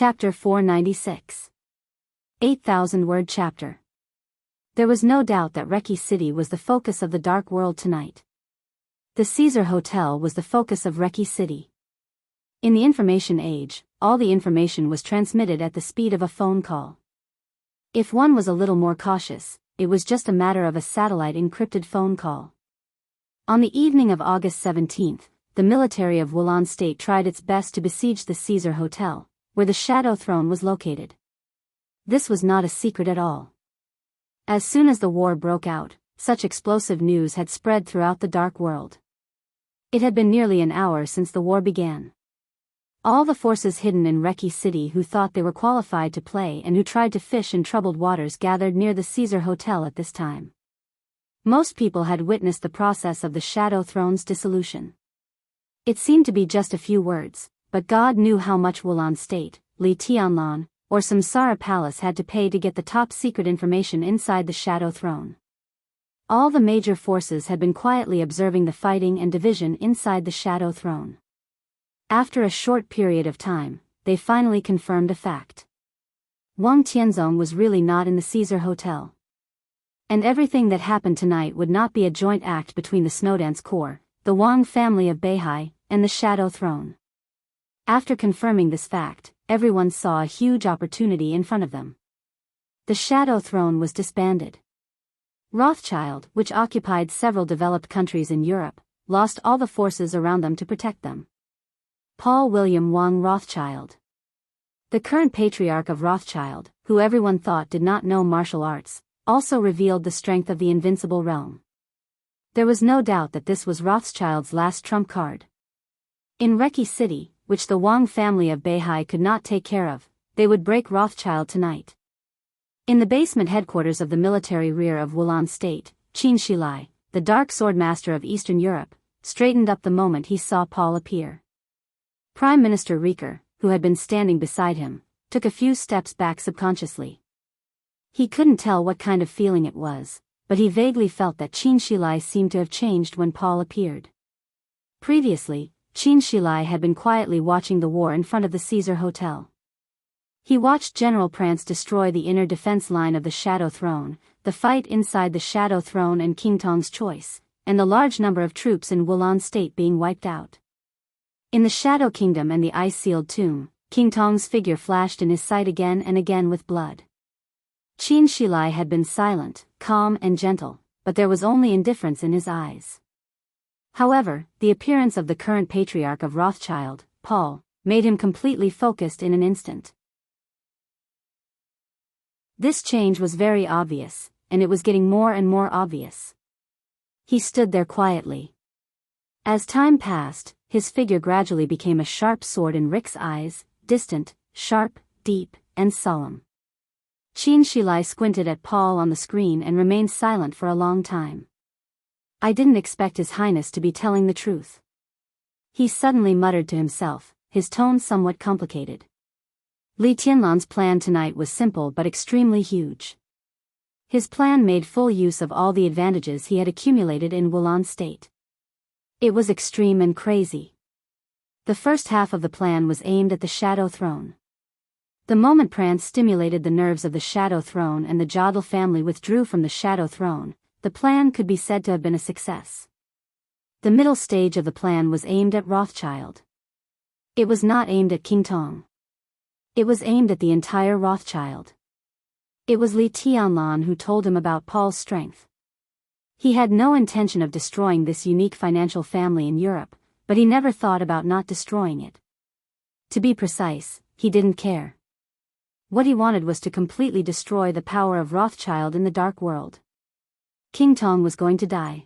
Chapter 496. 8,000-word chapter. There was no doubt that Reiki City was the focus of the dark world tonight. The Caesar Hotel was the focus of Reiki City. In the information age, all the information was transmitted at the speed of a phone call. If one was a little more cautious, it was just a matter of a satellite encrypted phone call. On the evening of August 17th, the military of Wulan State tried its best to besiege the Caesar Hotel, where the Shadow Throne was located. This was not a secret at all. As soon as the war broke out, such explosive news had spread throughout the dark world. It had been nearly an hour since the war began. All the forces hidden in Reiki City who thought they were qualified to play and who tried to fish in troubled waters gathered near the Caesar Hotel at this time. Most people had witnessed the process of the Shadow Throne's dissolution. It seemed to be just a few words, but God knew how much Wulan State, Li Tianlan, or Samsara Palace had to pay to get the top secret information inside the Shadow Throne. All the major forces had been quietly observing the fighting and division inside the Shadow Throne. After a short period of time, they finally confirmed a fact. Wang Tianzong was really not in the Caesar Hotel. And everything that happened tonight would not be a joint act between the Snowdance Corps, the Wang family of Beihai, and the Shadow Throne. After confirming this fact, everyone saw a huge opportunity in front of them. The Shadow Throne was disbanded. Rothschild, which occupied several developed countries in Europe, lost all the forces around them to protect them. Paul William Wang Rothschild, the current patriarch of Rothschild, who everyone thought did not know martial arts, also revealed the strength of the invincible realm. There was no doubt that this was Rothschild's last trump card. In Reiki City, which the Wang family of Beihai could not take care of, they would break Rothschild tonight. In the basement headquarters of the military rear of Wulan State, Qin Shilai, the dark sword master of Eastern Europe, straightened up the moment he saw Paul appear. Prime Minister Rieker, who had been standing beside him, took a few steps back subconsciously. He couldn't tell what kind of feeling it was, but he vaguely felt that Qin Shilai seemed to have changed when Paul appeared. Previously, Qin Shilai had been quietly watching the war in front of the Caesar Hotel. He watched General Prance destroy the inner defense line of the Shadow Throne, the fight inside the Shadow Throne and King Tong's choice, and the large number of troops in Wulan State being wiped out. In the Shadow Kingdom and the ice-sealed tomb, King Tong's figure flashed in his sight again and again with blood. Qin Shilai had been silent, calm and gentle, but there was only indifference in his eyes. However, the appearance of the current patriarch of Rothschild, Paul, made him completely focused in an instant. This change was very obvious, and it was getting more and more obvious. He stood there quietly. As time passed, his figure gradually became a sharp sword in Rick's eyes, distant, sharp, deep, and solemn. Qin Shilai squinted at Paul on the screen and remained silent for a long time. I didn't expect His Highness to be telling the truth. He suddenly muttered to himself, his tone somewhat complicated. Li Tianlan's plan tonight was simple but extremely huge. His plan made full use of all the advantages he had accumulated in Wulan State. It was extreme and crazy. The first half of the plan was aimed at the Shadow Throne. The moment Prance stimulated the nerves of the Shadow Throne and the Jodl family withdrew from the Shadow Throne, the plan could be said to have been a success. The middle stage of the plan was aimed at Rothschild. It was not aimed at King Tong. It was aimed at the entire Rothschild. It was Li Tianlan who told him about Paul's strength. He had no intention of destroying this unique financial family in Europe, but he never thought about not destroying it. To be precise, he didn't care. What he wanted was to completely destroy the power of Rothschild in the dark world. King Tong was going to die.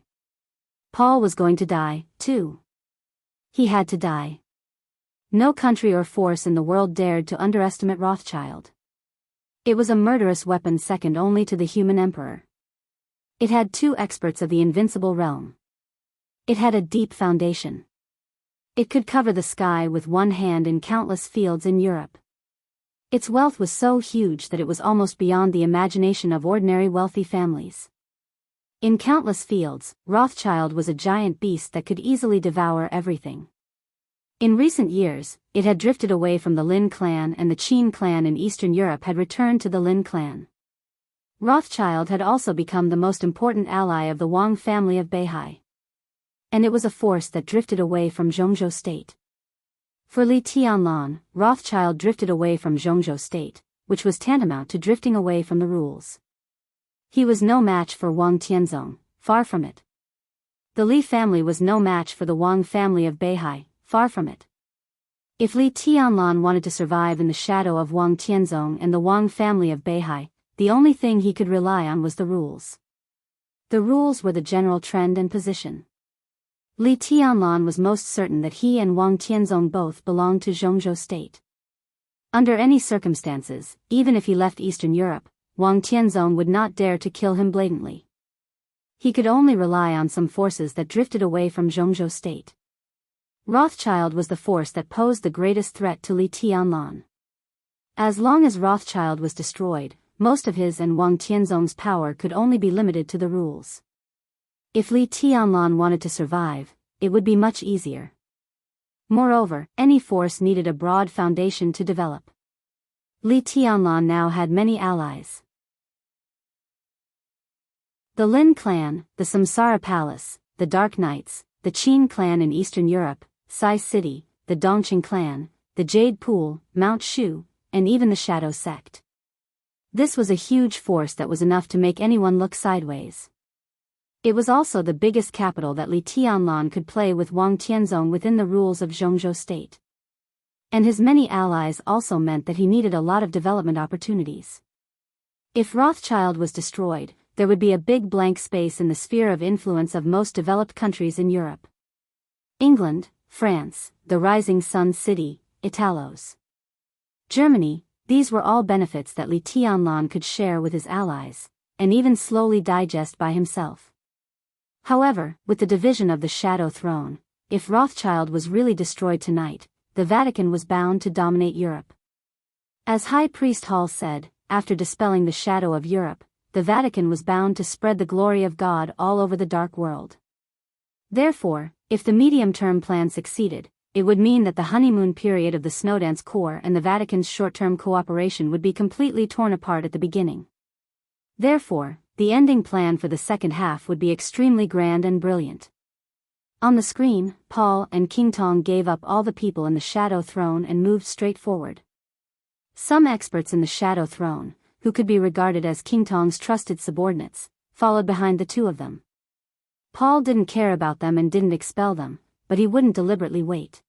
Paul was going to die, too. He had to die. No country or force in the world dared to underestimate Rothschild. It was a murderous weapon second only to the human emperor. It had two experts of the invincible realm. It had a deep foundation. It could cover the sky with one hand in countless fields in Europe. Its wealth was so huge that it was almost beyond the imagination of ordinary wealthy families. In countless fields, Rothschild was a giant beast that could easily devour everything. In recent years, it had drifted away from the Lin clan, and the Qin clan in Eastern Europe had returned to the Lin clan. Rothschild had also become the most important ally of the Wang family of Beihai. And it was a force that drifted away from Zhongzhou state. For Li Tianlan, Rothschild drifted away from Zhongzhou state, which was tantamount to drifting away from the rules. He was no match for Wang Tianzong, far from it. The Li family was no match for the Wang family of Beihai, far from it. If Li Tianlan wanted to survive in the shadow of Wang Tianzong and the Wang family of Beihai, the only thing he could rely on was the rules. The rules were the general trend and position. Li Tianlan was most certain that he and Wang Tianzong both belonged to Zhongzhou state. Under any circumstances, even if he left Eastern Europe, Wang Tianzong would not dare to kill him blatantly. He could only rely on some forces that drifted away from Zhongzhou state. Rothschild was the force that posed the greatest threat to Li Tianlan. As long as Rothschild was destroyed, most of his and Wang Tianzong's power could only be limited to the rules. If Li Tianlan wanted to survive, it would be much easier. Moreover, any force needed a broad foundation to develop. Li Tianlan now had many allies. The Lin clan, the Samsara Palace, the Dark Knights, the Qin clan in Eastern Europe, Sai City, the Dongqing clan, the Jade Pool, Mount Shu, and even the Shadow Sect. This was a huge force that was enough to make anyone look sideways. It was also the biggest capital that Li Tianlan could play with Wang Tianzong within the rules of Zhongzhou state. And his many allies also meant that he needed a lot of development opportunities. If Rothschild was destroyed, there would be a big blank space in the sphere of influence of most developed countries in Europe. England, France, the rising sun city, Italos. Germany, these were all benefits that Li Tianlan could share with his allies, and even slowly digest by himself. However, with the division of the Shadow Throne, if Rothschild was really destroyed tonight, the Vatican was bound to dominate Europe. As High Priest Hall said, after dispelling the shadow of Europe, the Vatican was bound to spread the glory of God all over the dark world. Therefore, if the medium-term plan succeeded, it would mean that the honeymoon period of the Snowdance Corps and the Vatican's short-term cooperation would be completely torn apart at the beginning. Therefore, the ending plan for the second half would be extremely grand and brilliant. On the screen, Paul and King Tong gave up all the people in the Shadow Throne and moved straight forward. Some experts in the Shadow Throne, who could be regarded as King Tong's trusted subordinates, followed behind the two of them. Paul didn't care about them and didn't expel them, but he wouldn't deliberately wait.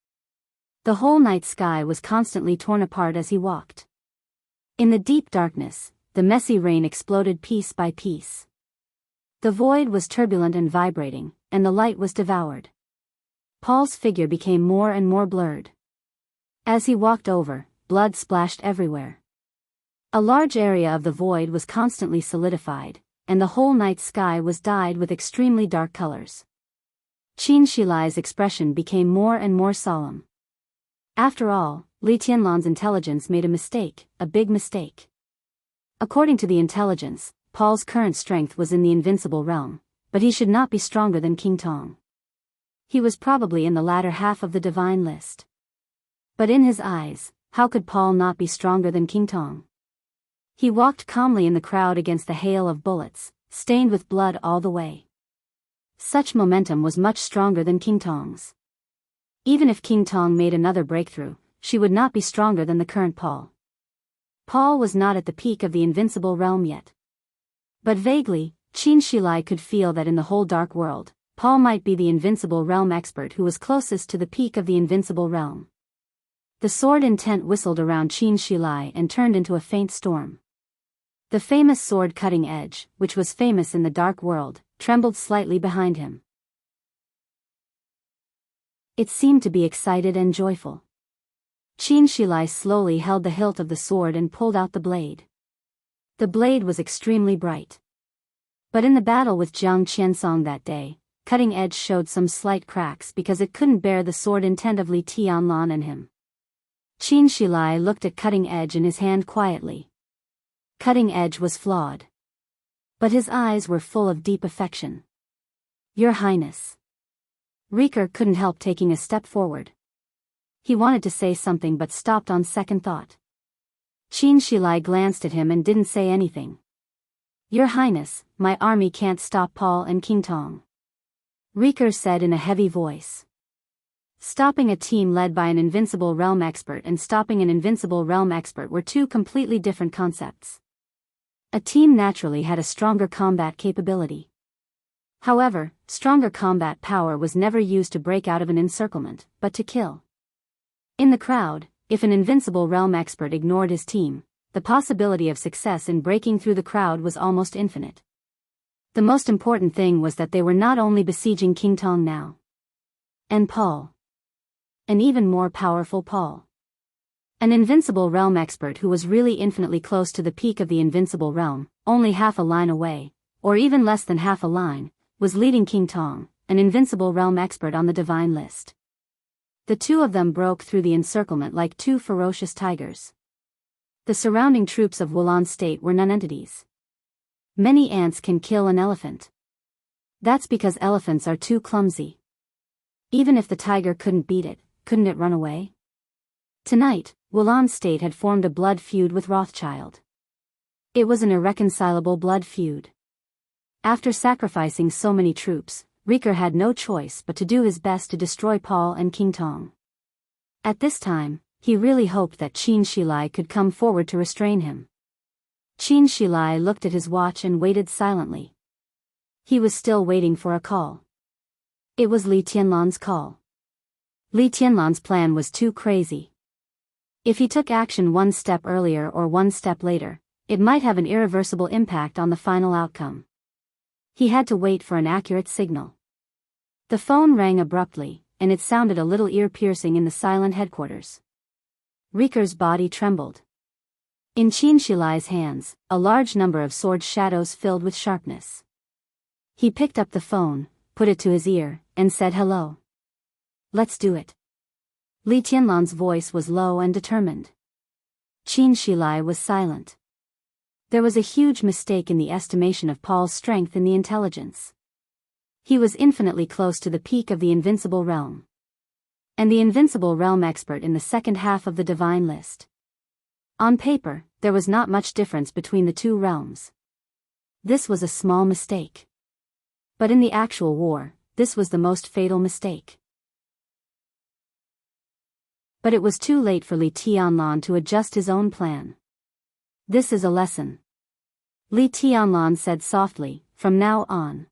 The whole night sky was constantly torn apart as he walked. In the deep darkness, the messy rain exploded piece by piece. The void was turbulent and vibrating, and the light was devoured. Paul's figure became more and more blurred. As he walked over, blood splashed everywhere. A large area of the void was constantly solidified, and the whole night sky was dyed with extremely dark colors. Qin Shilai's expression became more and more solemn. After all, Li Tianlan's intelligence made a mistake, a big mistake. According to the intelligence, Paul's current strength was in the invincible realm, but he should not be stronger than King Tong. He was probably in the latter half of the divine list. But in his eyes, how could Paul not be stronger than King Tong? He walked calmly in the crowd against the hail of bullets, stained with blood all the way. Such momentum was much stronger than King Tong's. Even if King Tong made another breakthrough, she would not be stronger than the current Paul. Paul was not at the peak of the invincible realm yet. But vaguely, Qin Shilai could feel that in the whole dark world, Paul might be the invincible realm expert who was closest to the peak of the invincible realm. The sword intent whistled around Qin Shilai and turned into a faint storm. The famous sword cutting edge, which was famous in the dark world, trembled slightly behind him. It seemed to be excited and joyful. Qin Shilai slowly held the hilt of the sword and pulled out the blade. The blade was extremely bright. But in the battle with Jiang Qiansong that day, cutting edge showed some slight cracks because it couldn't bear the sword intent of Li Tianlan and him. Qin Shilai looked at cutting edge in his hand quietly. Cutting edge was flawed. But his eyes were full of deep affection. Your Highness. Rieker couldn't help taking a step forward. He wanted to say something but stopped on second thought. Qin Shilai glanced at him and didn't say anything. Your Highness, my army can't stop Paul and King Tong. Riker said in a heavy voice. Stopping a team led by an invincible realm expert and stopping an invincible realm expert were two completely different concepts. A team naturally had a stronger combat capability. However, stronger combat power was never used to break out of an encirclement, but to kill. In the crowd, if an invincible realm expert ignored his team, the possibility of success in breaking through the crowd was almost infinite. The most important thing was that they were not only besieging King Tong now. And Paul. An even more powerful Paul. An invincible realm expert who was really infinitely close to the peak of the invincible realm, only half a line away, or even less than half a line, was leading King Tong, an invincible realm expert on the divine list. The two of them broke through the encirclement like two ferocious tigers. The surrounding troops of Wulan State were nonentities. Many ants can kill an elephant. That's because elephants are too clumsy. Even if the tiger couldn't beat it, couldn't it run away? Tonight, Wulan State had formed a blood feud with Rothschild. It was an irreconcilable blood feud. After sacrificing so many troops, Riker had no choice but to do his best to destroy Paul and King Tong. At this time, he really hoped that Qin Shilai could come forward to restrain him. Qin Shilai looked at his watch and waited silently. He was still waiting for a call. It was Li Tianlan's call. Li Tianlan's plan was too crazy. If he took action one step earlier or one step later, it might have an irreversible impact on the final outcome. He had to wait for an accurate signal. The phone rang abruptly, and it sounded a little ear-piercing in the silent headquarters. Riker's body trembled. In Qin Shilai's hands, a large number of sword shadows filled with sharpness. He picked up the phone, put it to his ear, and said hello. Let's do it. Li Tianlan's voice was low and determined. Qin Shilai was silent. There was a huge mistake in the estimation of Paul's strength in the intelligence. He was infinitely close to the peak of the invincible realm. And the invincible realm expert in the second half of the divine list. On paper, there was not much difference between the two realms. This was a small mistake. But in the actual war, this was the most fatal mistake. But it was too late for Li Tianlan to adjust his own plan. This is a lesson. Li Tianlan said softly, from now on,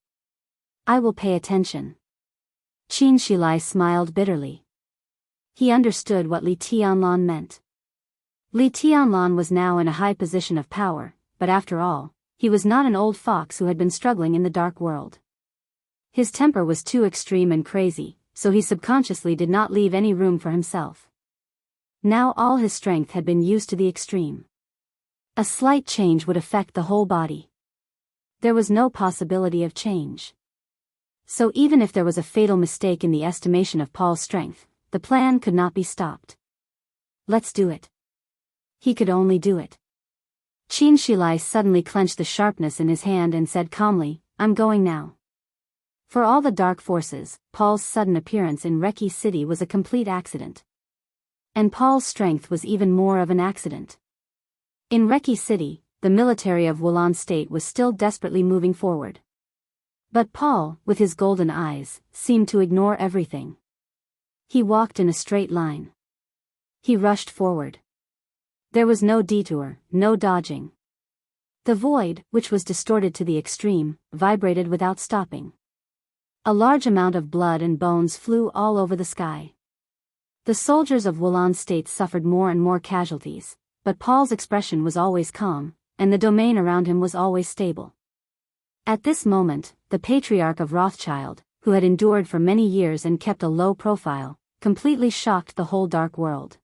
I will pay attention. Qin Shilai smiled bitterly. He understood what Li Tianlan meant. Li Tianlan was now in a high position of power, but after all, he was not an old fox who had been struggling in the dark world. His temper was too extreme and crazy, so he subconsciously did not leave any room for himself. Now all his strength had been used to the extreme. A slight change would affect the whole body. There was no possibility of change. So even if there was a fatal mistake in the estimation of Paul's strength, the plan could not be stopped. Let's do it. He could only do it. Qin Shilai suddenly clenched the sharpness in his hand and said calmly, I'm going now. For all the dark forces, Paul's sudden appearance in Reki City was a complete accident. And Paul's strength was even more of an accident. In Reki City, the military of Wulan State was still desperately moving forward. But Paul, with his golden eyes, seemed to ignore everything. He walked in a straight line. He rushed forward. There was no detour, no dodging. The void, which was distorted to the extreme, vibrated without stopping. A large amount of blood and bones flew all over the sky. The soldiers of Wulan State suffered more and more casualties, but Paul's expression was always calm, and the domain around him was always stable. At this moment, the patriarch of Rothschild, who had endured for many years and kept a low profile, completely shocked the whole dark world.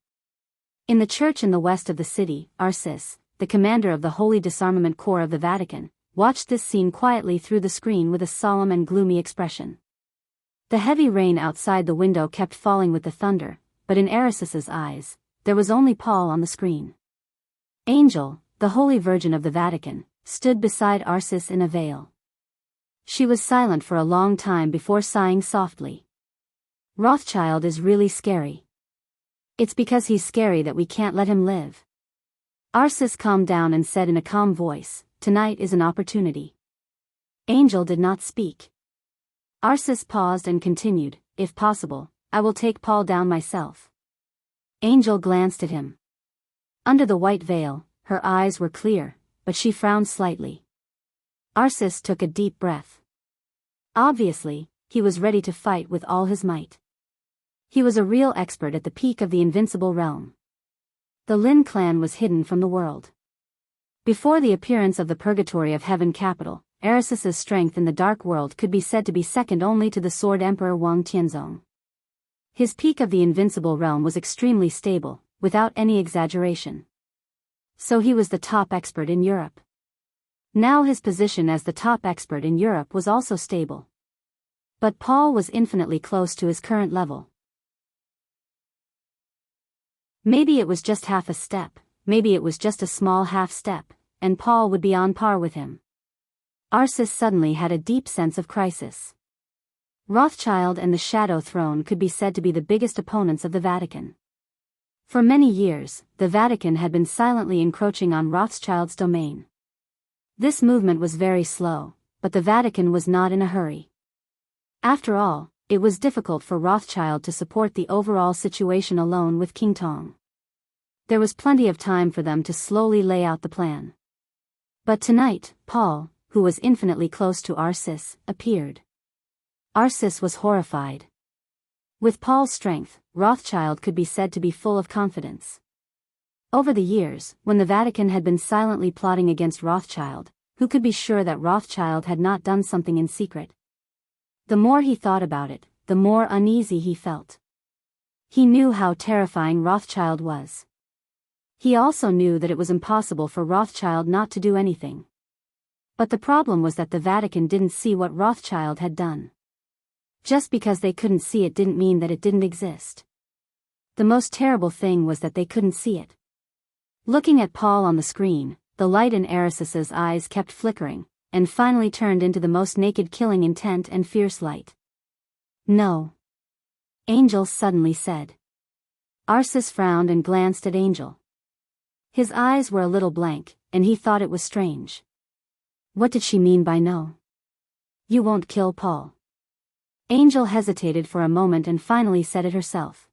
In the church in the west of the city, Arsis, the commander of the Holy Disarmament Corps of the Vatican, watched this scene quietly through the screen with a solemn and gloomy expression. The heavy rain outside the window kept falling with the thunder, but in Arisis's eyes, there was only Paul on the screen. Angel, the Holy Virgin of the Vatican, stood beside Arsis in a veil. She was silent for a long time before sighing softly. Rothschild is really scary. It's because he's scary that we can't let him live. Arsis calmed down and said in a calm voice, "Tonight is an opportunity." Angel did not speak. Arsis paused and continued, "If possible, I will take Paul down myself." Angel glanced at him. Under the white veil, her eyes were clear, but she frowned slightly. Arsis took a deep breath. Obviously, he was ready to fight with all his might. He was a real expert at the peak of the invincible realm. The Lin clan was hidden from the world. Before the appearance of the Purgatory of Heaven capital, Arisis's strength in the Dark World could be said to be second only to the Sword Emperor Wang Tianzong. His peak of the invincible realm was extremely stable, without any exaggeration. So he was the top expert in Europe. Now his position as the top expert in Europe was also stable. But Paul was infinitely close to his current level. Maybe it was just half a step, maybe it was just a small half step, and Paul would be on par with him. Arsis suddenly had a deep sense of crisis. Rothschild and the Shadow Throne could be said to be the biggest opponents of the Vatican. For many years, the Vatican had been silently encroaching on Rothschild's domain. This movement was very slow, but the Vatican was not in a hurry. After all, it was difficult for Rothschild to support the overall situation alone with King Tong. There was plenty of time for them to slowly lay out the plan. But tonight, Paul, who was infinitely close to Arsis, appeared. Arsis was horrified. With Paul's strength, Rothschild could be said to be full of confidence. Over the years, when the Vatican had been silently plotting against Rothschild, who could be sure that Rothschild had not done something in secret? The more he thought about it, the more uneasy he felt. He knew how terrifying Rothschild was. He also knew that it was impossible for Rothschild not to do anything. But the problem was that the Vatican didn't see what Rothschild had done. Just because they couldn't see it didn't mean that it didn't exist. The most terrible thing was that they couldn't see it. Looking at Paul on the screen, the light in Arisis's eyes kept flickering, and finally turned into the most naked killing intent and fierce light. "No," Angel suddenly said. Arsis frowned and glanced at Angel. His eyes were a little blank, and he thought it was strange. What did she mean by no? "You won't kill Paul." Angel hesitated for a moment and finally said it herself.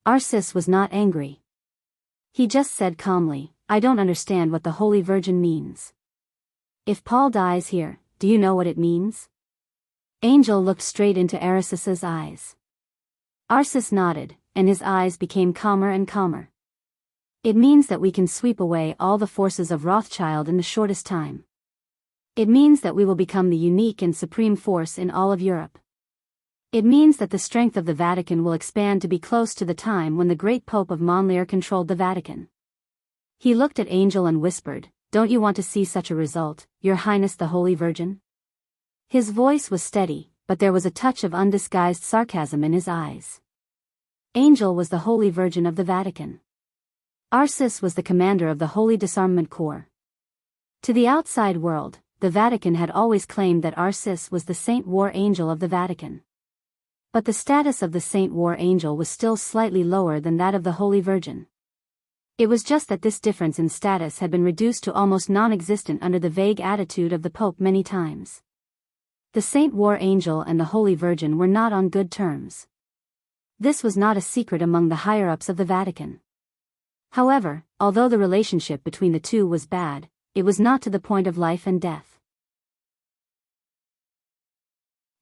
Arsis was not angry. He just said calmly, "I don't understand what the Holy Virgin means." "If Paul dies here, do you know what it means?" Angel looked straight into Arisis's eyes. Arsis nodded, and his eyes became calmer and calmer. "It means that we can sweep away all the forces of Rothschild in the shortest time. It means that we will become the unique and supreme force in all of Europe. It means that the strength of the Vatican will expand to be close to the time when the great Pope of Monlier controlled the Vatican." He looked at Angel and whispered, "Don't you want to see such a result, Your Highness the Holy Virgin?" His voice was steady, but there was a touch of undisguised sarcasm in his eyes. Angel was the Holy Virgin of the Vatican. Arsis was the commander of the Holy Disarmament Corps. To the outside world, the Vatican had always claimed that Arsis was the Saint War Angel of the Vatican. But the status of the Saint War Angel was still slightly lower than that of the Holy Virgin. It was just that this difference in status had been reduced to almost non-existent under the vague attitude of the Pope many times. The Saint War Angel and the Holy Virgin were not on good terms. This was not a secret among the higher-ups of the Vatican. However, although the relationship between the two was bad, it was not to the point of life and death.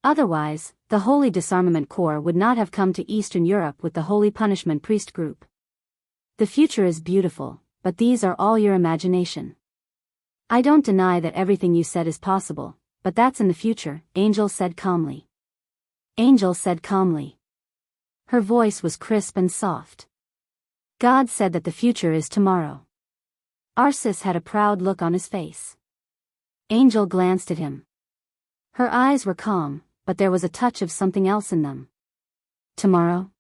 Otherwise, the Holy Disarmament Corps would not have come to Eastern Europe with the Holy Punishment Priest Group. The future is beautiful, but these are all your imagination. I don't deny that everything you said is possible, but that's in the future, Angel said calmly. Angel said calmly. Her voice was crisp and soft. God said that the future is tomorrow. Arsis had a proud look on his face. Angel glanced at him. Her eyes were calm, but there was a touch of something else in them. Tomorrow?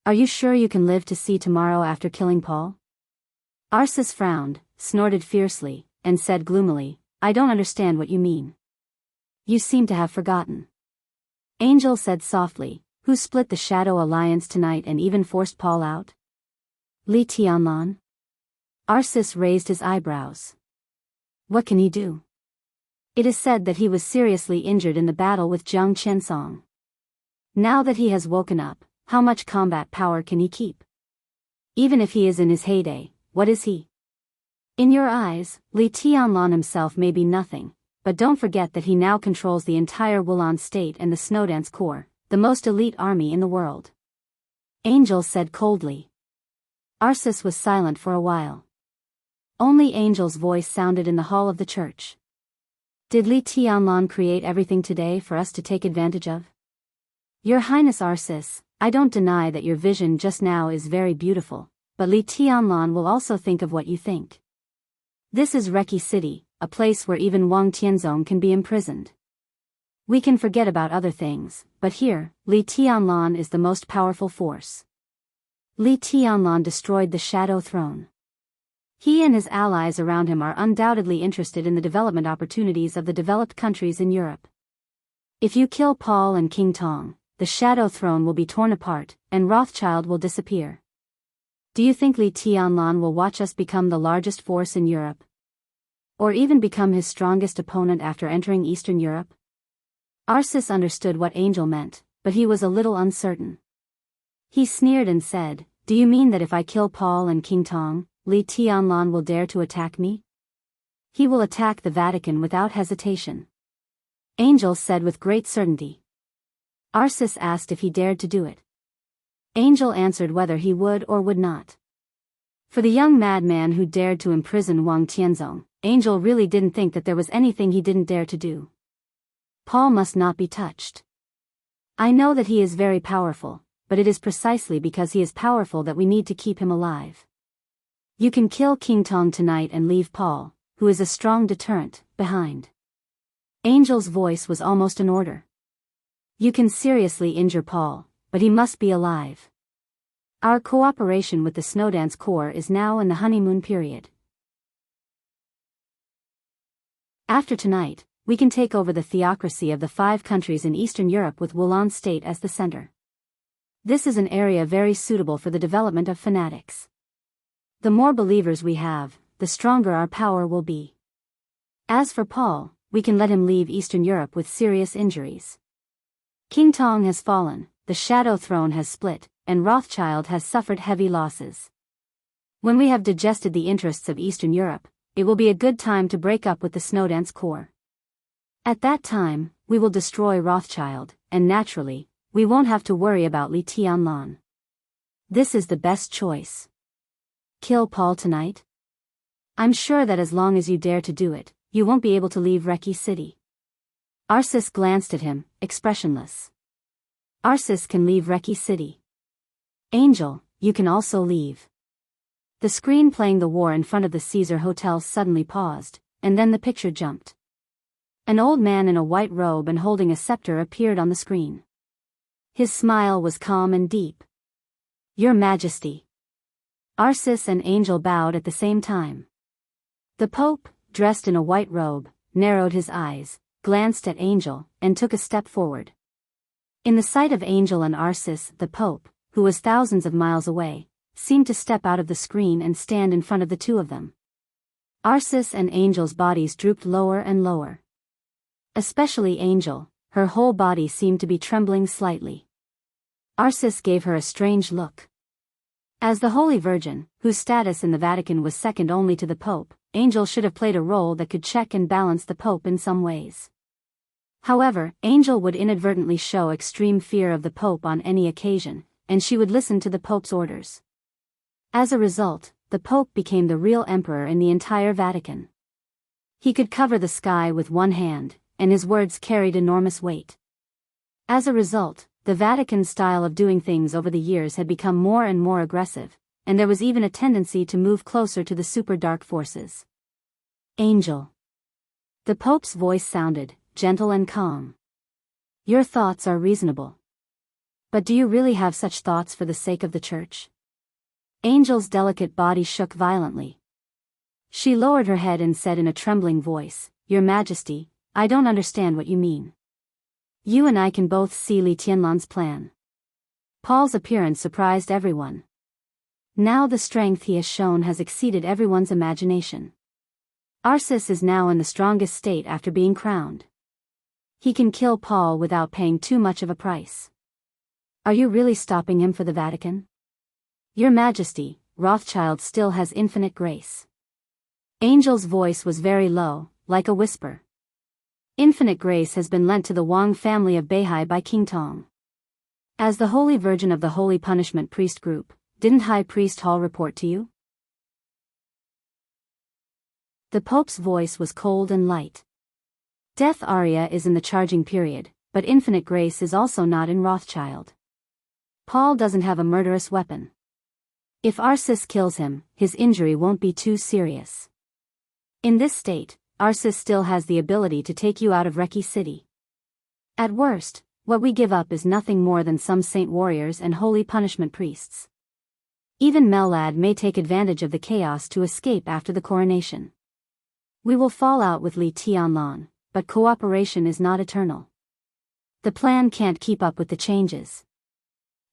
Are you sure you can live to see tomorrow after killing Paul? Arsis frowned, snorted fiercely, and said gloomily, "I don't understand what you mean. You seem to have forgotten." Angel said softly, Who split the Shadow Alliance tonight and even forced Paul out? Li Tianlan? Arsis raised his eyebrows. What can he do? It is said that he was seriously injured in the battle with Jiang Qiansong. Now that he has woken up, how much combat power can he keep? Even if he is in his heyday, what is he? In your eyes, Li Tianlan himself may be nothing, but don't forget that he now controls the entire Wulan state and the Snowdance Corps, the most elite army in the world. Angel said coldly. Arsis was silent for a while. Only Angel's voice sounded in the hall of the church. Did Li Tianlan create everything today for us to take advantage of? Your Highness Arsis, I don't deny that your vision just now is very beautiful, but Li Tianlan will also think of what you think. This is Reki City, a place where even Wang Tianzong can be imprisoned. We can forget about other things, but here, Li Tianlan is the most powerful force. Li Tianlan destroyed the Shadow Throne. He and his allies around him are undoubtedly interested in the development opportunities of the developed countries in Europe. If you kill Paul and King Tong, the Shadow Throne will be torn apart, and Rothschild will disappear. Do you think Li Tianlan will watch us become the largest force in Europe? Or even become his strongest opponent after entering Eastern Europe? Arsis understood what Angel meant, but he was a little uncertain. He sneered and said, "Do you mean that if I kill Paul and King Tong, Li Tianlan will dare to attack me? He will attack the Vatican without hesitation." Angel said with great certainty. Arsis asked if he dared to do it. Angel answered whether he would or would not. For the young madman who dared to imprison Wang Tianzong, Angel really didn't think that there was anything he didn't dare to do. Paul must not be touched. I know that he is very powerful, but it is precisely because he is powerful that we need to keep him alive. You can kill King Tong tonight and leave Paul, who is a strong deterrent, behind. Angel's voice was almost an order. You can seriously injure Paul, but he must be alive. Our cooperation with the Snowdance Corps is now in the honeymoon period. After tonight, we can take over the theocracy of the 5 countries in Eastern Europe with Wulan State as the center. This is an area very suitable for the development of fanatics. The more believers we have, the stronger our power will be. As for Paul, we can let him leave Eastern Europe with serious injuries. King Tong has fallen, the Shadow Throne has split, and Rothschild has suffered heavy losses. When we have digested the interests of Eastern Europe, it will be a good time to break up with the Snowdance Corps. At that time, we will destroy Rothschild, and naturally, we won't have to worry about Li Tianlan. This is the best choice. Kill Paul tonight? I'm sure that as long as you dare to do it, you won't be able to leave Reki City. Arsis glanced at him, expressionless. Arsis can leave Reki City. Angel, you can also leave. The screen playing the war in front of the Caesar Hotel suddenly paused, and then the picture jumped. An old man in a white robe and holding a scepter appeared on the screen. His smile was calm and deep. Your Majesty. Arsis and Angel bowed at the same time. The Pope, dressed in a white robe, narrowed his eyes, glanced at Angel, and took a step forward. In the sight of Angel and Arsis, the Pope, who was thousands of miles away, seemed to step out of the screen and stand in front of the two of them. Arsis and Angel's bodies drooped lower and lower. Especially Angel, her whole body seemed to be trembling slightly. Arsis gave her a strange look. As the Holy Virgin, whose status in the Vatican was second only to the Pope, Angel should have played a role that could check and balance the Pope in some ways. However, Angel would inadvertently show extreme fear of the Pope on any occasion, and she would listen to the Pope's orders. As a result, the Pope became the real emperor in the entire Vatican. He could cover the sky with one hand, and his words carried enormous weight. As a result, the Vatican's style of doing things over the years had become more and more aggressive, and there was even a tendency to move closer to the super dark forces. Angel. The Pope's voice sounded gentle and calm. Your thoughts are reasonable. But do you really have such thoughts for the sake of the Church? Angel's delicate body shook violently. She lowered her head and said in a trembling voice, Your Majesty, I don't understand what you mean. You and I can both see Li Tianlan's plan. Paul's appearance surprised everyone. Now the strength he has shown has exceeded everyone's imagination. Arsis is now in the strongest state after being crowned. He can kill Paul without paying too much of a price. Are you really stopping him for the Vatican? Your Majesty, Rothschild still has infinite grace. Angel's voice was very low, like a whisper. Infinite grace has been lent to the Wang family of Beihai by King Tong. As the Holy Virgin of the Holy Punishment Priest Group, didn't High Priest Hall report to you? The Pope's voice was cold and light. Death Aria is in the charging period, but infinite grace is also not in Rothschild. Paul doesn't have a murderous weapon. If Arsis kills him, his injury won't be too serious. In this state, Arsis still has the ability to take you out of Reki City. At worst, what we give up is nothing more than some saint warriors and holy punishment priests. Even Melad may take advantage of the chaos to escape after the coronation. We will fall out with Li Tianlan, but cooperation is not eternal. The plan can't keep up with the changes.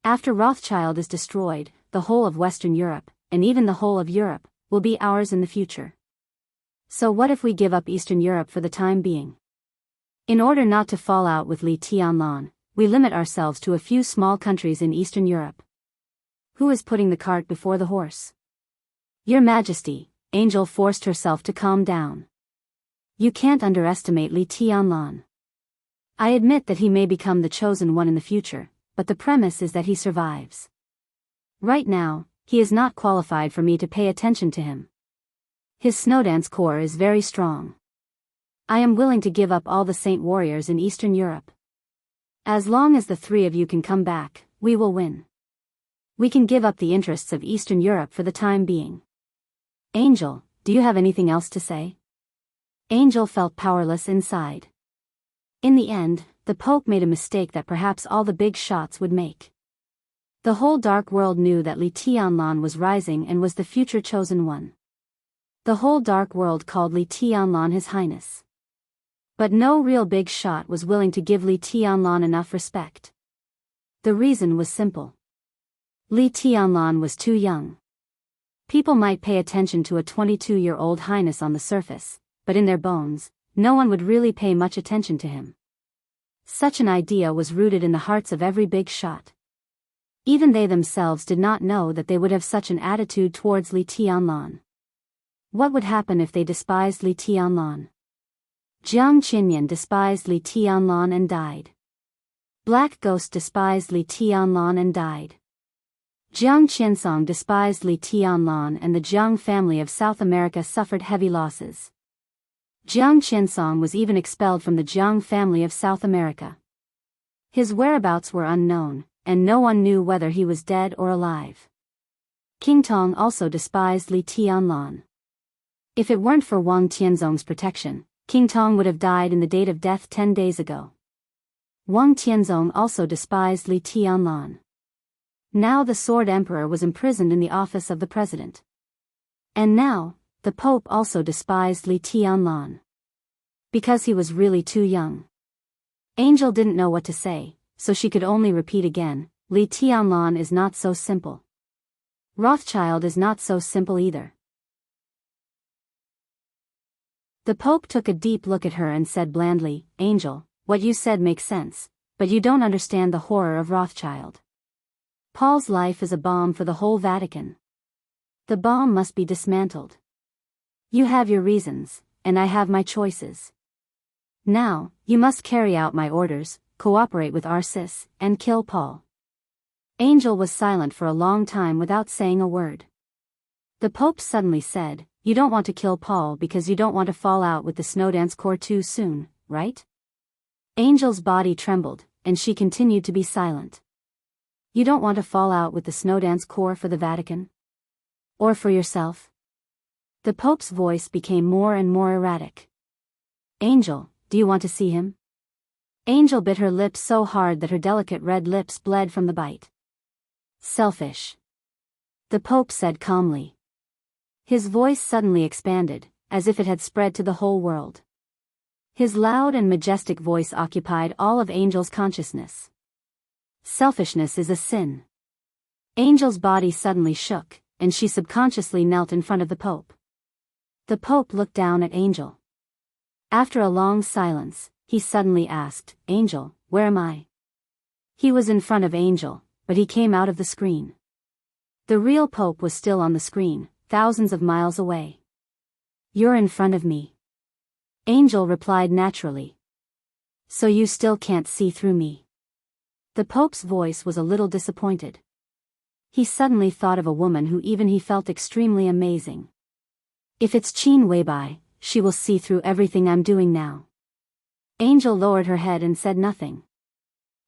After Rothschild is destroyed, the whole of Western Europe, and even the whole of Europe, will be ours in the future. So what if we give up Eastern Europe for the time being? In order not to fall out with Li Tianlan, we limit ourselves to a few small countries in Eastern Europe. Who is putting the cart before the horse? Your Majesty, Angel forced herself to calm down. You can't underestimate Li Tianlan. I admit that he may become the chosen one in the future, but the premise is that he survives. Right now, he is not qualified for me to pay attention to him. His Snowdance core is very strong. I am willing to give up all the saint warriors in Eastern Europe. As long as the three of you can come back, we will win. We can give up the interests of Eastern Europe for the time being. Angel, do you have anything else to say? Angel felt powerless inside. In the end, the Pope made a mistake that perhaps all the big shots would make. The whole dark world knew that Li Tianlan was rising and was the future chosen one. The whole dark world called Li Tianlan His Highness. But no real big shot was willing to give Li Tianlan enough respect. The reason was simple. Li Tianlan was too young. People might pay attention to a 22-year-old highness on the surface, but in their bones, no one would really pay much attention to him. Such an idea was rooted in the hearts of every big shot. Even they themselves did not know that they would have such an attitude towards Li Tianlan. What would happen if they despised Li Tianlan? Jiang Qinyan despised Li Tianlan and died. Black Ghost despised Li Tianlan and died. Jiang Qinsong despised Li Tianlan and the Jiang family of South America suffered heavy losses. Jiang Qinsong was even expelled from the Jiang family of South America. His whereabouts were unknown, and no one knew whether he was dead or alive. King Tong also despised Li Tianlan. If it weren't for Wang Tianzong's protection, King Tong would have died in the date of death 10 days ago. Wang Tianzong also despised Li Tianlan. Now the Sword Emperor was imprisoned in the office of the president. And now, the Pope also despised Li Tianlan. Because he was really too young. Angel didn't know what to say, so she could only repeat again, Li Tianlan is not so simple. Rothschild is not so simple either. The Pope took a deep look at her and said blandly, Angel, what you said makes sense, but you don't understand the horror of Rothschild. Paul's life is a bomb for the whole Vatican. The bomb must be dismantled. You have your reasons, and I have my choices. Now, you must carry out my orders, cooperate with Arsis, and kill Paul. Angel was silent for a long time without saying a word. The Pope suddenly said, You don't want to kill Paul because you don't want to fall out with the Snowdance Corps too soon, right? Angel's body trembled, and she continued to be silent. You don't want to fall out with the Snowdance Corps for the Vatican? Or for yourself? The Pope's voice became more and more erratic. Angel, do you want to see him? Angel bit her lips so hard that her delicate red lips bled from the bite. Selfish. The Pope said calmly. His voice suddenly expanded, as if it had spread to the whole world. His loud and majestic voice occupied all of Angel's consciousness. Selfishness is a sin. Angel's body suddenly shook, and she subconsciously knelt in front of the Pope. The Pope looked down at Angel. After a long silence, he suddenly asked, "Angel, where am I?" He was in front of Angel, but he came out of the screen. The real Pope was still on the screen, thousands of miles away. "You're in front of me." Angel replied naturally. "So you still can't see through me?" The Pope's voice was a little disappointed. He suddenly thought of a woman who even he felt extremely amazing. "If it's Qin Weibai, she will see through everything I'm doing now." Angel lowered her head and said nothing.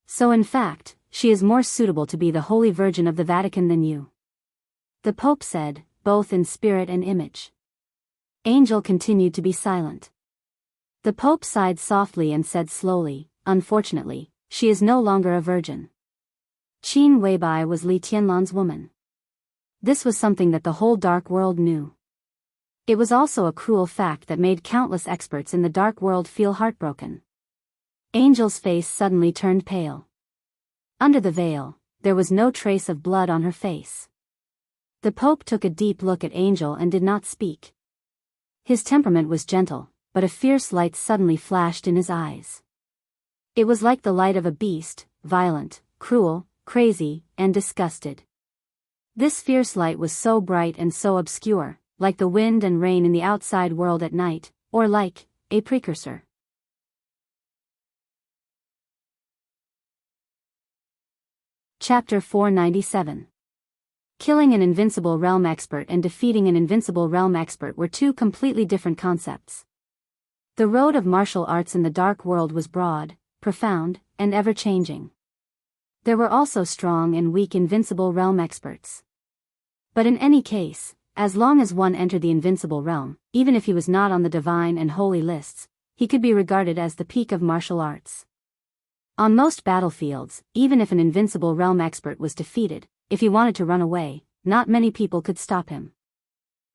"So in fact, she is more suitable to be the Holy Virgin of the Vatican than you," the Pope said, both in spirit and image. Angel continued to be silent. The Pope sighed softly and said slowly, "Unfortunately, she is no longer a virgin." Qin Weibai was Li Tianlan's woman. This was something that the whole dark world knew. It was also a cruel fact that made countless experts in the dark world feel heartbroken. Angel's face suddenly turned pale. Under the veil, there was no trace of blood on her face. The Pope took a deep look at Angel and did not speak. His temperament was gentle, but a fierce light suddenly flashed in his eyes. It was like the light of a beast, violent, cruel, crazy, and disgusted. This fierce light was so bright and so obscure, like the wind and rain in the outside world at night, or like a precursor. Chapter 497. Killing an invincible realm expert and defeating an invincible realm expert were two completely different concepts. The road of martial arts in the dark world was broad, profound, and ever-changing. There were also strong and weak invincible realm experts. But in any case, as long as one entered the invincible realm, even if he was not on the divine and holy lists, he could be regarded as the peak of martial arts. On most battlefields, even if an invincible realm expert was defeated, if he wanted to run away, not many people could stop him.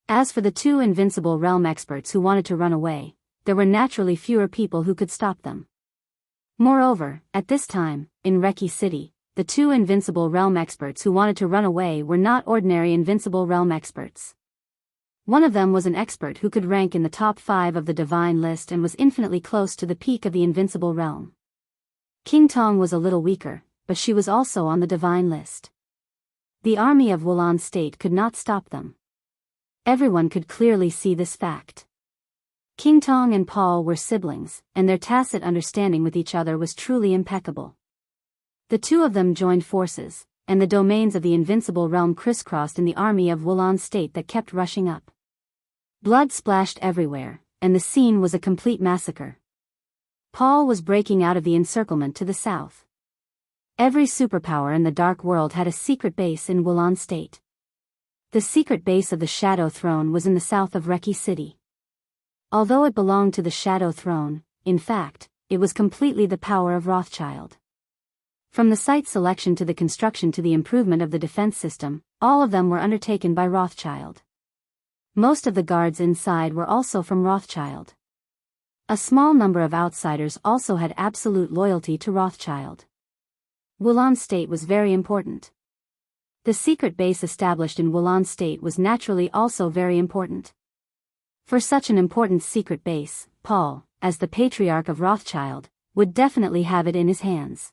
As for the two invincible realm experts who wanted to run away, there were naturally fewer people who could stop them. Moreover, at this time, in Reki City, the two invincible realm experts who wanted to run away were not ordinary invincible realm experts. One of them was an expert who could rank in the top 5 of the divine list and was infinitely close to the peak of the invincible realm. King Tong was a little weaker, but she was also on the divine list. The army of Wulan State could not stop them. Everyone could clearly see this fact. King Tong and Paul were siblings, and their tacit understanding with each other was truly impeccable. The two of them joined forces, and the domains of the invincible realm crisscrossed in the army of Wulan State that kept rushing up. Blood splashed everywhere, and the scene was a complete massacre. Paul was breaking out of the encirclement to the south. Every superpower in the dark world had a secret base in Wulan State. The secret base of the Shadow Throne was in the south of Reki City. Although it belonged to the Shadow Throne, in fact, it was completely the power of Rothschild. From the site selection to the construction to the improvement of the defense system, all of them were undertaken by Rothschild. Most of the guards inside were also from Rothschild. A small number of outsiders also had absolute loyalty to Rothschild. Wulan State was very important. The secret base established in Wulan State was naturally also very important. For such an important secret base, Paul, as the patriarch of Rothschild, would definitely have it in his hands.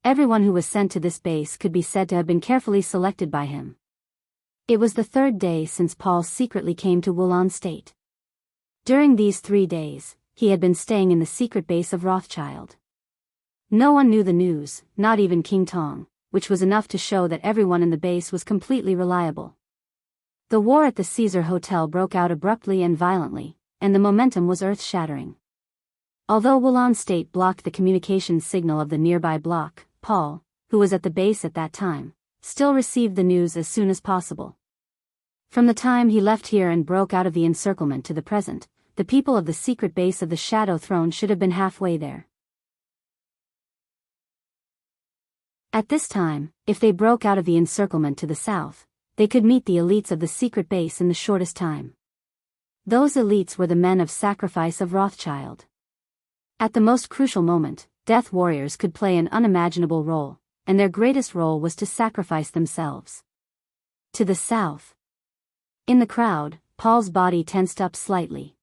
Everyone who was sent to this base could be said to have been carefully selected by him. It was the 3rd day since Paul secretly came to Wulan State. During these 3 days, he had been staying in the secret base of Rothschild. No one knew the news, not even King Tong, which was enough to show that everyone in the base was completely reliable. The war at the Caesar Hotel broke out abruptly and violently, and the momentum was earth-shattering. Although Wulan State blocked the communications signal of the nearby block, Paul, who was at the base at that time, still received the news as soon as possible. From the time he left here and broke out of the encirclement to the present, the people of the secret base of the Shadow Throne should have been halfway there. At this time, if they broke out of the encirclement to the south, they could meet the elites of the secret base in the shortest time. Those elites were the men of sacrifice of Rothschild. At the most crucial moment, death warriors could play an unimaginable role, and their greatest role was to sacrifice themselves. To the south. In the crowd, Paul's body tensed up slightly.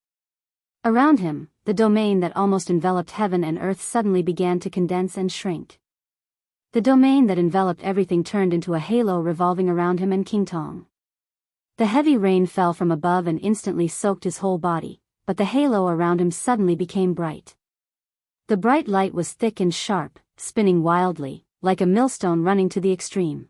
Around him, the domain that almost enveloped heaven and earth suddenly began to condense and shrink. The domain that enveloped everything turned into a halo revolving around him and King Tong. The heavy rain fell from above and instantly soaked his whole body, but the halo around him suddenly became bright. The bright light was thick and sharp, spinning wildly, like a millstone running to the extreme.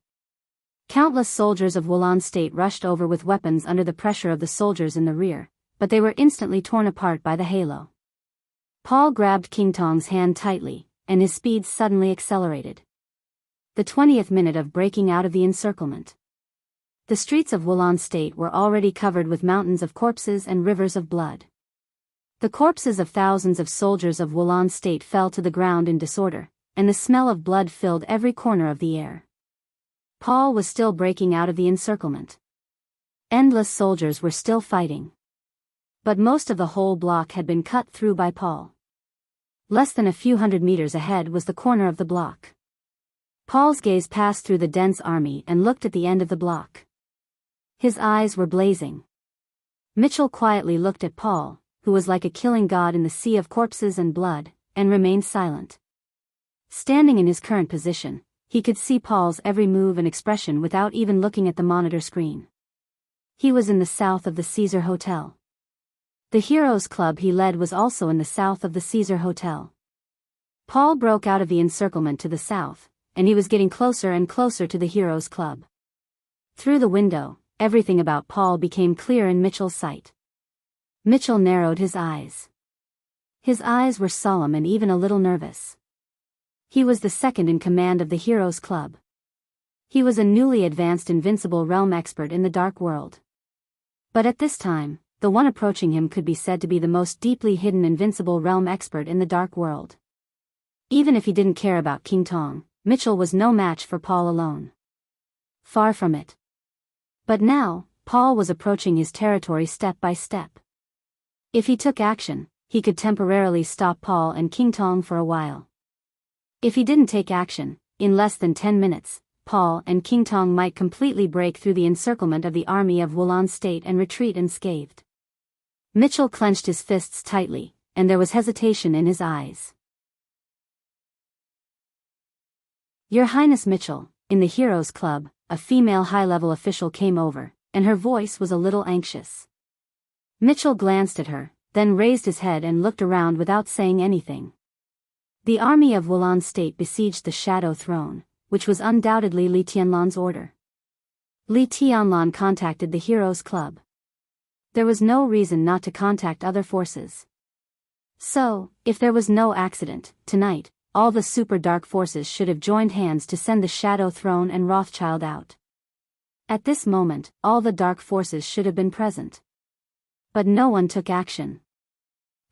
Countless soldiers of Wulan State rushed over with weapons under the pressure of the soldiers in the rear, but they were instantly torn apart by the halo. Paul grabbed King Tong's hand tightly, and his speed suddenly accelerated. The 20th minute of breaking out of the encirclement. The streets of Wulan State were already covered with mountains of corpses and rivers of blood. The corpses of thousands of soldiers of Wulan State fell to the ground in disorder, and the smell of blood filled every corner of the air. Paul was still breaking out of the encirclement. Endless soldiers were still fighting. But most of the whole block had been cut through by Paul. Less than a few hundred meters ahead was the corner of the block. Paul's gaze passed through the dense army and looked at the end of the block. His eyes were blazing. Mitchell quietly looked at Paul, who was like a killing god in the sea of corpses and blood, and remained silent. Standing in his current position, he could see Paul's every move and expression without even looking at the monitor screen. He was in the south of the Caesar Hotel. The Heroes Club he led was also in the south of the Caesar Hotel. Paul broke out of the encirclement to the south, and he was getting closer and closer to the Heroes Club. Through the window, everything about Paul became clear in Mitchell's sight. Mitchell narrowed his eyes. His eyes were solemn and even a little nervous. He was the second in command of the Heroes Club. He was a newly advanced invincible realm expert in the dark world. But at this time, the one approaching him could be said to be the most deeply hidden invincible realm expert in the dark world. Even if he didn't care about King Tong, Mitchell was no match for Paul alone. Far from it. But now, Paul was approaching his territory step by step. If he took action, he could temporarily stop Paul and King Tong for a while. If he didn't take action, in less than 10 minutes, Paul and King Tong might completely break through the encirclement of the army of Wulan State and retreat unscathed. Mitchell clenched his fists tightly, and there was hesitation in his eyes. Your Highness Mitchell, in the Heroes Club, a female high-level official came over, and her voice was a little anxious. Mitchell glanced at her, then raised his head and looked around without saying anything. The army of Wulan State besieged the Shadow Throne, which was undoubtedly Li Tianlan's order. Li Tianlan contacted the Heroes Club. There was no reason not to contact other forces. So, if there was no accident, tonight, all the super dark forces should have joined hands to send the Shadow Throne and Rothschild out. At this moment, all the dark forces should have been present. But no one took action.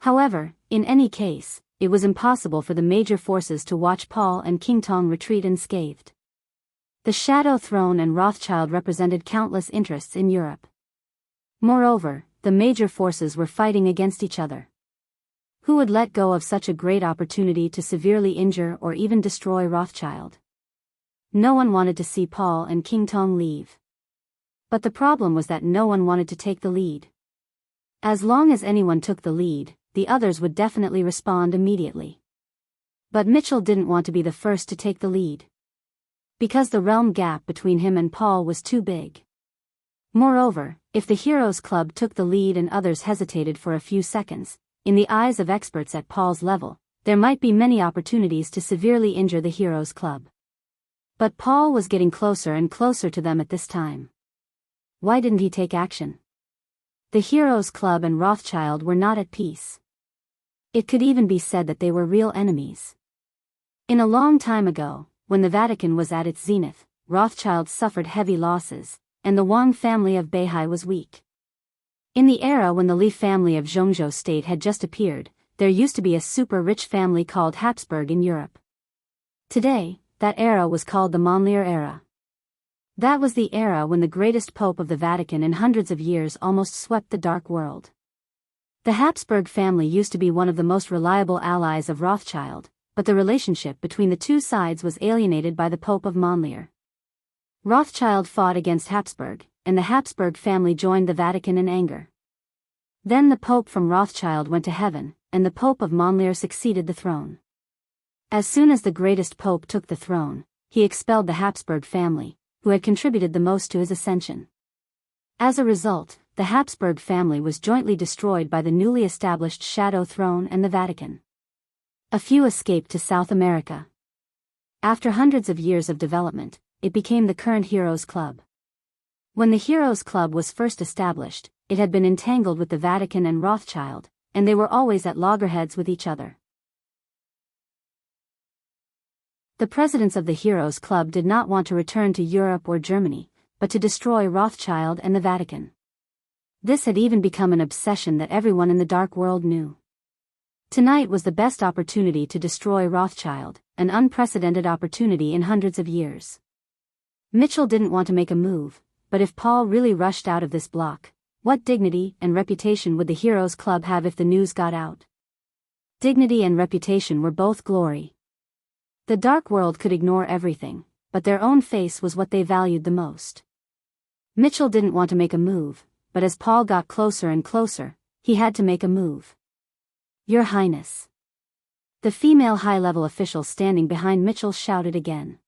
However, in any case, it was impossible for the major forces to watch Paul and King Tong retreat unscathed. The Shadow Throne and Rothschild represented countless interests in Europe. Moreover, the major forces were fighting against each other. Who would let go of such a great opportunity to severely injure or even destroy Rothschild? No one wanted to see Paul and King Tong leave. But the problem was that no one wanted to take the lead. As long as anyone took the lead, the others would definitely respond immediately. But Mitchell didn't want to be the first to take the lead. Because the realm gap between him and Paul was too big. Moreover, if the Heroes Club took the lead and others hesitated for a few seconds, in the eyes of experts at Paul's level, there might be many opportunities to severely injure the Heroes Club. But Paul was getting closer and closer to them at this time. Why didn't he take action? The Heroes Club and Rothschild were not at peace. It could even be said that they were real enemies. In a long time ago, when the Vatican was at its zenith, Rothschild suffered heavy losses, and the Wang family of Beihai was weak. In the era when the Li family of Zhongzhou state had just appeared, there used to be a super-rich family called Habsburg in Europe. Today, that era was called the Monlier era. That was the era when the greatest pope of the Vatican in hundreds of years almost swept the dark world. The Habsburg family used to be one of the most reliable allies of Rothschild, but the relationship between the two sides was alienated by the Pope of Monlier. Rothschild fought against Habsburg, and the Habsburg family joined the Vatican in anger. Then the Pope from Rothschild went to heaven, and the Pope of Monlier succeeded the throne. As soon as the greatest Pope took the throne, he expelled the Habsburg family, who had contributed the most to his ascension. As a result, the Habsburg family was jointly destroyed by the newly established Shadow Throne and the Vatican. A few escaped to South America. After hundreds of years of development, it became the current Heroes Club. When the Heroes Club was first established, it had been entangled with the Vatican and Rothschild, and they were always at loggerheads with each other. The presidents of the Heroes Club did not want to return to Europe or Germany, but to destroy Rothschild and the Vatican. This had even become an obsession that everyone in the dark world knew. Tonight was the best opportunity to destroy Rothschild, an unprecedented opportunity in hundreds of years. Mitchell didn't want to make a move, but if Paul really rushed out of this block, what dignity and reputation would the Heroes Club have if the news got out? Dignity and reputation were both glory. The dark world could ignore everything, but their own face was what they valued the most. Mitchell didn't want to make a move, but as Paul got closer and closer, he had to make a move. Your Highness. The female high-level official standing behind Mitchell shouted again.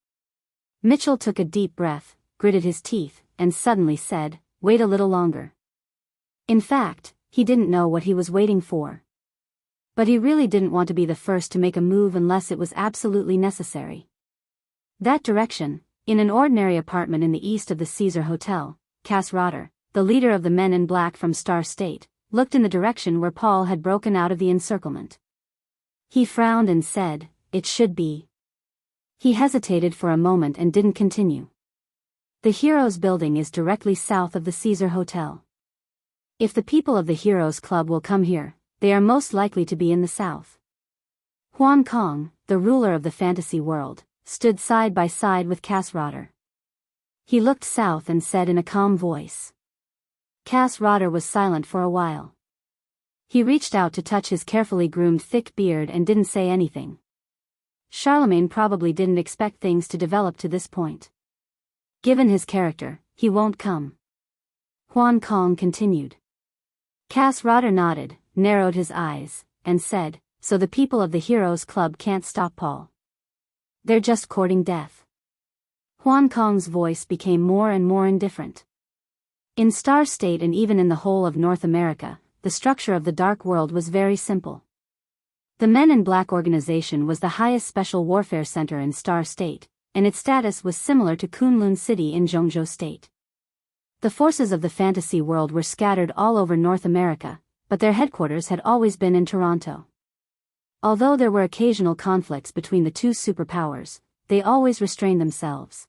Mitchell took a deep breath, gritted his teeth, and suddenly said, "Wait a little longer." In fact, he didn't know what he was waiting for. But he really didn't want to be the first to make a move unless it was absolutely necessary. That direction, in an ordinary apartment in the east of the Caesar Hotel, Cass Rotter, the leader of the Men in Black from Star State, looked in the direction where Paul had broken out of the encirclement. He frowned and said, "It should be." He hesitated for a moment and didn't continue. The Heroes building is directly south of the Caesar Hotel. If the people of the Heroes Club will come here, they are most likely to be in the south. Huan Kong, the ruler of the fantasy world, stood side by side with Cass Rotter. He looked south and said in a calm voice. Cass Rotter was silent for a while. He reached out to touch his carefully groomed thick beard and didn't say anything. Charlemagne probably didn't expect things to develop to this point. Given his character, he won't come. Huan Kong continued. Cass Rotter nodded, narrowed his eyes, and said, "So the people of the Heroes Club can't stop Paul. They're just courting death." Huan Kong's voice became more and more indifferent. In Star State and even in the whole of North America, the structure of the Dark World was very simple. The Men in Black organization was the highest special warfare center in Star State, and its status was similar to Kunlun City in Zhongzhou State. The forces of the fantasy world were scattered all over North America, but their headquarters had always been in Toronto. Although there were occasional conflicts between the two superpowers, they always restrained themselves.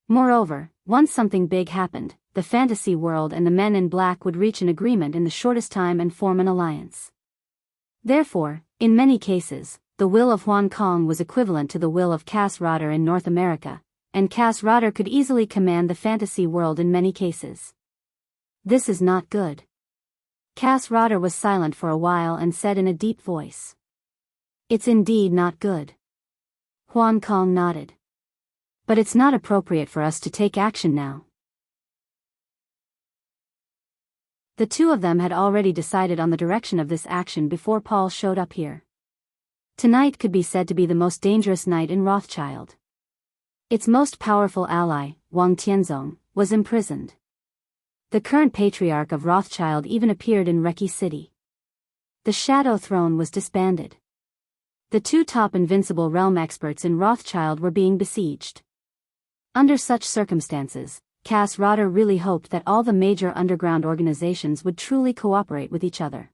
Moreover, once something big happened, the fantasy world and the Men in Black would reach an agreement in the shortest time and form an alliance. Therefore, in many cases, the will of Huan Kong was equivalent to the will of Cass Rotter in North America, and Cass Rotter could easily command the fantasy world in many cases. This is not good. Cass Rotter was silent for a while and said in a deep voice. It's indeed not good. Huan Kong nodded. But it's not appropriate for us to take action now. The two of them had already decided on the direction of this action before Paul showed up here. Tonight could be said to be the most dangerous night in Rothschild. Its most powerful ally, Wang Tianzong, was imprisoned. The current patriarch of Rothschild even appeared in Reki City. The Shadow Throne was disbanded. The two top invincible realm experts in Rothschild were being besieged. Under such circumstances, Cass Rotter really hoped that all the major underground organizations would truly cooperate with each other.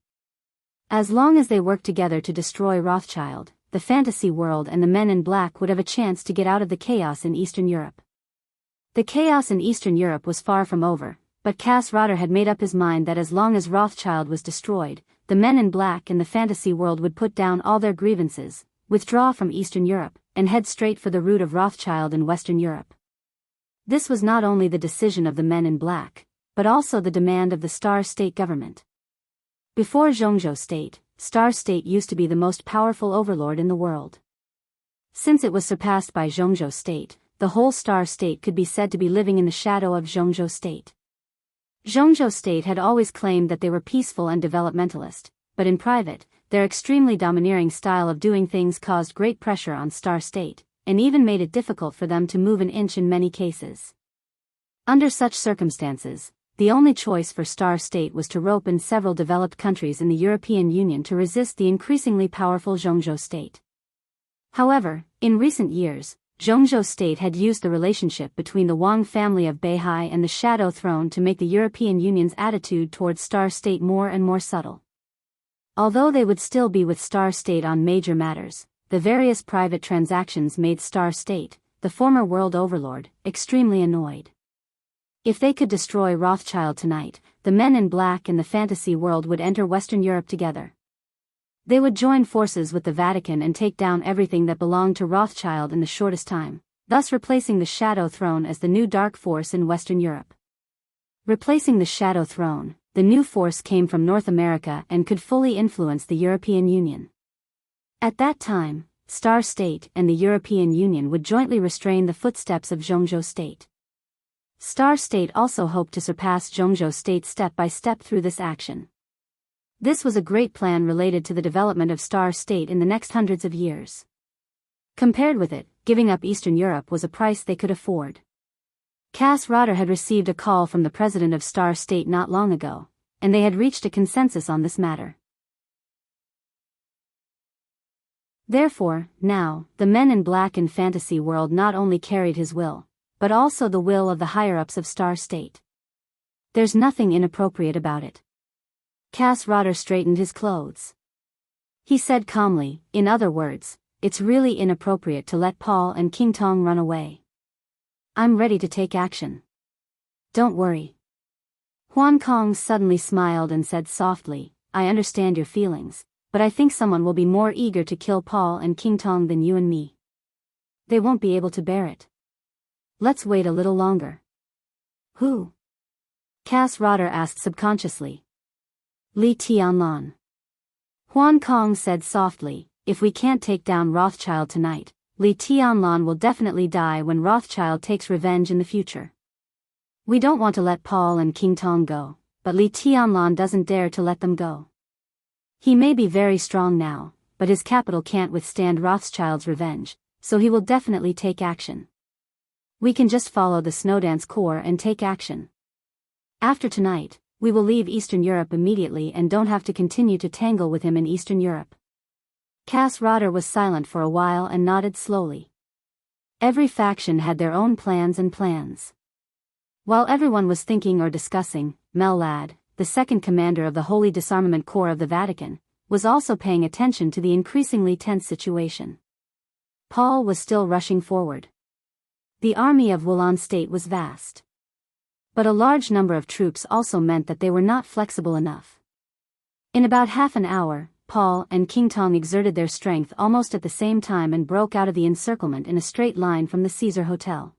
As long as they worked together to destroy Rothschild, the fantasy world and the Men in Black would have a chance to get out of the chaos in Eastern Europe. The chaos in Eastern Europe was far from over, but Cass Rotter had made up his mind that as long as Rothschild was destroyed, the Men in Black and the fantasy world would put down all their grievances, withdraw from Eastern Europe, and head straight for the root of Rothschild in Western Europe. This was not only the decision of the Men in Black, but also the demand of the Star State government. Before Zhongzhou State, Star State used to be the most powerful overlord in the world. Since it was surpassed by Zhongzhou State, the whole Star State could be said to be living in the shadow of Zhongzhou State. Zhongzhou State had always claimed that they were peaceful and developmentalist, but in private, their extremely domineering style of doing things caused great pressure on Star State, and even made it difficult for them to move an inch in many cases. Under such circumstances, the only choice for Star State was to rope in several developed countries in the European Union to resist the increasingly powerful Zhongzhou State. However, in recent years, Zhongzhou State had used the relationship between the Wang family of Beihai and the Shadow Throne to make the European Union's attitude towards Star State more and more subtle. Although they would still be with Star State on major matters, the various private transactions made Star State, the former world overlord, extremely annoyed. If they could destroy Rothschild tonight, the men in black and the fantasy world would enter Western Europe together. They would join forces with the Vatican and take down everything that belonged to Rothschild in the shortest time, thus replacing the Shadow Throne as the new dark force in Western Europe. Replacing the Shadow Throne, the new force came from North America and could fully influence the European Union. At that time, Star State and the European Union would jointly restrain the footsteps of Zhongzhou State. Star State also hoped to surpass Zhongzhou State step by step through this action. This was a great plan related to the development of Star State in the next hundreds of years. Compared with it, giving up Eastern Europe was a price they could afford. Cass Rotter had received a call from the president of Star State not long ago, and they had reached a consensus on this matter. Therefore, now, the men in black in fantasy world not only carried his will, but also the will of the higher-ups of Star State. There's nothing inappropriate about it. Cass Rotter straightened his clothes. He said calmly, in other words, it's really inappropriate to let Paul and King Tong run away. I'm ready to take action. Don't worry. Huan Kong suddenly smiled and said softly, I understand your feelings, but I think someone will be more eager to kill Paul and King Tong than you and me. They won't be able to bear it. Let's wait a little longer. Who? Cass Rotter asked subconsciously. Li Tianlan. Huan Kong said softly, if we can't take down Rothschild tonight, Li Tianlan will definitely die when Rothschild takes revenge in the future. We don't want to let Paul and King Tong go, but Li Tianlan doesn't dare to let them go. He may be very strong now, but his capital can't withstand Rothschild's revenge, so he will definitely take action. We can just follow the Snowdance Corps and take action. After tonight, we will leave Eastern Europe immediately and don't have to continue to tangle with him in Eastern Europe. Cass Rotter was silent for a while and nodded slowly. Every faction had their own plans and plans. While everyone was thinking or discussing, Mellad, the second commander of the Holy Disarmament Corps of the Vatican, was also paying attention to the increasingly tense situation. Paul was still rushing forward. The army of Wulan State was vast. But a large number of troops also meant that they were not flexible enough. In about half an hour, Paul and King Tong exerted their strength almost at the same time and broke out of the encirclement in a straight line from the Caesar Hotel.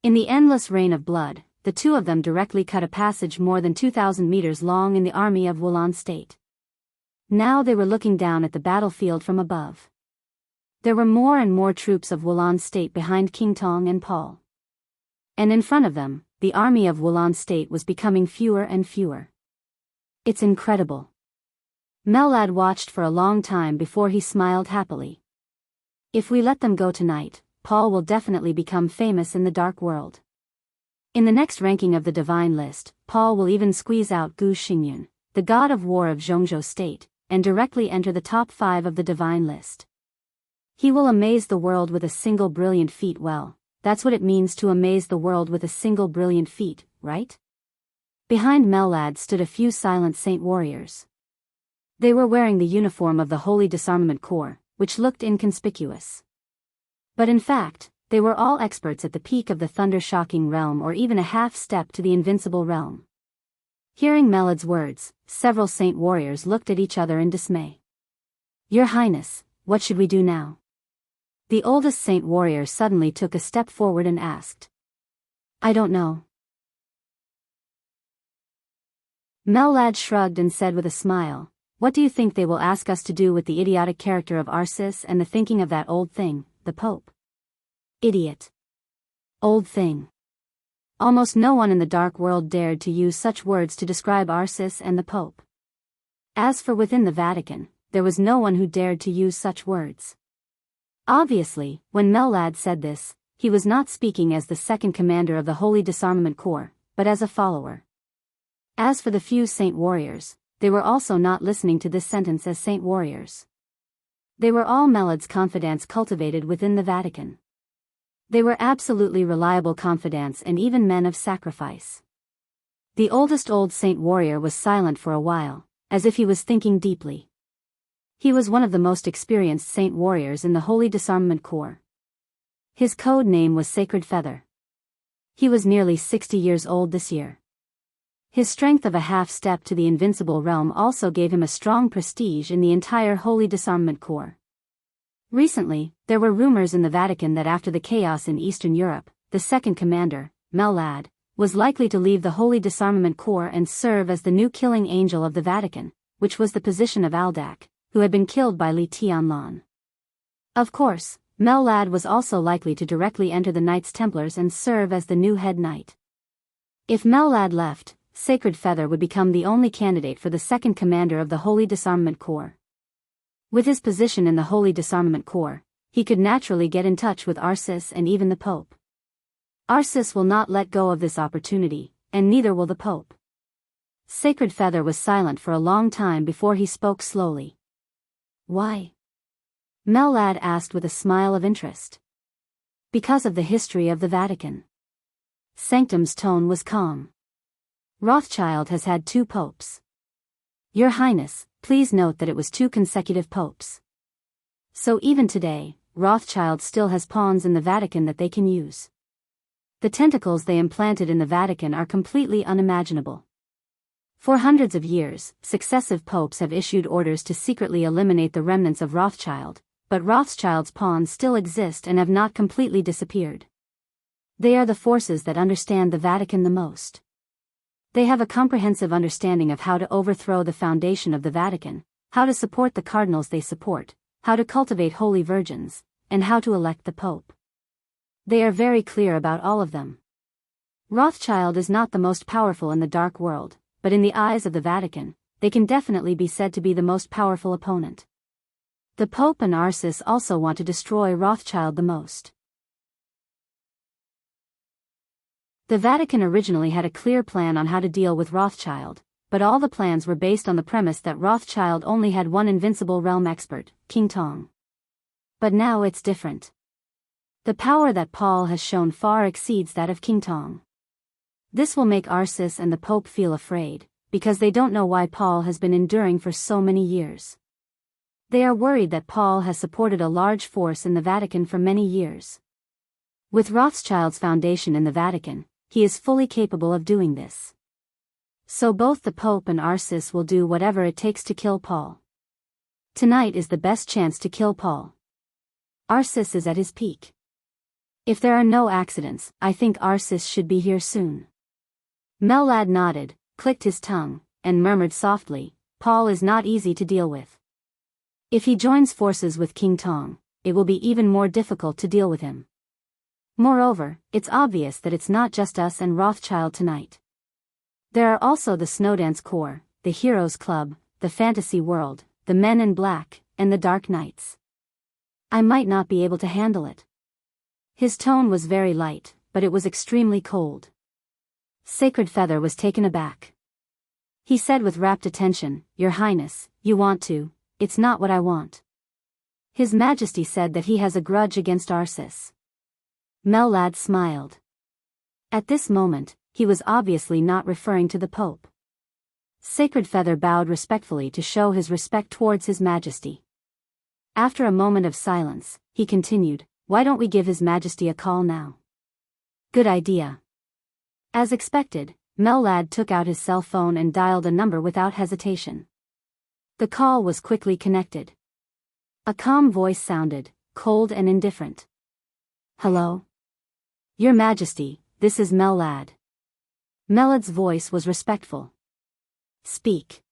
In the endless rain of blood, the two of them directly cut a passage more than 2,000 meters long in the army of Wulan State. Now they were looking down at the battlefield from above. There were more and more troops of Wulan State behind King Tong and Paul. And in front of them, the army of Wulan State was becoming fewer and fewer. It's incredible. Mellad watched for a long time before he smiled happily. If we let them go tonight, Paul will definitely become famous in the dark world. In the next ranking of the divine list, Paul will even squeeze out Gu Xingyun, the god of war of Zhongzhou State, and directly enter the top 5 of the divine list. He will amaze the world with a single brilliant feat. Well, that's what it means to amaze the world with a single brilliant feat, right? Behind Mellad stood a few silent saint warriors. They were wearing the uniform of the Holy Disarmament Corps, which looked inconspicuous. But in fact, they were all experts at the peak of the thunder-shocking realm or even a half-step to the invincible realm. Hearing Mellad's words, several saint warriors looked at each other in dismay. Your Highness, what should we do now? The oldest saint warrior suddenly took a step forward and asked. I don't know. Mellad shrugged and said with a smile, what do you think they will ask us to do with the idiotic character of Arsis and the thinking of that old thing, the Pope. Idiot. Old thing. Almost no one in the dark world dared to use such words to describe Arcis and the Pope. As for within the Vatican, there was no one who dared to use such words. Obviously, when Mellad said this, he was not speaking as the second commander of the Holy Disarmament Corps, but as a follower. As for the few saint warriors, they were also not listening to this sentence as saint warriors. They were all Mellad's confidants cultivated within the Vatican. They were absolutely reliable confidants and even men of sacrifice. The oldest old saint warrior was silent for a while, as if he was thinking deeply. He was one of the most experienced saint warriors in the Holy Disarmament Corps. His code name was Sacred Feather. He was nearly 60 years old this year. His strength of a half-step to the invincible realm also gave him a strong prestige in the entire Holy Disarmament Corps. Recently, there were rumors in the Vatican that after the chaos in Eastern Europe, the second commander, Mellad, was likely to leave the Holy Disarmament Corps and serve as the new killing angel of the Vatican, which was the position of Aldac, who had been killed by Li Tianlan. Of course, Mellad was also likely to directly enter the Knights Templars and serve as the new head knight. If Mellad left, Sacred Feather would become the only candidate for the second commander of the Holy Disarmament Corps. With his position in the Holy Disarmament Corps, he could naturally get in touch with Arcis and even the Pope. Arcis will not let go of this opportunity, and neither will the Pope. Sacred Feather was silent for a long time before he spoke slowly. Why? Mellad asked with a smile of interest. Because of the history of the Vatican. Sanctum's tone was calm. Rothschild has had 2 popes. Your Highness, please note that it was 2 consecutive popes. So even today, Rothschild still has pawns in the Vatican that they can use. The tentacles they implanted in the Vatican are completely unimaginable. For hundreds of years, successive popes have issued orders to secretly eliminate the remnants of Rothschild, but Rothschild's pawns still exist and have not completely disappeared. They are the forces that understand the Vatican the most. They have a comprehensive understanding of how to overthrow the foundation of the Vatican, how to support the cardinals they support, how to cultivate holy virgins, and how to elect the Pope. They are very clear about all of them. Rothschild is not the most powerful in the dark world, but in the eyes of the Vatican, they can definitely be said to be the most powerful opponent. The Pope and Arcis also want to destroy Rothschild the most. The Vatican originally had a clear plan on how to deal with Rothschild, but all the plans were based on the premise that Rothschild only had one invincible realm expert, King Tong. But now it's different. The power that Paul has shown far exceeds that of King Tong. This will make Arcis and the Pope feel afraid, because they don't know why Paul has been enduring for so many years. They are worried that Paul has supported a large force in the Vatican for many years. With Rothschild's foundation in the Vatican, he is fully capable of doing this. So both the Pope and Arcis will do whatever it takes to kill Paul. Tonight is the best chance to kill Paul. Arcis is at his peak. If there are no accidents, I think Arcis should be here soon. Mellad nodded, clicked his tongue, and murmured softly, Paul is not easy to deal with. If he joins forces with King Tong, it will be even more difficult to deal with him. Moreover, it's obvious that it's not just us and Rothschild tonight. There are also the Snowdance Corps, the Heroes Club, the Fantasy World, the Men in Black, and the Dark Knights. I might not be able to handle it. His tone was very light, but it was extremely cold. Sacred Feather was taken aback. He said with rapt attention, Your Highness, you want to, it's not what I want. His Majesty said that he has a grudge against Arcis. Mellad smiled. At this moment, he was obviously not referring to the Pope. Sacred Feather bowed respectfully to show his respect towards His Majesty. After a moment of silence, he continued, Why don't we give His Majesty a call now? Good idea. As expected, Mellad took out his cell phone and dialed a number without hesitation. The call was quickly connected. A calm voice sounded, cold and indifferent. Hello? Your Majesty, this is Mellad. Mellad's voice was respectful. Speak.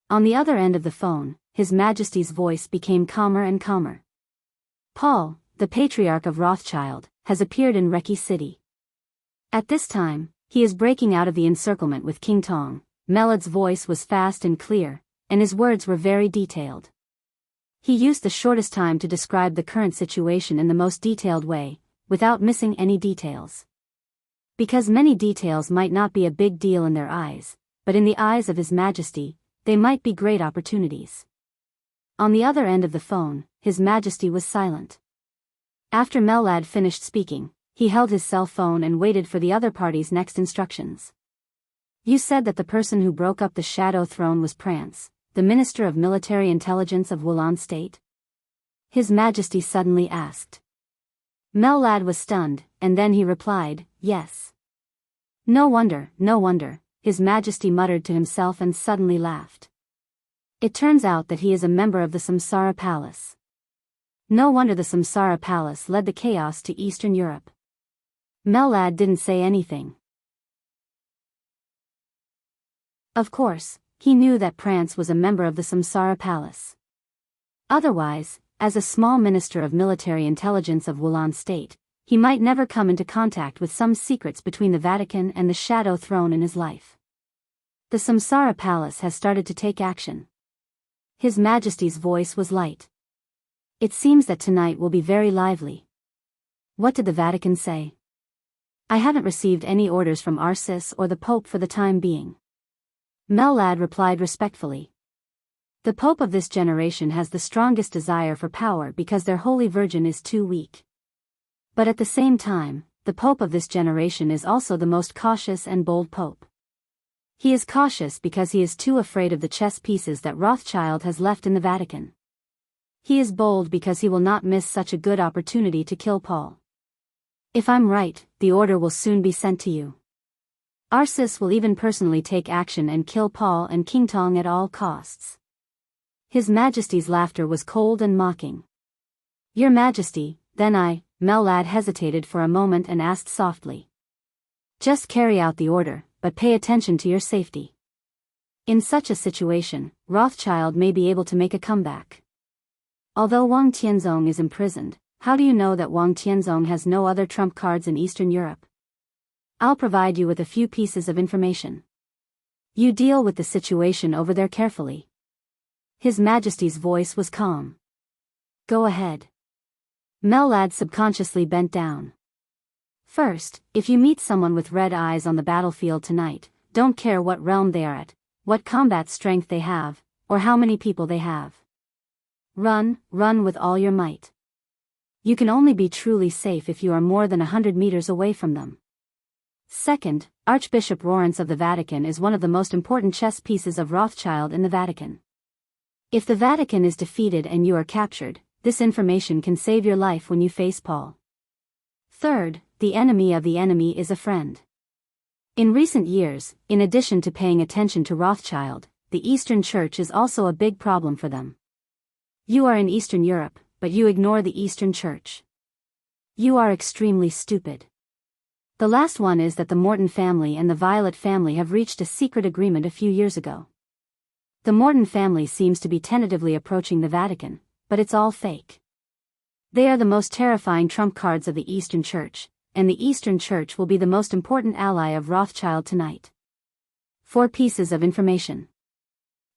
On the other end of the phone, His Majesty's voice became calmer and calmer. Paul, the patriarch of Rothschild, has appeared in Reki City. At this time, he is breaking out of the encirclement with King Tong. Melad's voice was fast and clear, and his words were very detailed. He used the shortest time to describe the current situation in the most detailed way, without missing any details. Because many details might not be a big deal in their eyes, but in the eyes of His Majesty, they might be great opportunities. On the other end of the phone, His Majesty was silent. After Mellad finished speaking, he held his cell phone and waited for the other party's next instructions. You said that the person who broke up the Shadow Throne was Prance, the Minister of Military Intelligence of Wulan State? His Majesty suddenly asked. Mellad was stunned, and then he replied, yes. No wonder, His Majesty muttered to himself and suddenly laughed. It turns out that he is a member of the Samsara Palace. No wonder the Samsara Palace led the chaos to Eastern Europe. Mellad didn't say anything. Of course, he knew that Prance was a member of the Samsara Palace. Otherwise, as a small minister of military intelligence of Wulan State, he might never come into contact with some secrets between the Vatican and the Shadow Throne in his life. The Samsara Palace has started to take action. His Majesty's voice was light. It seems that tonight will be very lively. What did the Vatican say? I haven't received any orders from Arcis or the Pope for the time being. Mellad replied respectfully. The Pope of this generation has the strongest desire for power because their Holy Virgin is too weak. But at the same time, the Pope of this generation is also the most cautious and bold Pope. He is cautious because he is too afraid of the chess pieces that Rothschild has left in the Vatican. He is bold because he will not miss such a good opportunity to kill Paul. If I'm right, the order will soon be sent to you. Arcis will even personally take action and kill Paul and King Tong at all costs. His Majesty's laughter was cold and mocking. Your Majesty, then Mellad hesitated for a moment and asked softly. Just carry out the order, but pay attention to your safety. In such a situation, Rothschild may be able to make a comeback. Although Wang Tianzong is imprisoned, how do you know that Wang Tianzong has no other trump cards in Eastern Europe? I'll provide you with a few pieces of information. You deal with the situation over there carefully. His Majesty's voice was calm. Go ahead. Mellad subconsciously bent down. First, if you meet someone with red eyes on the battlefield tonight, don't care what realm they are at, what combat strength they have, or how many people they have. Run with all your might. You can only be truly safe if you are more than 100 meters away from them. Second, Archbishop Lawrence of the Vatican is one of the most important chess pieces of Rothschild in the Vatican. If the Vatican is defeated and you are captured, this information can save your life when you face Paul. Third, the enemy of the enemy is a friend. In recent years, in addition to paying attention to Rothschild, the Eastern Church is also a big problem for them. You are in Eastern Europe, but you ignore the Eastern Church. You are extremely stupid. The last one is that the Morton family and the Violet family have reached a secret agreement a few years ago. The Morton family seems to be tentatively approaching the Vatican, but it's all fake. They are the most terrifying trump cards of the Eastern Church, and the Eastern Church will be the most important ally of Rothschild tonight. 4 pieces of information.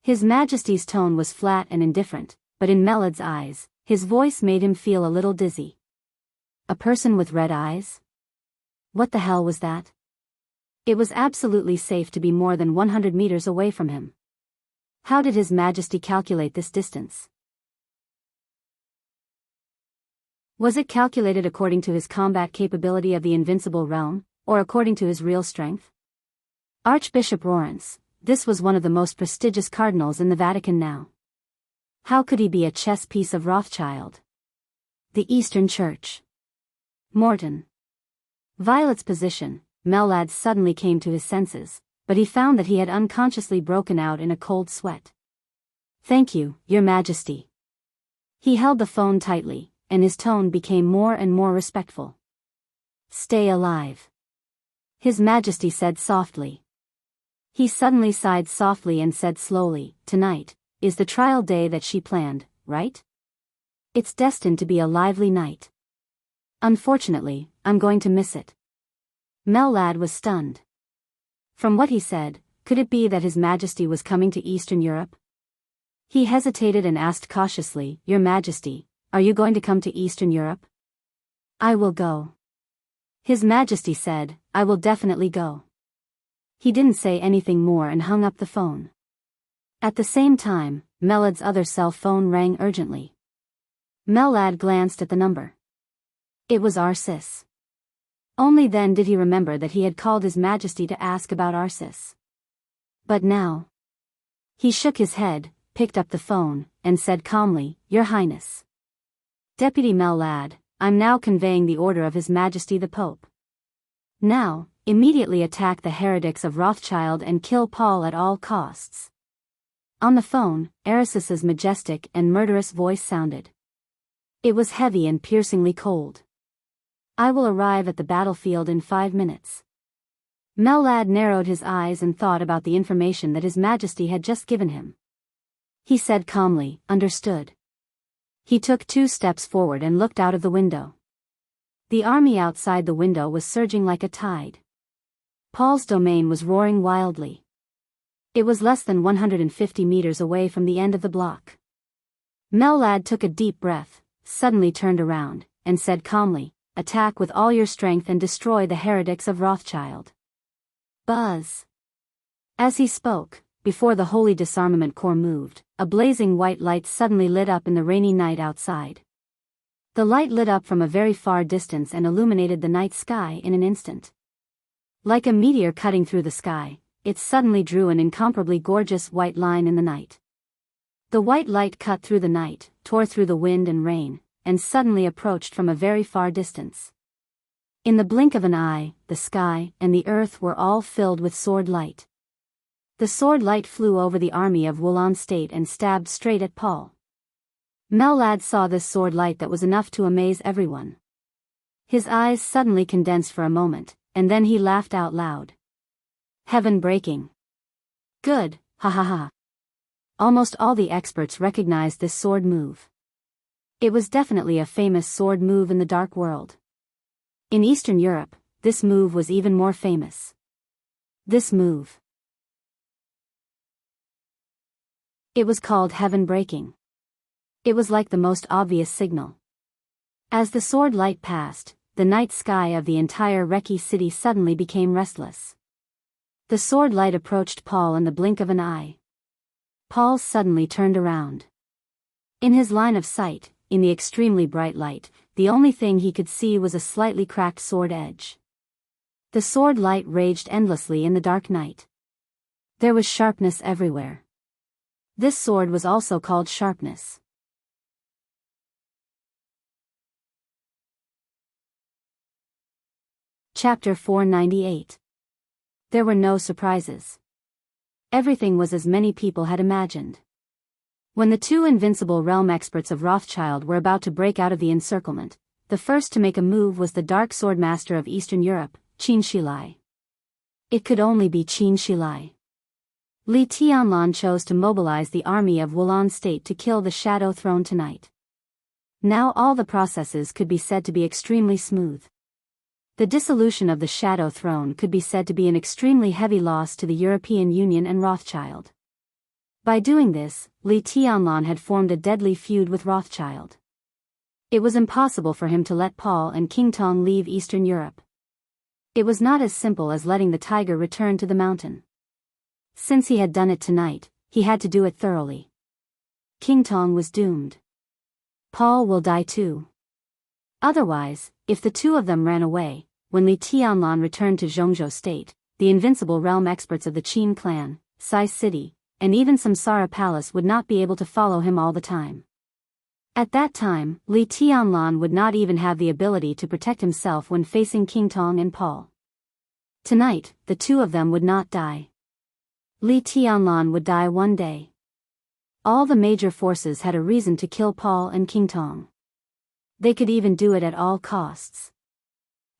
His Majesty's tone was flat and indifferent, but in Melad's eyes, his voice made him feel a little dizzy. A person with red eyes? What the hell was that? It was absolutely safe to be more than 100 meters away from him. How did His Majesty calculate this distance? Was it calculated according to his combat capability of the invincible realm, or according to his real strength? Archbishop Lawrence, this was one of the most prestigious cardinals in the Vatican now. How could he be a chess piece of Rothschild? The Eastern Church. Morton. Violet's position. Mellad suddenly came to his senses, but he found that he had unconsciously broken out in a cold sweat. Thank you, Your Majesty. He held the phone tightly, and his tone became more and more respectful. Stay alive. His Majesty said softly. He suddenly sighed softly and said slowly, tonight is the trial day that she planned, right? It's destined to be a lively night. Unfortunately, I'm going to miss it. Mellad was stunned. From what he said, could it be that His Majesty was coming to Eastern Europe? He hesitated and asked cautiously, Your Majesty, are you going to come to Eastern Europe? I will go. His Majesty said, I will definitely go. He didn't say anything more and hung up the phone. At the same time, Mellad's other cell phone rang urgently. Mellad glanced at the number. It was Arsis. Only then did he remember that he had called His Majesty to ask about Arsis. But now. He shook his head, picked up the phone, and said calmly, Your Highness. Deputy Mellad, I'm now conveying the order of His Majesty the Pope. Now, immediately attack the heretics of Rothschild and kill Paul at all costs. On the phone, Arisis's majestic and murderous voice sounded. It was heavy and piercingly cold. I will arrive at the battlefield in 5 minutes. Mellad narrowed his eyes and thought about the information that His Majesty had just given him. He said calmly, Understood. He took 2 steps forward and looked out of the window. The army outside the window was surging like a tide. Paul's domain was roaring wildly. It was less than 150 meters away from the end of the block. Mellad took a deep breath, suddenly turned around, and said calmly, Attack with all your strength and destroy the heretics of Rothschild. Buzz. As he spoke, before the Holy Disarmament Corps moved, a blazing white light suddenly lit up in the rainy night outside. The light lit up from a very far distance and illuminated the night sky in an instant. Like a meteor cutting through the sky, it suddenly drew an incomparably gorgeous white line in the night. The white light cut through the night, tore through the wind and rain, and suddenly approached from a very far distance. In the blink of an eye, the sky and the earth were all filled with sword light. The sword light flew over the army of Wulon State and stabbed straight at Paul. Mellad saw this sword light that was enough to amaze everyone. His eyes suddenly condensed for a moment, and then he laughed out loud. Heaven breaking. Good, ha ha ha. Almost all the experts recognized this sword move. It was definitely a famous sword move in the Dark World. In Eastern Europe, this move was even more famous. This move. It was called heaven breaking. It was like the most obvious signal. As the sword light passed, the night sky of the entire Reki city suddenly became restless. The sword light approached Paul in the blink of an eye. Paul suddenly turned around. In his line of sight, in the extremely bright light, the only thing he could see was a slightly cracked sword edge. The sword light raged endlessly in the dark night. There was sharpness everywhere. This sword was also called sharpness. Chapter 498. There were no surprises. Everything was as many people had imagined. When the 2 invincible realm experts of Rothschild were about to break out of the encirclement, the first to make a move was the Dark Sword Master of Eastern Europe, Qin Shilai. It could only be Qin Shilai. Li Tianlan chose to mobilize the army of Wulon State to kill the Shadow Throne tonight. Now all the processes could be said to be extremely smooth. The dissolution of the Shadow Throne could be said to be an extremely heavy loss to the European Union and Rothschild. By doing this, Li Tianlan had formed a deadly feud with Rothschild. It was impossible for him to let Paul and King Tong leave Eastern Europe. It was not as simple as letting the tiger return to the mountain. Since he had done it tonight, he had to do it thoroughly. King Tong was doomed. Paul will die too. Otherwise, if the 2 of them ran away, when Li Tianlan returned to Zhongzhou State, the invincible realm experts of the Qin clan, Sai City, and even Samsara Palace would not be able to follow him all the time. At that time, Li Tianlan would not even have the ability to protect himself when facing King Tong and Paul. Tonight, the 2 of them would not die. Li Tianlan would die one day. All the major forces had a reason to kill Paul and King Tong. They could even do it at all costs.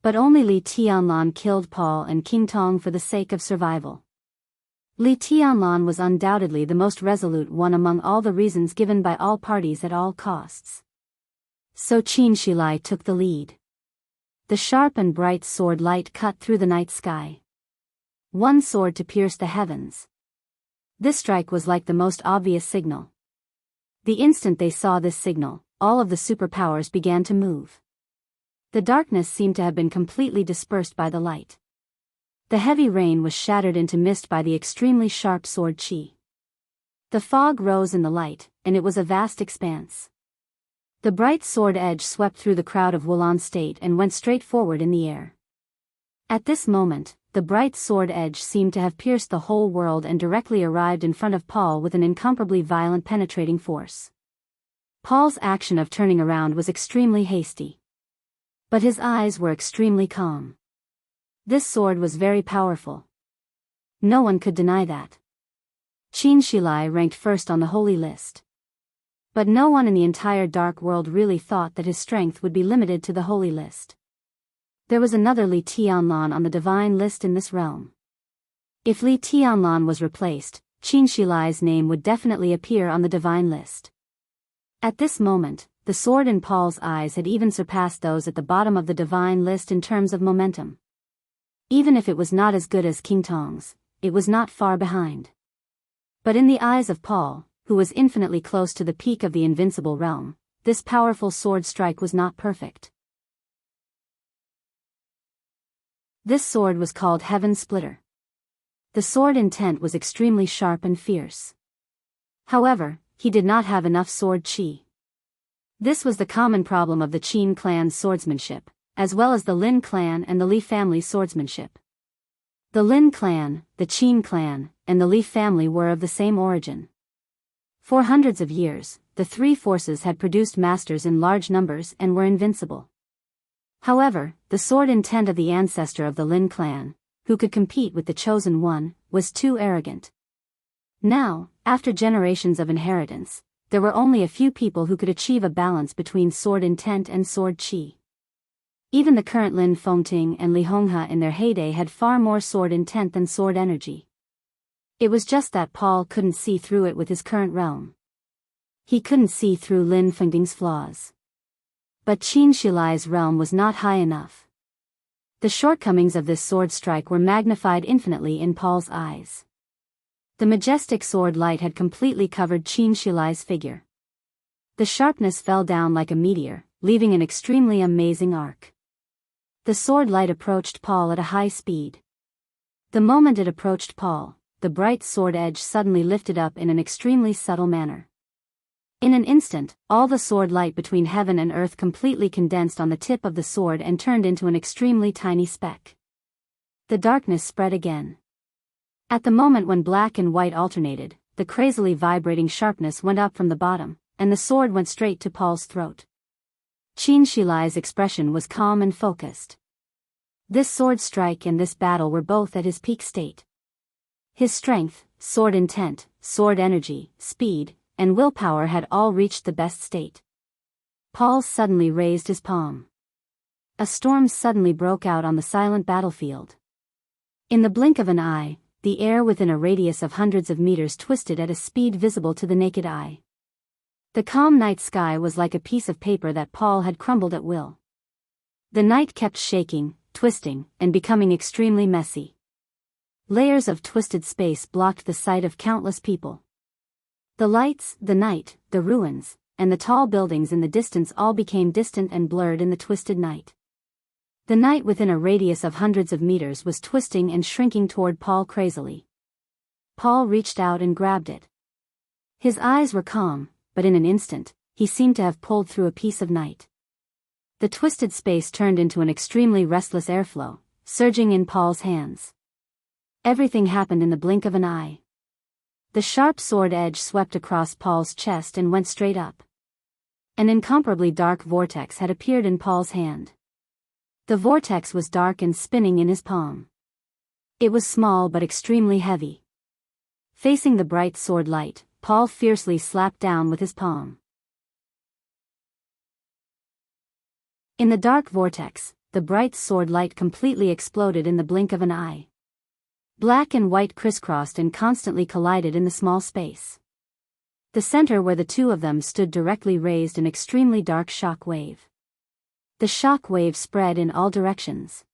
But only Li Tianlan killed Paul and King Tong for the sake of survival. Li Tianlan was undoubtedly the most resolute one among all the reasons given by all parties at all costs. So Qin Shilai took the lead. The sharp and bright sword light cut through the night sky. One sword to pierce the heavens. This strike was like the most obvious signal. The instant they saw this signal, all of the superpowers began to move. The darkness seemed to have been completely dispersed by the light. The heavy rain was shattered into mist by the extremely sharp sword chi. The fog rose in the light, and it was a vast expanse. The bright sword edge swept through the crowd of Wulon State and went straight forward in the air. At this moment, the bright sword edge seemed to have pierced the whole world and directly arrived in front of Paul with an incomparably violent penetrating force. Paul's action of turning around was extremely hasty. But his eyes were extremely calm. This sword was very powerful. No one could deny that. Qin Shilai ranked first on the holy list. But no one in the entire dark world really thought that his strength would be limited to the holy list. There was another Li Tianlan on the divine list in this realm. If Li Tianlan was replaced, Qin Shilai's name would definitely appear on the divine list. At this moment, the sword in Paul's eyes had even surpassed those at the bottom of the divine list in terms of momentum. Even if it was not as good as King Tong's, it was not far behind. But in the eyes of Paul, who was infinitely close to the peak of the invincible realm, this powerful sword strike was not perfect. This sword was called Heaven Splitter. The sword intent was extremely sharp and fierce. However, he did not have enough sword chi. This was the common problem of the Qin clan's swordsmanship, as well as the Lin clan and the Li family's swordsmanship. The Lin clan, the Qin clan, and the Li family were of the same origin. For hundreds of years, the three forces had produced masters in large numbers and were invincible. However, the sword intent of the ancestor of the Lin clan, who could compete with the chosen one, was too arrogant. Now, after generations of inheritance, there were only a few people who could achieve a balance between sword intent and sword chi. Even the current Lin Fengting and Li Honghe in their heyday had far more sword intent than sword energy. It was just that Paul couldn't see through it with his current realm. He couldn't see through Lin Fengting's flaws. But Qin Shilai's realm was not high enough. The shortcomings of this sword strike were magnified infinitely in Paul's eyes. The majestic sword light had completely covered Qin Shilai's figure. The sharpness fell down like a meteor, leaving an extremely amazing arc. The sword light approached Paul at a high speed. The moment it approached Paul, the bright sword edge suddenly lifted up in an extremely subtle manner. In an instant, all the sword light between heaven and earth completely condensed on the tip of the sword and turned into an extremely tiny speck. The darkness spread again. At the moment when black and white alternated, the crazily vibrating sharpness went up from the bottom, and the sword went straight to Paul's throat. Qin Shilai's expression was calm and focused. This sword strike and this battle were both at his peak state. His strength, sword intent, sword energy, speed, and willpower had all reached the best state. Paul suddenly raised his palm. A storm suddenly broke out on the silent battlefield. In the blink of an eye, the air within a radius of hundreds of meters twisted at a speed visible to the naked eye. The calm night sky was like a piece of paper that Paul had crumbled at will. The night kept shaking, twisting, and becoming extremely messy. Layers of twisted space blocked the sight of countless people. The lights, the night, the ruins, and the tall buildings in the distance all became distant and blurred in the twisted night. The night within a radius of hundreds of meters was twisting and shrinking toward Paul crazily. Paul reached out and grabbed it. His eyes were calm, but in an instant, he seemed to have pulled through a piece of night. The twisted space turned into an extremely restless airflow, surging in Paul's hands. Everything happened in the blink of an eye. The sharp sword edge swept across Paul's chest and went straight up. An incomparably dark vortex had appeared in Paul's hand. The vortex was dark and spinning in his palm. It was small but extremely heavy. Facing the bright sword light, Paul fiercely slapped down with his palm. In the dark vortex, the bright sword light completely exploded in the blink of an eye. Black and white crisscrossed and constantly collided in the small space. The center where the two of them stood directly raised an extremely dark shock wave. The shock wave spread in all directions.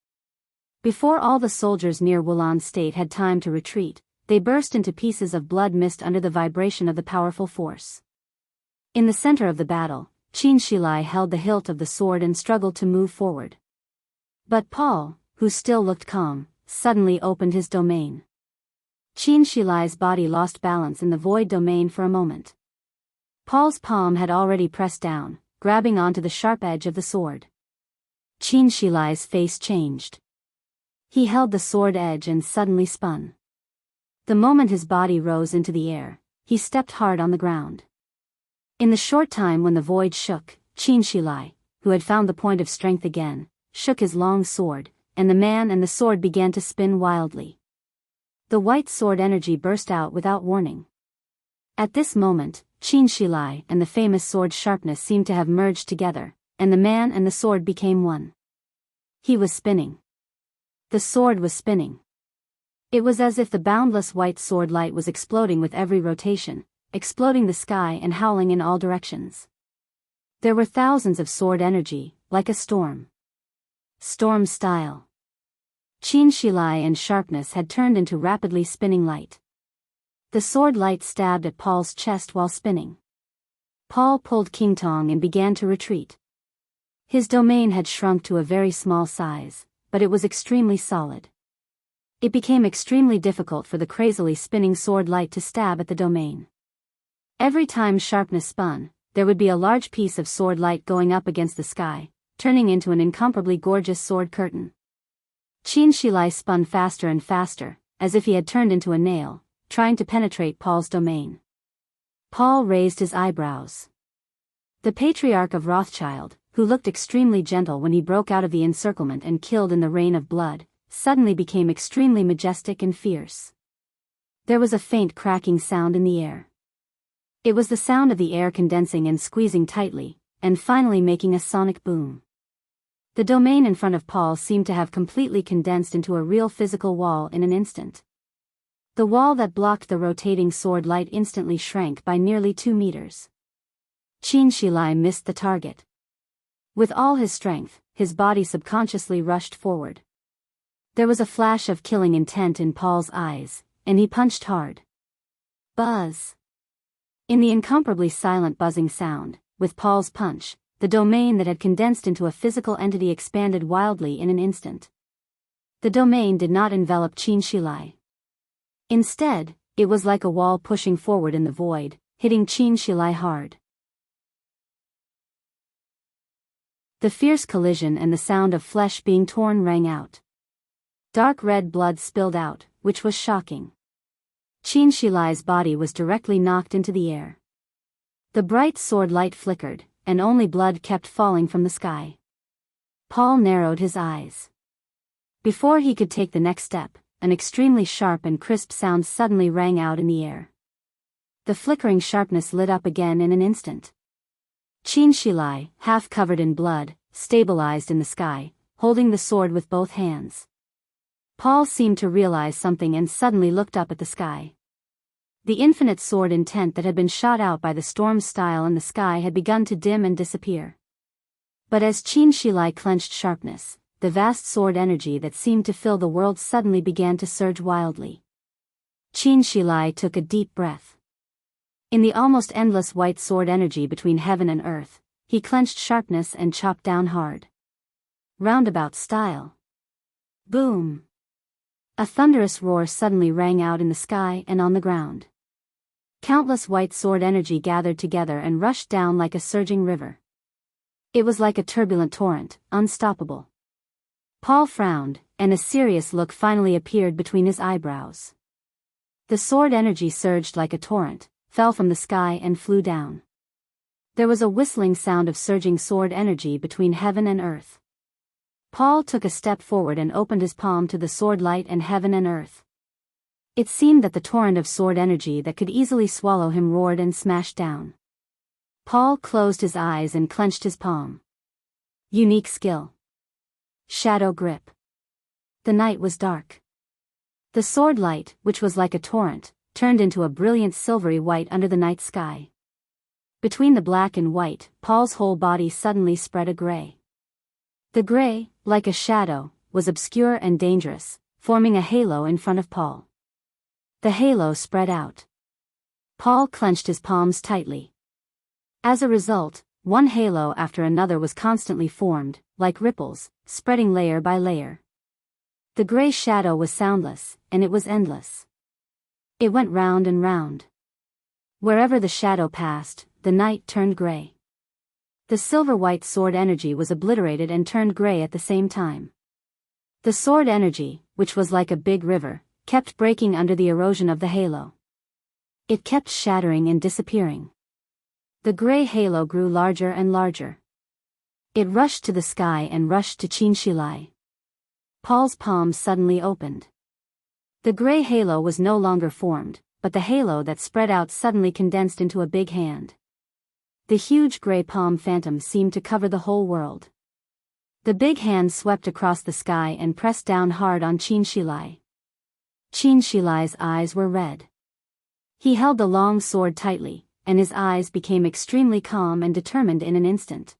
Before all the soldiers near Wulan State had time to retreat, they burst into pieces of blood mist under the vibration of the powerful force. In the center of the battle, Qin Shilai held the hilt of the sword and struggled to move forward. But Paul, who still looked calm, suddenly opened his domain. Qin Shilai's body lost balance in the void domain for a moment. Paul's palm had already pressed down, grabbing onto the sharp edge of the sword. Qin Shilai's face changed. He held the sword edge and suddenly spun. The moment his body rose into the air, he stepped hard on the ground. In the short time when the void shook, Qin Shilai, who had found the point of strength again, shook his long sword, and the man and the sword began to spin wildly. The white sword energy burst out without warning. At this moment, Qin Shilai and the famous sword sharpness seemed to have merged together, and the man and the sword became one. He was spinning. The sword was spinning. It was as if the boundless white sword light was exploding with every rotation, exploding the sky and howling in all directions. There were thousands of sword energy, like a storm. Storm style. Qin Shilai and sharpness had turned into rapidly spinning light. The sword light stabbed at Paul's chest while spinning. Paul pulled King Tong and began to retreat. His domain had shrunk to a very small size, but it was extremely solid. It became extremely difficult for the crazily spinning sword light to stab at the domain. Every time sharpness spun, there would be a large piece of sword light going up against the sky, turning into an incomparably gorgeous sword curtain. Qin Shilai spun faster and faster, as if he had turned into a nail, trying to penetrate Paul's domain. Paul raised his eyebrows. The patriarch of Rothschild, who looked extremely gentle when he broke out of the encirclement and killed in the rain of blood, suddenly became extremely majestic and fierce. There was a faint cracking sound in the air. It was the sound of the air condensing and squeezing tightly, and finally making a sonic boom. The domain in front of Paul seemed to have completely condensed into a real physical wall in an instant. The wall that blocked the rotating sword light instantly shrank by nearly 2 meters. Qin Shilai missed the target. With all his strength, his body subconsciously rushed forward. There was a flash of killing intent in Paul's eyes, and he punched hard. Buzz! In the incomparably silent buzzing sound, with Paul's punch, the domain that had condensed into a physical entity expanded wildly in an instant. The domain did not envelop Qin Shilai. Instead, it was like a wall pushing forward in the void, hitting Qin Shilai hard. The fierce collision and the sound of flesh being torn rang out. Dark red blood spilled out, which was shocking. Qin Shilai's body was directly knocked into the air. The bright sword light flickered, and only blood kept falling from the sky. Paul narrowed his eyes. Before he could take the next step, an extremely sharp and crisp sound suddenly rang out in the air. The flickering sharpness lit up again in an instant. Qin Shilai, half covered in blood, stabilized in the sky, holding the sword with both hands. Paul seemed to realize something and suddenly looked up at the sky. The infinite sword intent that had been shot out by the storm style in the sky had begun to dim and disappear. But as Qin Shilai clenched sharpness, the vast sword energy that seemed to fill the world suddenly began to surge wildly. Qin Shilai took a deep breath. In the almost endless white sword energy between heaven and earth, he clenched sharpness and chopped down hard. Roundabout style. Boom! A thunderous roar suddenly rang out in the sky and on the ground. Countless white sword energy gathered together and rushed down like a surging river. It was like a turbulent torrent, unstoppable. Paul frowned, and a serious look finally appeared between his eyebrows. The sword energy surged like a torrent, fell from the sky and flew down. There was a whistling sound of surging sword energy between heaven and earth. Paul took a step forward and opened his palm to the sword light and heaven and earth. It seemed that the torrent of sword energy that could easily swallow him roared and smashed down. Paul closed his eyes and clenched his palm. Unique skill. Shadow grip. The night was dark. The sword light, which was like a torrent, turned into a brilliant silvery white under the night sky. Between the black and white, Paul's whole body suddenly spread a gray. The gray, like a shadow, was obscure and dangerous, forming a halo in front of Paul. The halo spread out. Paul clenched his palms tightly. As a result, one halo after another was constantly formed, like ripples, spreading layer by layer. The gray shadow was soundless, and it was endless. It went round and round. Wherever the shadow passed, the night turned gray. The silver-white sword energy was obliterated and turned gray at the same time. The sword energy, which was like a big river, kept breaking under the erosion of the halo. It kept shattering and disappearing. The gray halo grew larger and larger. It rushed to the sky and rushed to Qinshilai. Paul's palms suddenly opened. The gray halo was no longer formed, but the halo that spread out suddenly condensed into a big hand. The huge gray palm phantom seemed to cover the whole world. The big hand swept across the sky and pressed down hard on Qinshilai. Qinshilai's eyes were red. He held the long sword tightly, and his eyes became extremely calm and determined in an instant.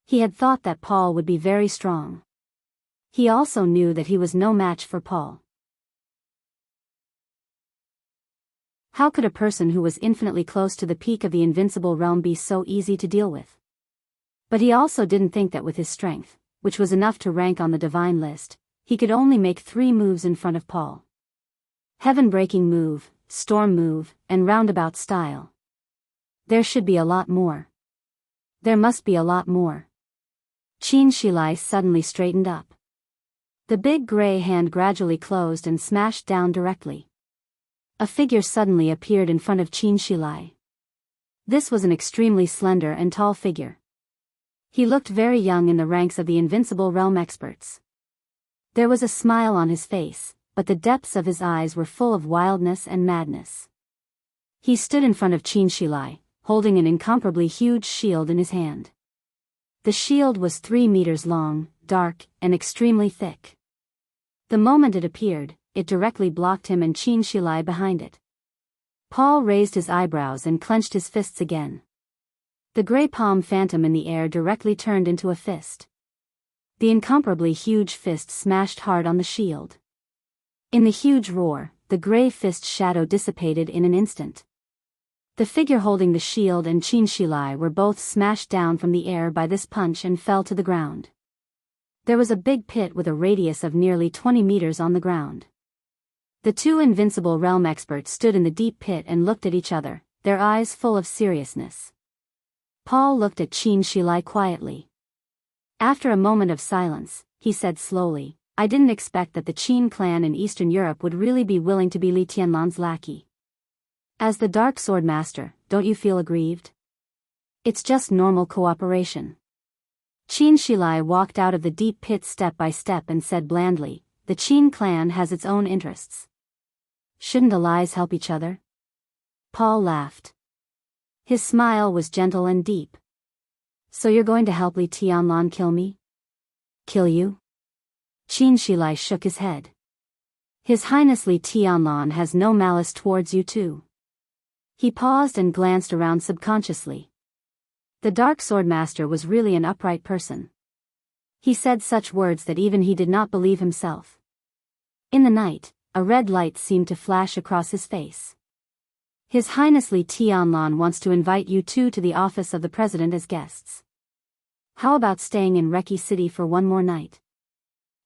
He had thought that Paul would be very strong. He also knew that he was no match for Paul. How could a person who was infinitely close to the peak of the invincible realm be so easy to deal with? But he also didn't think that with his strength, which was enough to rank on the divine list, he could only make 3 moves in front of Paul. Heaven-breaking move, storm move, and roundabout style. There should be a lot more. There must be a lot more. Qinshilai suddenly straightened up. The big gray hand gradually closed and smashed down directly. A figure suddenly appeared in front of Qinshilai. This was an extremely slender and tall figure. He looked very young in the ranks of the invincible realm experts. There was a smile on his face, but the depths of his eyes were full of wildness and madness. He stood in front of Qinshilai, holding an incomparably huge shield in his hand. The shield was 3 meters long, dark, and extremely thick. The moment it appeared, it directly blocked him and Qinshilai behind it. Paul raised his eyebrows and clenched his fists again. The gray palm phantom in the air directly turned into a fist. The incomparably huge fist smashed hard on the shield. In the huge roar, the gray fist shadow dissipated in an instant. The figure holding the shield and Qinshilai were both smashed down from the air by this punch and fell to the ground. There was a big pit with a radius of nearly 20 meters on the ground. The 2 invincible realm experts stood in the deep pit and looked at each other, their eyes full of seriousness. Paul looked at Qinshilai quietly. After a moment of silence, he said slowly, "I didn't expect that the Qin clan in Eastern Europe would really be willing to be Li Tianlan's lackey. As the Dark Sword Master, don't you feel aggrieved? It's just normal cooperation." Qinshilai walked out of the deep pit step by step and said blandly, "The Qin clan has its own interests. Shouldn't allies help each other?" Paul laughed. His smile was gentle and deep. "So you're going to help Li Tianlan kill me?" "Kill you?" Qinshilai shook his head. "His Highness Li Tianlan has no malice towards you too." He paused and glanced around subconsciously. The Dark Sword Master was really an upright person. He said such words that even he did not believe himself. In the night, a red light seemed to flash across his face. "His Highness Li Tianlan wants to invite you two to the office of the President as guests. How about staying in Reki City for one more night?"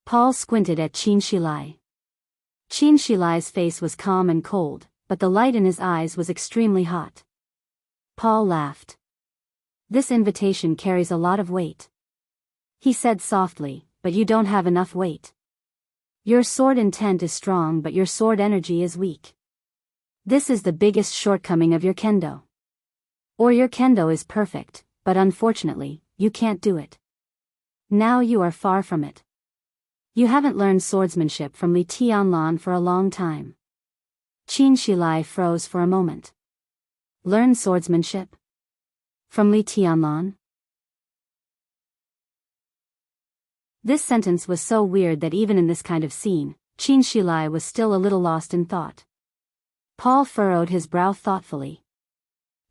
Paul squinted at Qinshilai. Qinshilai's face was calm and cold, but the light in his eyes was extremely hot. Paul laughed. "This invitation carries a lot of weight," he said softly, "but you don't have enough weight. Your sword intent is strong but your sword energy is weak. This is the biggest shortcoming of your kendo. Or your kendo is perfect, but unfortunately, you can't do it. Now you are far from it. You haven't learned swordsmanship from Li Tianlan for a long time." Qinshilai froze for a moment. "Learn swordsmanship? From Li Tianlan?" This sentence was so weird that even in this kind of scene, Qinshilai was still a little lost in thought. Paul furrowed his brow thoughtfully.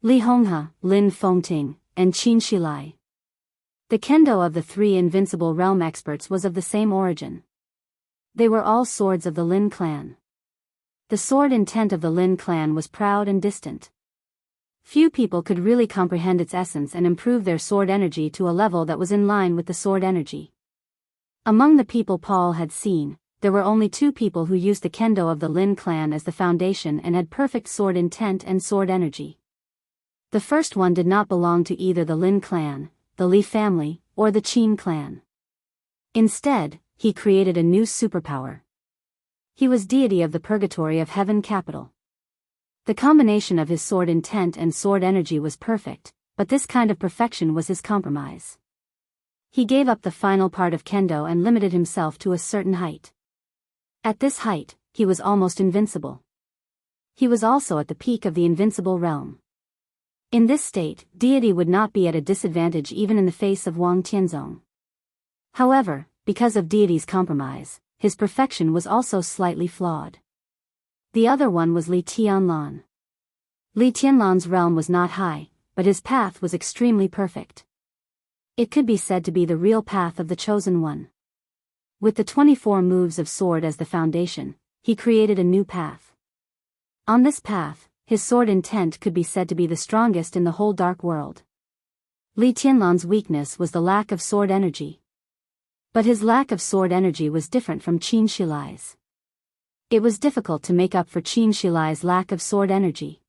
Li Honghe, Lin Fengting, and Qinshilai. The kendo of the three invincible realm experts was of the same origin. They were all swords of the Lin clan. The sword intent of the Lin clan was proud and distant. Few people could really comprehend its essence and improve their sword energy to a level that was in line with the sword energy. Among the people Paul had seen, there were only two people who used the kendo of the Lin clan as the foundation and had perfect sword intent and sword energy. The first one did not belong to either the Lin clan, the Li family, or the Qin clan. Instead, he created a new superpower. He was deity of the purgatory of heaven capital. The combination of his sword intent and sword energy was perfect, but this kind of perfection was his compromise. He gave up the final part of kendo and limited himself to a certain height. At this height, he was almost invincible. He was also at the peak of the invincible realm. In this state, deity would not be at a disadvantage even in the face of Wang Tianzong. However, because of deity's compromise, his perfection was also slightly flawed. The other one was Li Tianlan. Li Tianlan's realm was not high, but his path was extremely perfect. It could be said to be the real path of the chosen one. With the 24 moves of sword as the foundation, he created a new path. On this path, his sword intent could be said to be the strongest in the whole dark world. Li Tianlan's weakness was the lack of sword energy. But his lack of sword energy was different from Qin Shilai's. It was difficult to make up for Qin Shilai's lack of sword energy.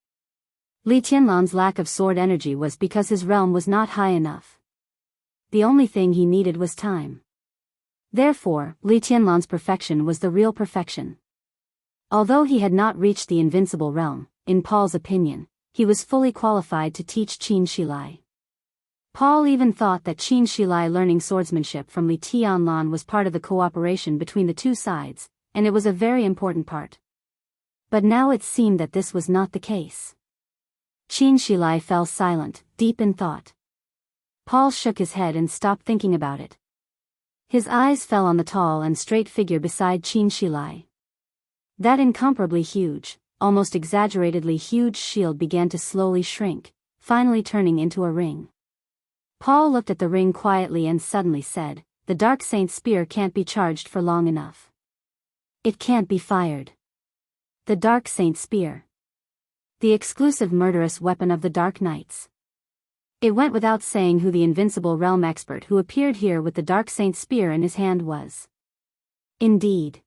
Li Tianlan's lack of sword energy was because his realm was not high enough. The only thing he needed was time. Therefore, Li Tianlan's perfection was the real perfection. Although he had not reached the invincible realm, in Paul's opinion, he was fully qualified to teach Qin Shilai. Paul even thought that Qin Shilai learning swordsmanship from Li Tianlan was part of the cooperation between the two sides, and it was a very important part. But now it seemed that this was not the case. Qin Shilai fell silent, deep in thought. Paul shook his head and stopped thinking about it. His eyes fell on the tall and straight figure beside Qin Shilai. That incomparably huge, almost exaggeratedly huge shield began to slowly shrink, finally turning into a ring. Paul looked at the ring quietly and suddenly said, "The Dark Saint's spear can't be charged for long enough. It can't be fired." The Dark Saint's spear. The exclusive murderous weapon of the Dark Knights. It went without saying who the invincible realm expert who appeared here with the Dark Saint's spear in his hand was. Indeed.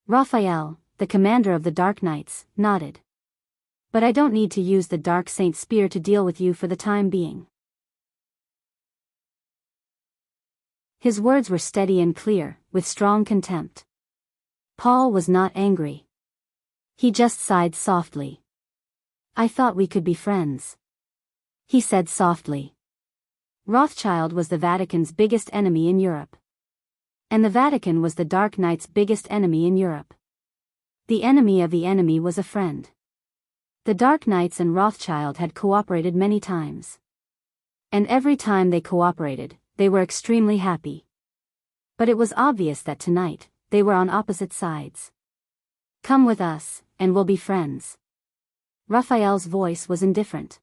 Raphael, the commander of the Dark Knights, nodded. "But I don't need to use the Dark Saint's spear to deal with you for the time being." His words were steady and clear, with strong contempt. Paul was not angry. He just sighed softly. "I thought we could be friends," he said softly. Rothschild was the Vatican's biggest enemy in Europe. And the Vatican was the Dark Knight's biggest enemy in Europe. The enemy of the enemy was a friend. The Dark Knights and Rothschild had cooperated many times. And every time they cooperated, they were extremely happy. But it was obvious that tonight, they were on opposite sides. "Come with us, and we'll be friends." Raphael's voice was indifferent.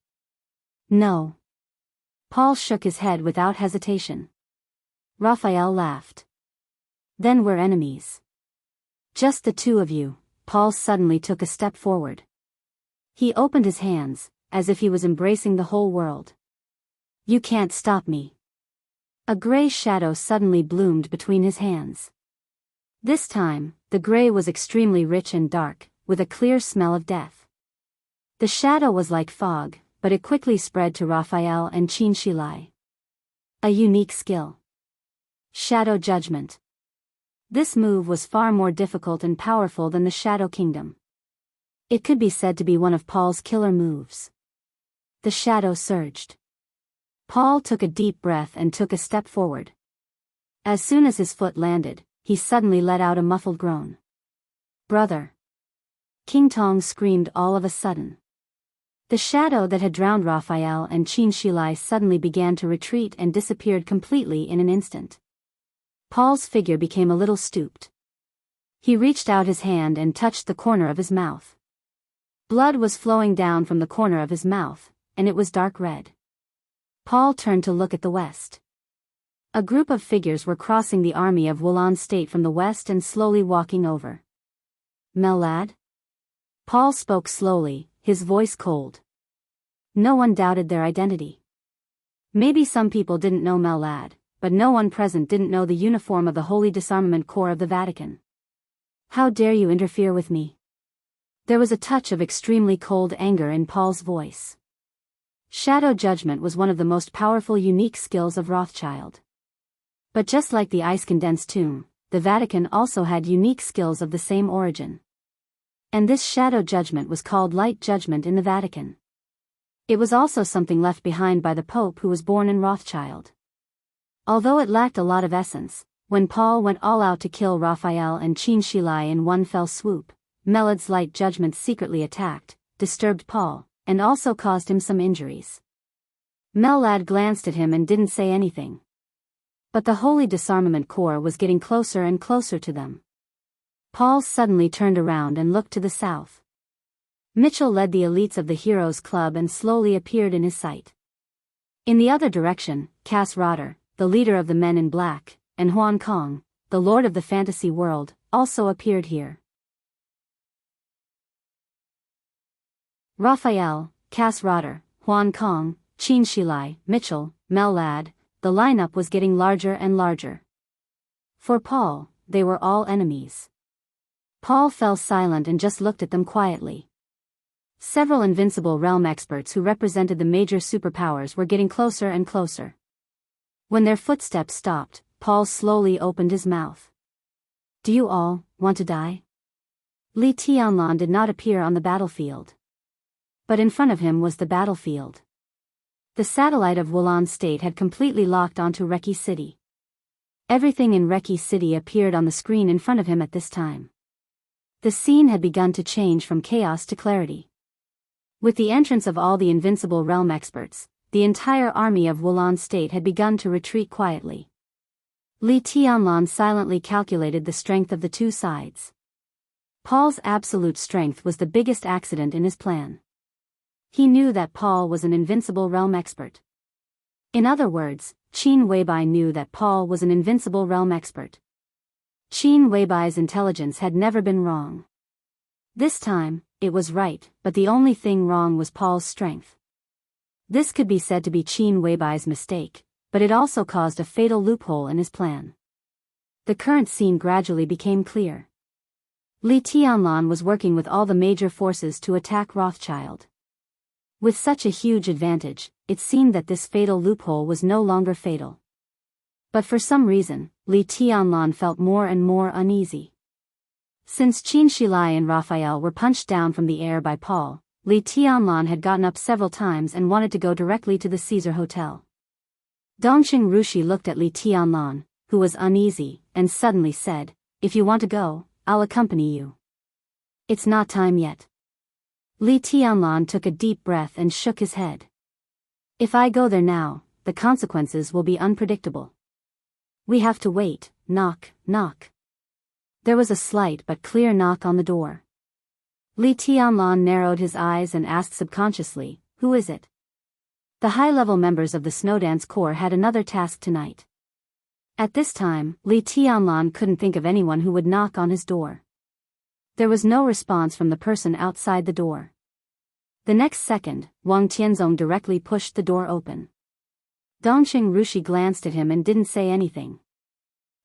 "No." Paul shook his head without hesitation. Raphael laughed. "Then we're enemies." "Just the two of you." Paul suddenly took a step forward. He opened his hands, as if he was embracing the whole world. "You can't stop me." A gray shadow suddenly bloomed between his hands. This time, the gray was extremely rich and dark, with a clear smell of death. The shadow was like fog, but it quickly spread to Raphael and Qin Shilai. A unique skill. Shadow Judgment. This move was far more difficult and powerful than the Shadow Kingdom. It could be said to be one of Paul's killer moves. The shadow surged. Paul took a deep breath and took a step forward. As soon as his foot landed, he suddenly let out a muffled groan. "Brother!" King Tong screamed all of a sudden. The shadow that had drowned Raphael and Qin Shilai suddenly began to retreat and disappeared completely in an instant. Paul's figure became a little stooped. He reached out his hand and touched the corner of his mouth. Blood was flowing down from the corner of his mouth, and it was dark red. Paul turned to look at the west. A group of figures were crossing the army of Wulan State from the west and slowly walking over. Mel lad? Paul spoke slowly, his voice cold. No one doubted their identity. Maybe some people didn't know Mel lad, but no one present didn't know the uniform of the Holy Disarmament Corps of the Vatican. How dare you interfere with me? There was a touch of extremely cold anger in Paul's voice. Shadow judgment was one of the most powerful unique skills of Rothschild. But just like the ice-condensed tomb, the Vatican also had unique skills of the same origin. And this shadow judgment was called light judgment in the Vatican. It was also something left behind by the Pope who was born in Rothschild. Although it lacked a lot of essence, when Paul went all out to kill Raphael and Qin Shilai in one fell swoop, Melad's light judgment secretly attacked, disturbed Paul, and also caused him some injuries. Melad glanced at him and didn't say anything. But the Holy Disarmament Corps was getting closer and closer to them. Paul suddenly turned around and looked to the south. Mitchell led the elites of the Heroes Club and slowly appeared in his sight. In the other direction, Cass Rotter, the leader of the Men in Black, and Huan Kong, the lord of the fantasy world, also appeared here. Raphael, Cass Rotter, Huan Kong, Qin Shilai, Mitchell, Mel lad, the lineup was getting larger and larger. For Paul, they were all enemies. Paul fell silent and just looked at them quietly. Several invincible realm experts who represented the major superpowers were getting closer and closer. When their footsteps stopped, Paul slowly opened his mouth. Do you all want to die? Li Tianlan did not appear on the battlefield. But in front of him was the battlefield. The satellite of Wulan State had completely locked onto Reki City. Everything in Reki City appeared on the screen in front of him at this time. The scene had begun to change from chaos to clarity. With the entrance of all the invincible realm experts, the entire army of Wulan State had begun to retreat quietly. Li Tianlan silently calculated the strength of the two sides. Paul's absolute strength was the biggest accident in his plan. He knew that Paul was an invincible realm expert. In other words, Qin Weibai knew that Paul was an invincible realm expert. Qin Weibai's intelligence had never been wrong. This time, it was right, but the only thing wrong was Paul's strength. This could be said to be Qin Weibai's mistake, but it also caused a fatal loophole in his plan. The current scene gradually became clear. Li Tianlan was working with all the major forces to attack Rothschild. With such a huge advantage, it seemed that this fatal loophole was no longer fatal. But for some reason, Li Tianlan felt more and more uneasy. Since Qin Shilai and Raphael were punched down from the air by Paul, Li Tianlan had gotten up several times and wanted to go directly to the Caesar Hotel. Dongqing Rushi looked at Li Tianlan, who was uneasy, and suddenly said, "If you want to go, I'll accompany you." "It's not time yet." Li Tianlan took a deep breath and shook his head. "If I go there now, the consequences will be unpredictable. We have to wait." Knock, knock. There was a slight but clear knock on the door. Li Tianlan narrowed his eyes and asked subconsciously, "Who is it?" The high-level members of the Snowdance Corps had another task tonight. At this time, Li Tianlan couldn't think of anyone who would knock on his door. There was no response from the person outside the door. The next second, Wang Tianzong directly pushed the door open. Dongqing Rushi glanced at him and didn't say anything.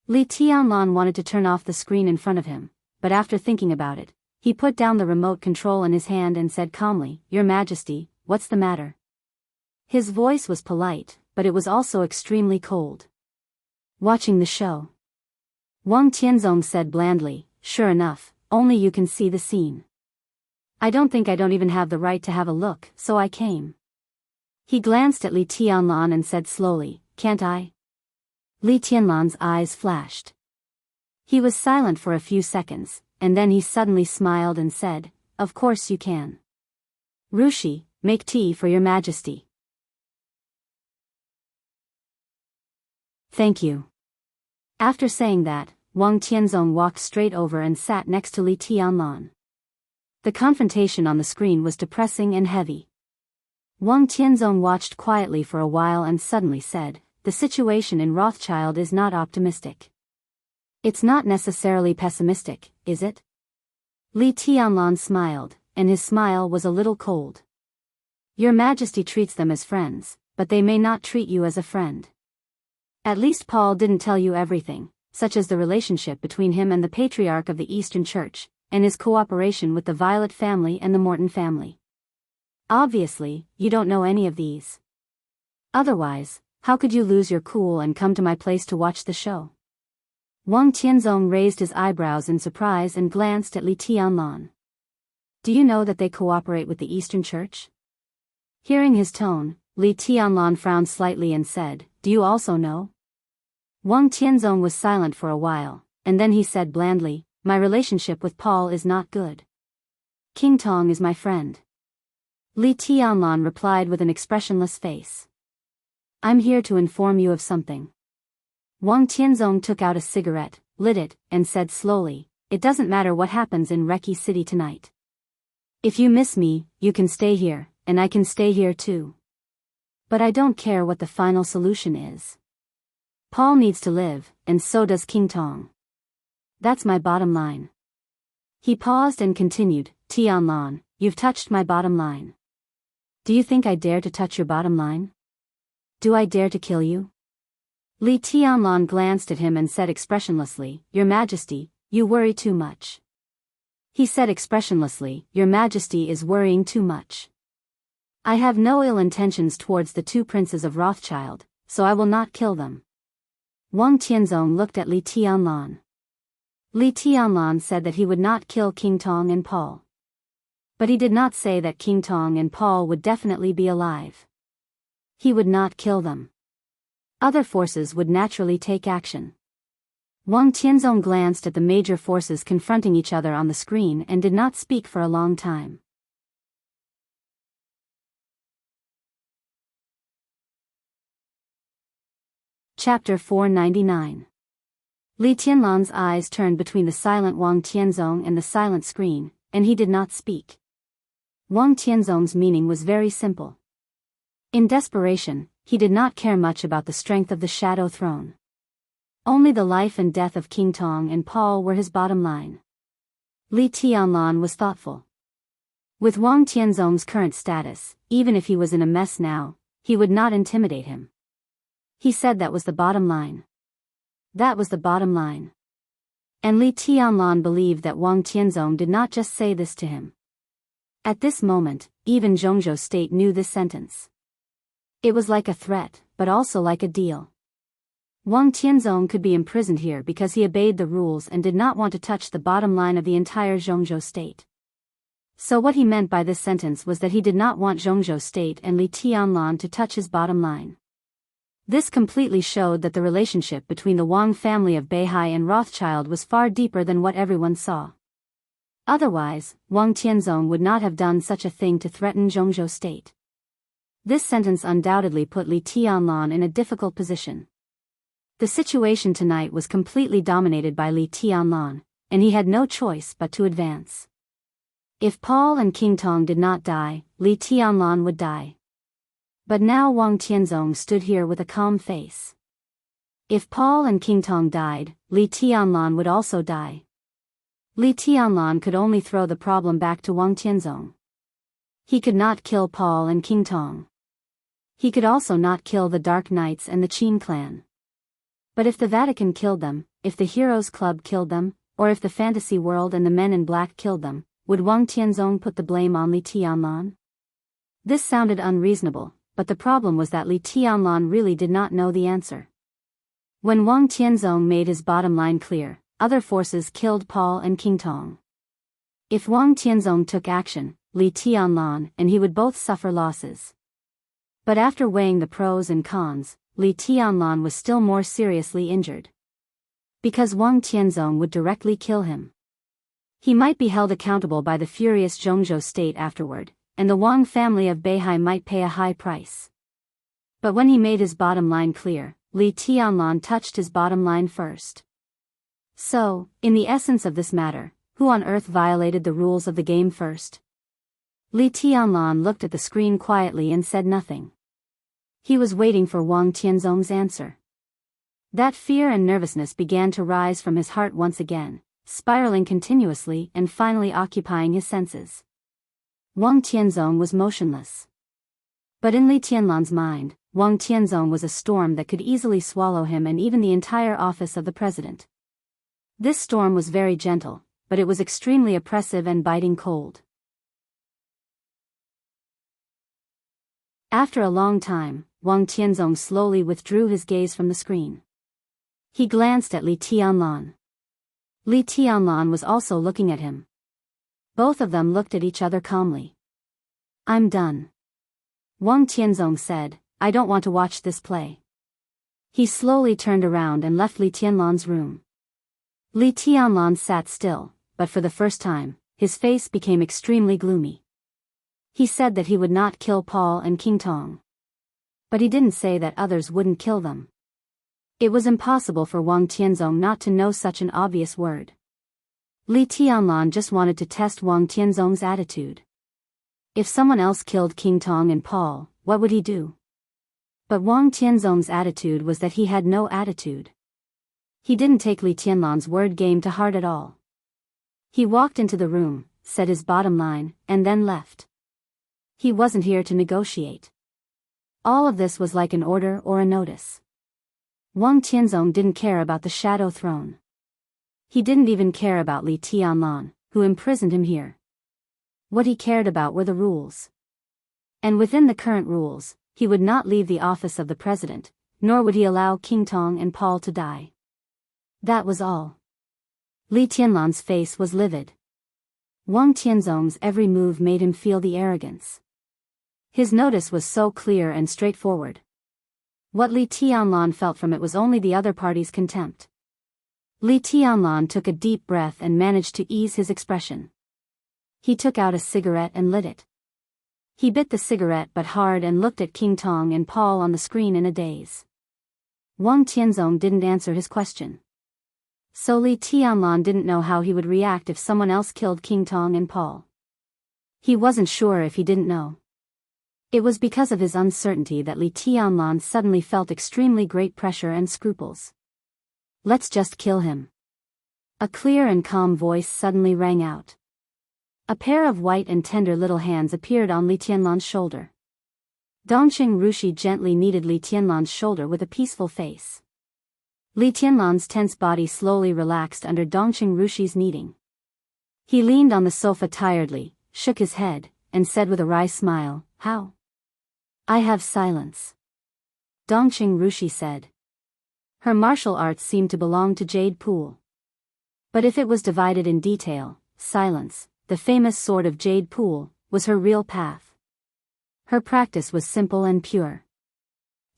Li Tianlan wanted to turn off the screen in front of him, but after thinking about it, he put down the remote control in his hand and said calmly, "Your Majesty, what's the matter?" His voice was polite, but it was also extremely cold. "Watching the show." Wang Tianzong said blandly, "Sure enough, only you can see the scene. I don't even have the right to have a look, so I came." He glanced at Li Tianlan and said slowly, "Can't I?" Li Tianlan's eyes flashed. He was silent for a few seconds, and then he suddenly smiled and said, "Of course you can. Rushi, make tea for your Majesty." "Thank you." After saying that, Wang Tianzong walked straight over and sat next to Li Tianlan. The confrontation on the screen was depressing and heavy. Wang Tianzong watched quietly for a while and suddenly said, the situation in Rothschild is not optimistic. It's not necessarily pessimistic, is it? Li Tianlan smiled, and his smile was a little cold. Your Majesty treats them as friends, but they may not treat you as a friend. At least Paul didn't tell you everything, such as the relationship between him and the Patriarch of the Eastern Church, and his cooperation with the Violet family and the Morton family. Obviously, you don't know any of these. Otherwise, how could you lose your cool and come to my place to watch the show? Wang Tianzong raised his eyebrows in surprise and glanced at Li Tianlan. Do you know that they cooperate with the Eastern Church? Hearing his tone, Li Tianlan frowned slightly and said, Do you also know? Wang Tianzong was silent for a while, and then he said blandly, My relationship with Paul is not good. King Tong is my friend. Li Tianlan replied with an expressionless face. I'm here to inform you of something. Wang Tianzong took out a cigarette, lit it, and said slowly, It doesn't matter what happens in Reki City tonight. If you miss me, you can stay here, and I can stay here too. But I don't care what the final solution is. Paul needs to live, and so does King Tong. That's my bottom line. He paused and continued, Tianlan, you've touched my bottom line. Do you think I dare to touch your bottom line? Do I dare to kill you? Li Tianlan glanced at him and said expressionlessly, Your Majesty, you worry too much. He said expressionlessly, Your Majesty is worrying too much. I have no ill intentions towards the two princes of Rothschild, so I will not kill them. Wang Tianzong looked at Li Tianlan. Li Tianlan said that he would not kill King Tong and Paul. But he did not say that King Tong and Paul would definitely be alive. He would not kill them. Other forces would naturally take action. Wang Tianzong glanced at the major forces confronting each other on the screen and did not speak for a long time. Chapter 499. Li Tianlan's eyes turned between the silent Wang Tianzong and the silent screen, and he did not speak. Wang Tianzong's meaning was very simple. In desperation, he did not care much about the strength of the Shadow Throne. Only the life and death of King Tong and Paul were his bottom line. Li Tianlan was thoughtful. With Wang Tianzong's current status, even if he was in a mess now, he would not intimidate him. He said that was the bottom line. That was the bottom line. And Li Tianlan believed that Wang Tianzong did not just say this to him. At this moment, even Zhongzhou State knew this sentence. It was like a threat, but also like a deal. Wang Tianzong could be imprisoned here because he obeyed the rules and did not want to touch the bottom line of the entire Zhongzhou State. So what he meant by this sentence was that he did not want Zhongzhou State and Li Tianlan to touch his bottom line. This completely showed that the relationship between the Wang family of Beihai and Rothschild was far deeper than what everyone saw. Otherwise, Wang Tianzong would not have done such a thing to threaten Zhongzhou State. This sentence undoubtedly put Li Tianlan in a difficult position. The situation tonight was completely dominated by Li Tianlan, and he had no choice but to advance. If Paul and King Tong did not die, Li Tianlan would die. But now Wang Tianzong stood here with a calm face. If Paul and King Tong died, Li Tianlan would also die. Li Tianlan could only throw the problem back to Wang Tianzong. He could not kill Paul and King Tong. He could also not kill the Dark Knights and the Qin clan. But if the Vatican killed them, if the Heroes Club killed them, or if the fantasy world and the Men in Black killed them, would Wang Tianzong put the blame on Li Tianlan? This sounded unreasonable, but the problem was that Li Tianlan really did not know the answer. When Wang Tianzong made his bottom line clear, other forces killed Paul and King Tong. If Wang Tianzong took action, Li Tianlan and he would both suffer losses. But after weighing the pros and cons, Li Tianlan was still more seriously injured. Because Wang Tianzong would directly kill him. He might be held accountable by the furious Zhongzhou State afterward, and the Wang family of Beihai might pay a high price. But when he made his bottom line clear, Li Tianlan touched his bottom line first. So, in the essence of this matter, who on earth violated the rules of the game first? Li Tianlan looked at the screen quietly and said nothing. He was waiting for Wang Tianzong's answer. That fear and nervousness began to rise from his heart once again, spiraling continuously and finally occupying his senses. Wang Tianzong was motionless. But in Li Tianlan's mind, Wang Tianzong was a storm that could easily swallow him and even the entire office of the president. This storm was very gentle, but it was extremely oppressive and biting cold. After a long time, Wang Tianzong slowly withdrew his gaze from the screen. He glanced at Li Tianlan. Li Tianlan was also looking at him. Both of them looked at each other calmly. "I'm done," Wang Tianzong said. "I don't want to watch this play." He slowly turned around and left Li Tianlan's room. Li Tianlan sat still, but for the first time, his face became extremely gloomy. He said that he would not kill Paul and King Tong. But he didn't say that others wouldn't kill them. It was impossible for Wang Tianzong not to know such an obvious word. Li Tianlan just wanted to test Wang Tianzong's attitude. If someone else killed King Tong and Paul, what would he do? But Wang Tianzong's attitude was that he had no attitude. He didn't take Li Tianlan's word game to heart at all. He walked into the room, said his bottom line, and then left. He wasn't here to negotiate. All of this was like an order or a notice. Wang Tianzong didn't care about the Shadow Throne. He didn't even care about Li Tianlan, who imprisoned him here. What he cared about were the rules. And within the current rules, he would not leave the office of the president, nor would he allow King Tong and Paul to die. That was all. Li Tianlan's face was livid. Wang Tianzong's every move made him feel the arrogance. His notice was so clear and straightforward. What Li Tianlan felt from it was only the other party's contempt. Li Tianlan took a deep breath and managed to ease his expression. He took out a cigarette and lit it. He bit the cigarette but hard and looked at King Tong and Paul on the screen in a daze. Wang Tianzong didn't answer his question. So Li Tianlan didn't know how he would react if someone else killed King Tong and Paul. He wasn't sure if he didn't know. It was because of his uncertainty that Li Tianlan suddenly felt extremely great pressure and scruples. "Let's just kill him." A clear and calm voice suddenly rang out. A pair of white and tender little hands appeared on Li Tianlan's shoulder. Dongqing Rushi gently kneaded Li Tianlan's shoulder with a peaceful face. Li Tianlan's tense body slowly relaxed under Dongqing Rushi's kneading. He leaned on the sofa tiredly, shook his head, and said with a wry smile, "How?" "I have silence," Dongqing Rushi said. Her martial arts seemed to belong to Jade Pool. But if it was divided in detail, silence, the famous sword of Jade Pool, was her real path. Her practice was simple and pure.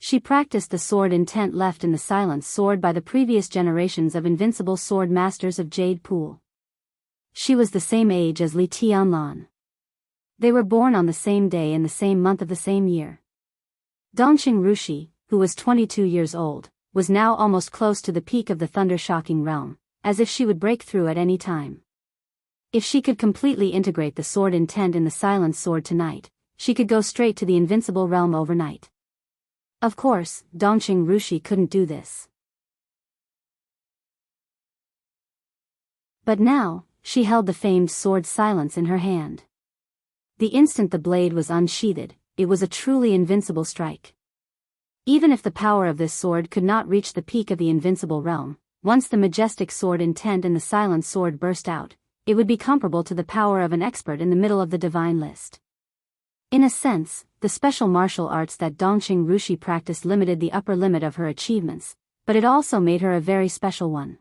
She practiced the sword intent left in the silence sword by the previous generations of invincible sword masters of Jade Pool. She was the same age as Li Tianlan. They were born on the same day in the same month of the same year. Dongqing Rushi, who was 22 years old, was now almost close to the peak of the thunder-shocking realm, as if she would break through at any time. If she could completely integrate the sword intent in the silence sword tonight, she could go straight to the invincible realm overnight. Of course, Dongqing Rushi couldn't do this. But now, she held the famed sword Silence in her hand. The instant the blade was unsheathed, it was a truly invincible strike. Even if the power of this sword could not reach the peak of the invincible realm, once the majestic sword intent in the silent sword burst out, it would be comparable to the power of an expert in the middle of the divine list. In a sense, the special martial arts that Dongqing Rushi practiced limited the upper limit of her achievements, but it also made her a very special one.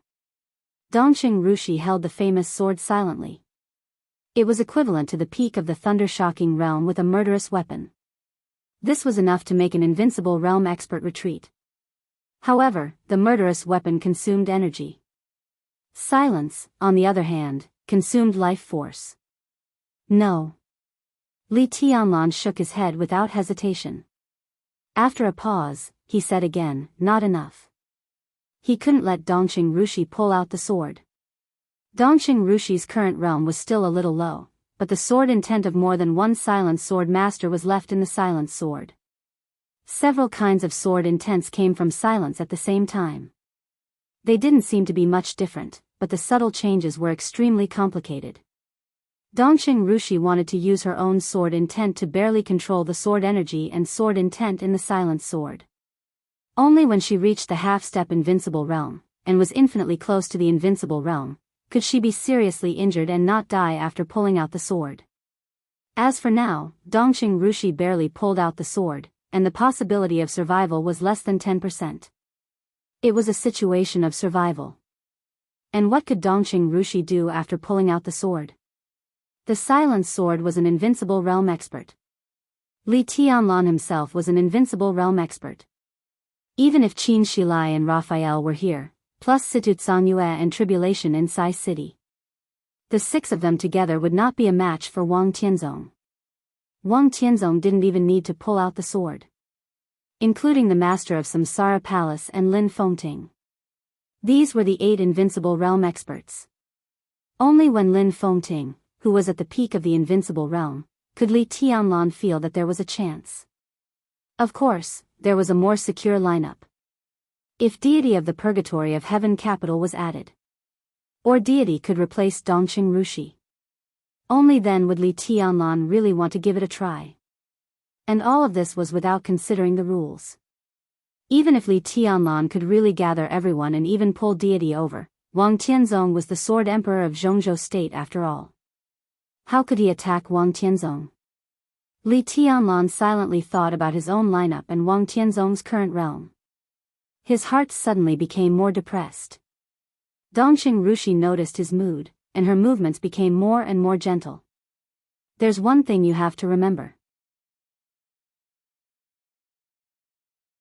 Dongqing Rushi held the famous sword silently. It was equivalent to the peak of the thunder-shocking realm with a murderous weapon. This was enough to make an invincible realm expert retreat. However, the murderous weapon consumed energy. Silence, on the other hand, consumed life force. No. Li Tianlan shook his head without hesitation. After a pause, he said again, "Not enough." He couldn't let Dongqing Rushi pull out the sword. Dongqing Rushi's current realm was still a little low, but the sword intent of more than one silent sword master was left in the silent sword. Several kinds of sword intents came from silence at the same time. They didn't seem to be much different, but the subtle changes were extremely complicated. Dongqing Rushi wanted to use her own sword intent to barely control the sword energy and sword intent in the silent sword. Only when she reached the half-step invincible realm, and was infinitely close to the invincible realm, could she be seriously injured and not die after pulling out the sword. As for now, Dongqing Rushi barely pulled out the sword, and the possibility of survival was less than 10%. It was a situation of survival. And what could Dongqing Rushi do after pulling out the sword? The silent sword was an invincible realm expert. Li Tianlan himself was an invincible realm expert. Even if Qin Shilai and Raphael were here, plus Situ Tsongyue and Tribulation in Sai City, the 6 of them together would not be a match for Wang Tianzong. Wang Tianzong didn't even need to pull out the sword. Including the master of Samsara Palace and Lin Fengting. These were the 8 invincible realm experts. Only when Lin Fengting, who was at the peak of the invincible realm, could Li Tianlan feel that there was a chance. Of course, there was a more secure lineup. If deity of the purgatory of heaven capital was added, or deity could replace Dongqing Rushi, only then would Li Tianlan really want to give it a try. And all of this was without considering the rules. Even if Li Tianlan could really gather everyone and even pull deity over, Wang Tianzong was the sword emperor of Zhongzhou state after all. How could he attack Wang Tianzong? Li Tianlan silently thought about his own lineup and Wang Tianzong's current realm. His heart suddenly became more depressed. Dongqing Rushi noticed his mood, and her movements became more and more gentle. There's one thing you have to remember.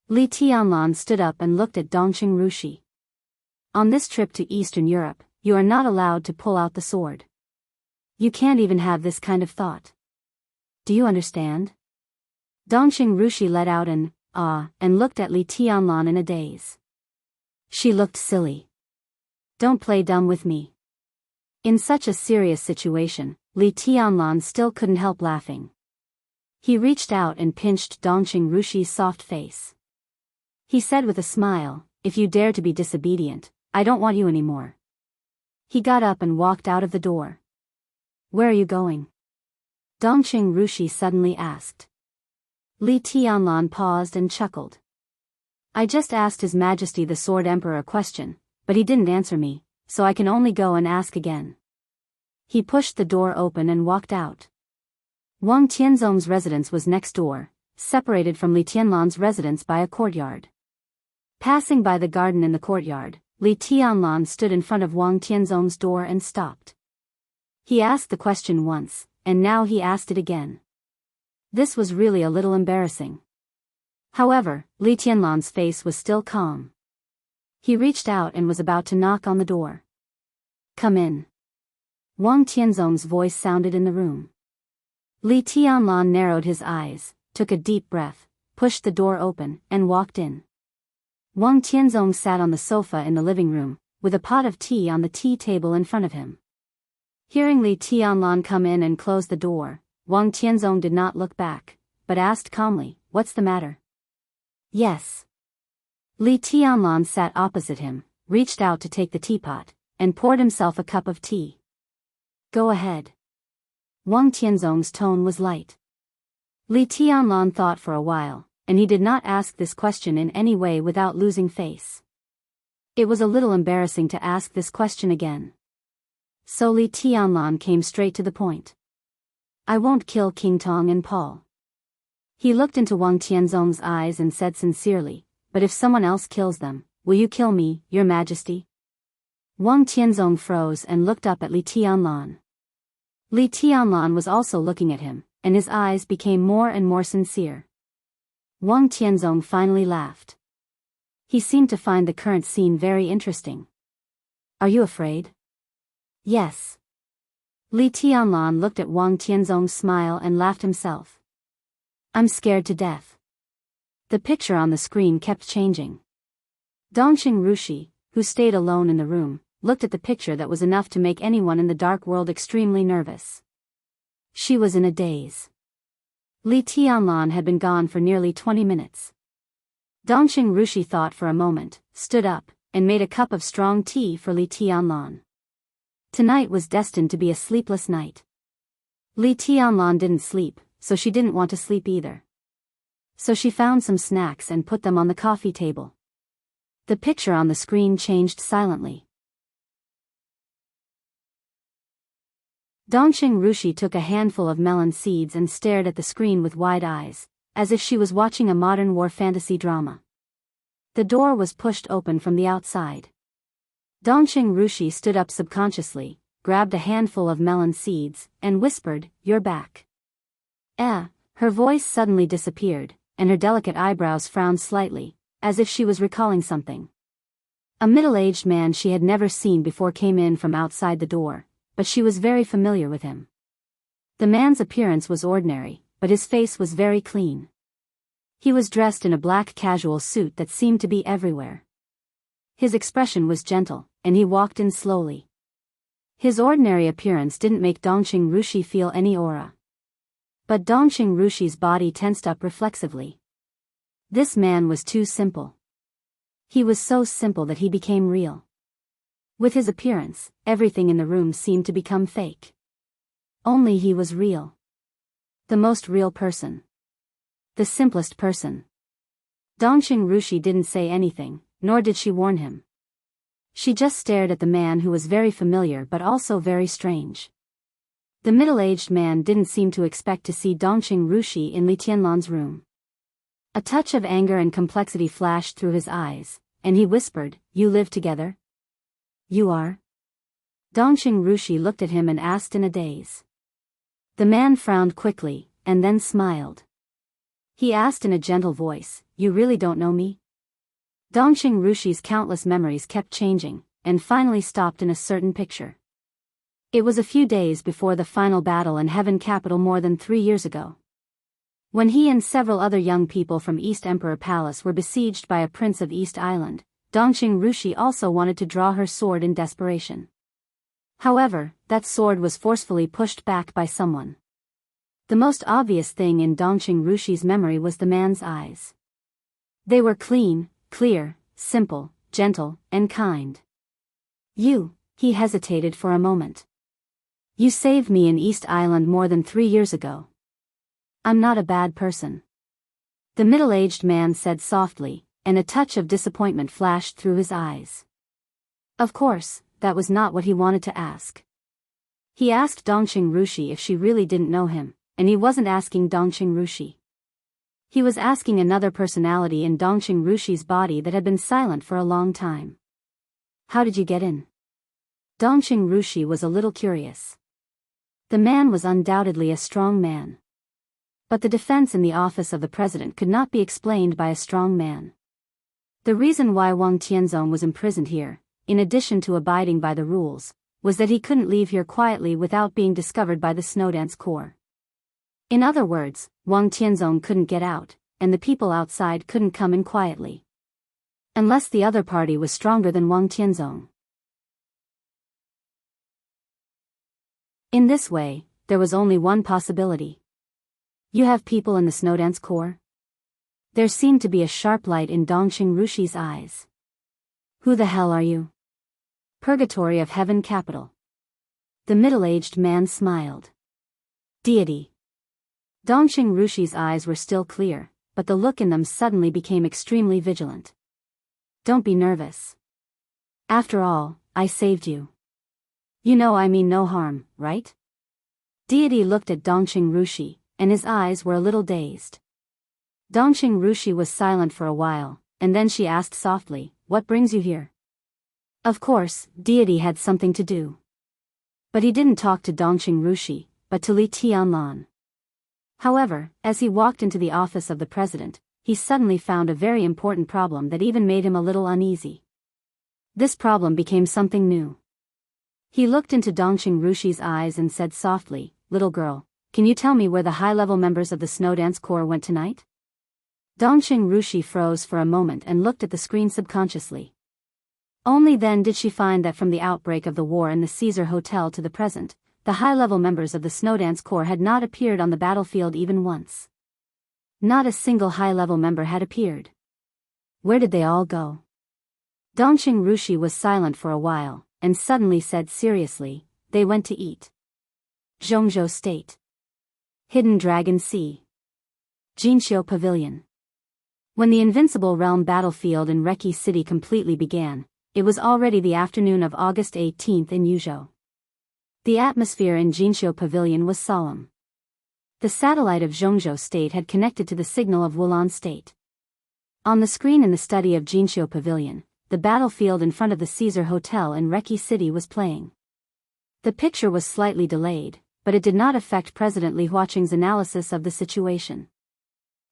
Li Tianlan stood up and looked at Dongqing Rushi. On this trip to Eastern Europe, you are not allowed to pull out the sword. You can't even have this kind of thought. Do you understand? Dongqing Rushi let out an ah and looked at Li Tianlan in a daze. She looked silly. Don't play dumb with me. In such a serious situation, Li Tianlan still couldn't help laughing. He reached out and pinched Dongqing Rushi's soft face. He said with a smile, "If you dare to be disobedient, I don't want you anymore." He got up and walked out of the door. "Where are you going?" Dongqing Rushi suddenly asked. Li Tianlan paused and chuckled. "I just asked His Majesty the Sword Emperor a question, but he didn't answer me, so I can only go and ask again." He pushed the door open and walked out. Wang Tianzong's residence was next door, separated from Li Tianlan's residence by a courtyard. Passing by the garden in the courtyard, Li Tianlan stood in front of Wang Tianzong's door and stopped. He asked the question once, and now he asked it again. This was really a little embarrassing. However, Li Tianlan's face was still calm. He reached out and was about to knock on the door. "Come in." Wang Tianzong's voice sounded in the room. Li Tianlan narrowed his eyes, took a deep breath, pushed the door open, and walked in. Wang Tianzong sat on the sofa in the living room, with a pot of tea on the tea table in front of him. Hearing Li Tianlan come in and close the door, Wang Tianzong did not look back, but asked calmly, "What's the matter?" "Yes." Li Tianlan sat opposite him, reached out to take the teapot, and poured himself a cup of tea. "Go ahead." Wang Tianzong's tone was light. Li Tianlan thought for a while, and he did not ask this question in any way without losing face. It was a little embarrassing to ask this question again. So Li Tianlan came straight to the point. "I won't kill King Tong and Paul." He looked into Wang Tianzong's eyes and said sincerely, "But if someone else kills them, will you kill me, Your Majesty?" Wang Tianzong froze and looked up at Li Tianlan. Li Tianlan was also looking at him, and his eyes became more and more sincere. Wang Tianzong finally laughed. He seemed to find the current scene very interesting. "Are you afraid?" "Yes." Li Tianlan looked at Wang Tianzong's smile and laughed himself. "I'm scared to death." The picture on the screen kept changing. Dongqing Rushi, who stayed alone in the room, looked at the picture that was enough to make anyone in the dark world extremely nervous. She was in a daze. Li Tianlan had been gone for nearly 20 minutes. Dongqing Rushi thought for a moment, stood up, and made a cup of strong tea for Li Tianlan. Tonight was destined to be a sleepless night. Li Tianlan didn't sleep, so she didn't want to sleep either. So she found some snacks and put them on the coffee table. The picture on the screen changed silently. Dongqing Rushi took a handful of melon seeds and stared at the screen with wide eyes, as if she was watching a modern war fantasy drama. The door was pushed open from the outside. Dongqing Rushi stood up subconsciously, grabbed a handful of melon seeds, and whispered, "You're back." Her voice suddenly disappeared, and her delicate eyebrows frowned slightly, as if she was recalling something. A middle-aged man she had never seen before came in from outside the door, but she was very familiar with him. The man's appearance was ordinary, but his face was very clean. He was dressed in a black casual suit that seemed to be everywhere. His expression was gentle, and he walked in slowly. His ordinary appearance didn't make Dongqing Rushi feel any aura. But Dongqing Rushi's body tensed up reflexively. This man was too simple. He was so simple that he became real. With his appearance, everything in the room seemed to become fake. Only he was real. The most real person. The simplest person. Dongqing Rushi didn't say anything, nor did she warn him. She just stared at the man who was very familiar but also very strange. The middle-aged man didn't seem to expect to see Dongqing Rushi in Li Tianlan's room. A touch of anger and complexity flashed through his eyes, and he whispered, "You live together?" "You are?" Dongqing Rushi looked at him and asked in a daze. The man frowned quickly, and then smiled. He asked in a gentle voice, "You really don't know me?" Dongqing Rushi's countless memories kept changing, and finally stopped in a certain picture. It was a few days before the final battle in Heaven Capital more than 3 years ago. When he and several other young people from East Emperor Palace were besieged by a prince of East Island, Dongqing Rushi also wanted to draw her sword in desperation. However, that sword was forcefully pushed back by someone. The most obvious thing in Dongqing Rushi's memory was the man's eyes. They were clean, clear, simple, gentle, and kind. He hesitated for a moment. "You saved me in East Island more than 3 years ago. I'm not a bad person." The middle-aged man said softly, and a touch of disappointment flashed through his eyes. Of course, that was not what he wanted to ask. He asked Dongqing Rushi if she really didn't know him, and he wasn't asking Dongqing Rushi. He was asking another personality in Dongqing Rushi's body that had been silent for a long time. "How did you get in?" Dongqing Rushi was a little curious. The man was undoubtedly a strong man. But the defense in the office of the president could not be explained by a strong man. The reason why Wang Tianzong was imprisoned here, in addition to abiding by the rules, was that he couldn't leave here quietly without being discovered by the Snowdance Corps. In other words, Wang Tianzong couldn't get out, and the people outside couldn't come in quietly. Unless the other party was stronger than Wang Tianzong. In this way, there was only one possibility. "You have people in the Snowdance Corps?" There seemed to be a sharp light in Dongqing Rushi's eyes. "Who the hell are you?" "Purgatory of Heaven Capital." The middle-aged man smiled. "Deity." Dongqing Rushi's eyes were still clear, but the look in them suddenly became extremely vigilant. "Don't be nervous. After all, I saved you. You know I mean no harm, right?" Deity looked at Dongqing Rushi, and his eyes were a little dazed. Dongqing Rushi was silent for a while, and then she asked softly, "What brings you here?" Of course, Deity had something to do. But he didn't talk to Dongqing Rushi, but to Li Tianlan. However, as he walked into the office of the president, he suddenly found a very important problem that even made him a little uneasy. This problem became something new. He looked into Dongqing Rushi's eyes and said softly, "Little girl, can you tell me where the high-level members of the Snowdance Corps went tonight?" Dongqing Rushi froze for a moment and looked at the screen subconsciously. Only then did she find that from the outbreak of the war in the Caesar Hotel to the present, the high-level members of the Snowdance Corps had not appeared on the battlefield even once. Not a single high-level member had appeared. Where did they all go? Dongqing Rushi was silent for a while, and suddenly said seriously, they went to eat. Zhongzhou State. Hidden Dragon Sea. Jinqiu Pavilion. When the Invincible Realm battlefield in Reki City completely began, it was already the afternoon of August 18th in Yuzhou. The atmosphere in Jinqiu Pavilion was solemn. The satellite of Zhongzhou State had connected to the signal of Wulan State. On the screen in the study of Jinqiu Pavilion, the battlefield in front of the Caesar Hotel in Reki City was playing. The picture was slightly delayed, but it did not affect President Li Huaqing's analysis of the situation.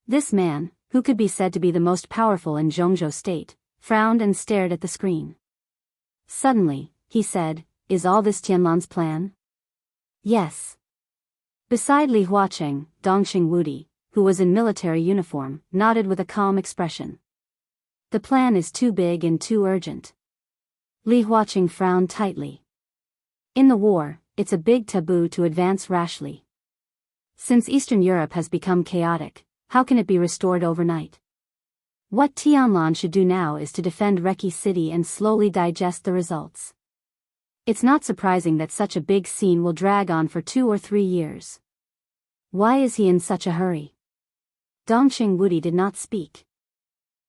This man, who could be said to be the most powerful in Zhongzhou State, frowned and stared at the screen. Suddenly, he said, "Is all this Tianlan's plan?" "Yes." Beside Li Huaqing, Dongqing Wudi, who was in military uniform, nodded with a calm expression. "The plan is too big and too urgent." Li Huaqing frowned tightly. "In the war, it's a big taboo to advance rashly. Since Eastern Europe has become chaotic, how can it be restored overnight? What Tianlan should do now is to defend Reki City and slowly digest the results. It's not surprising that such a big scene will drag on for 2 or 3 years. Why is he in such a hurry?" Dongqing Wudi did not speak.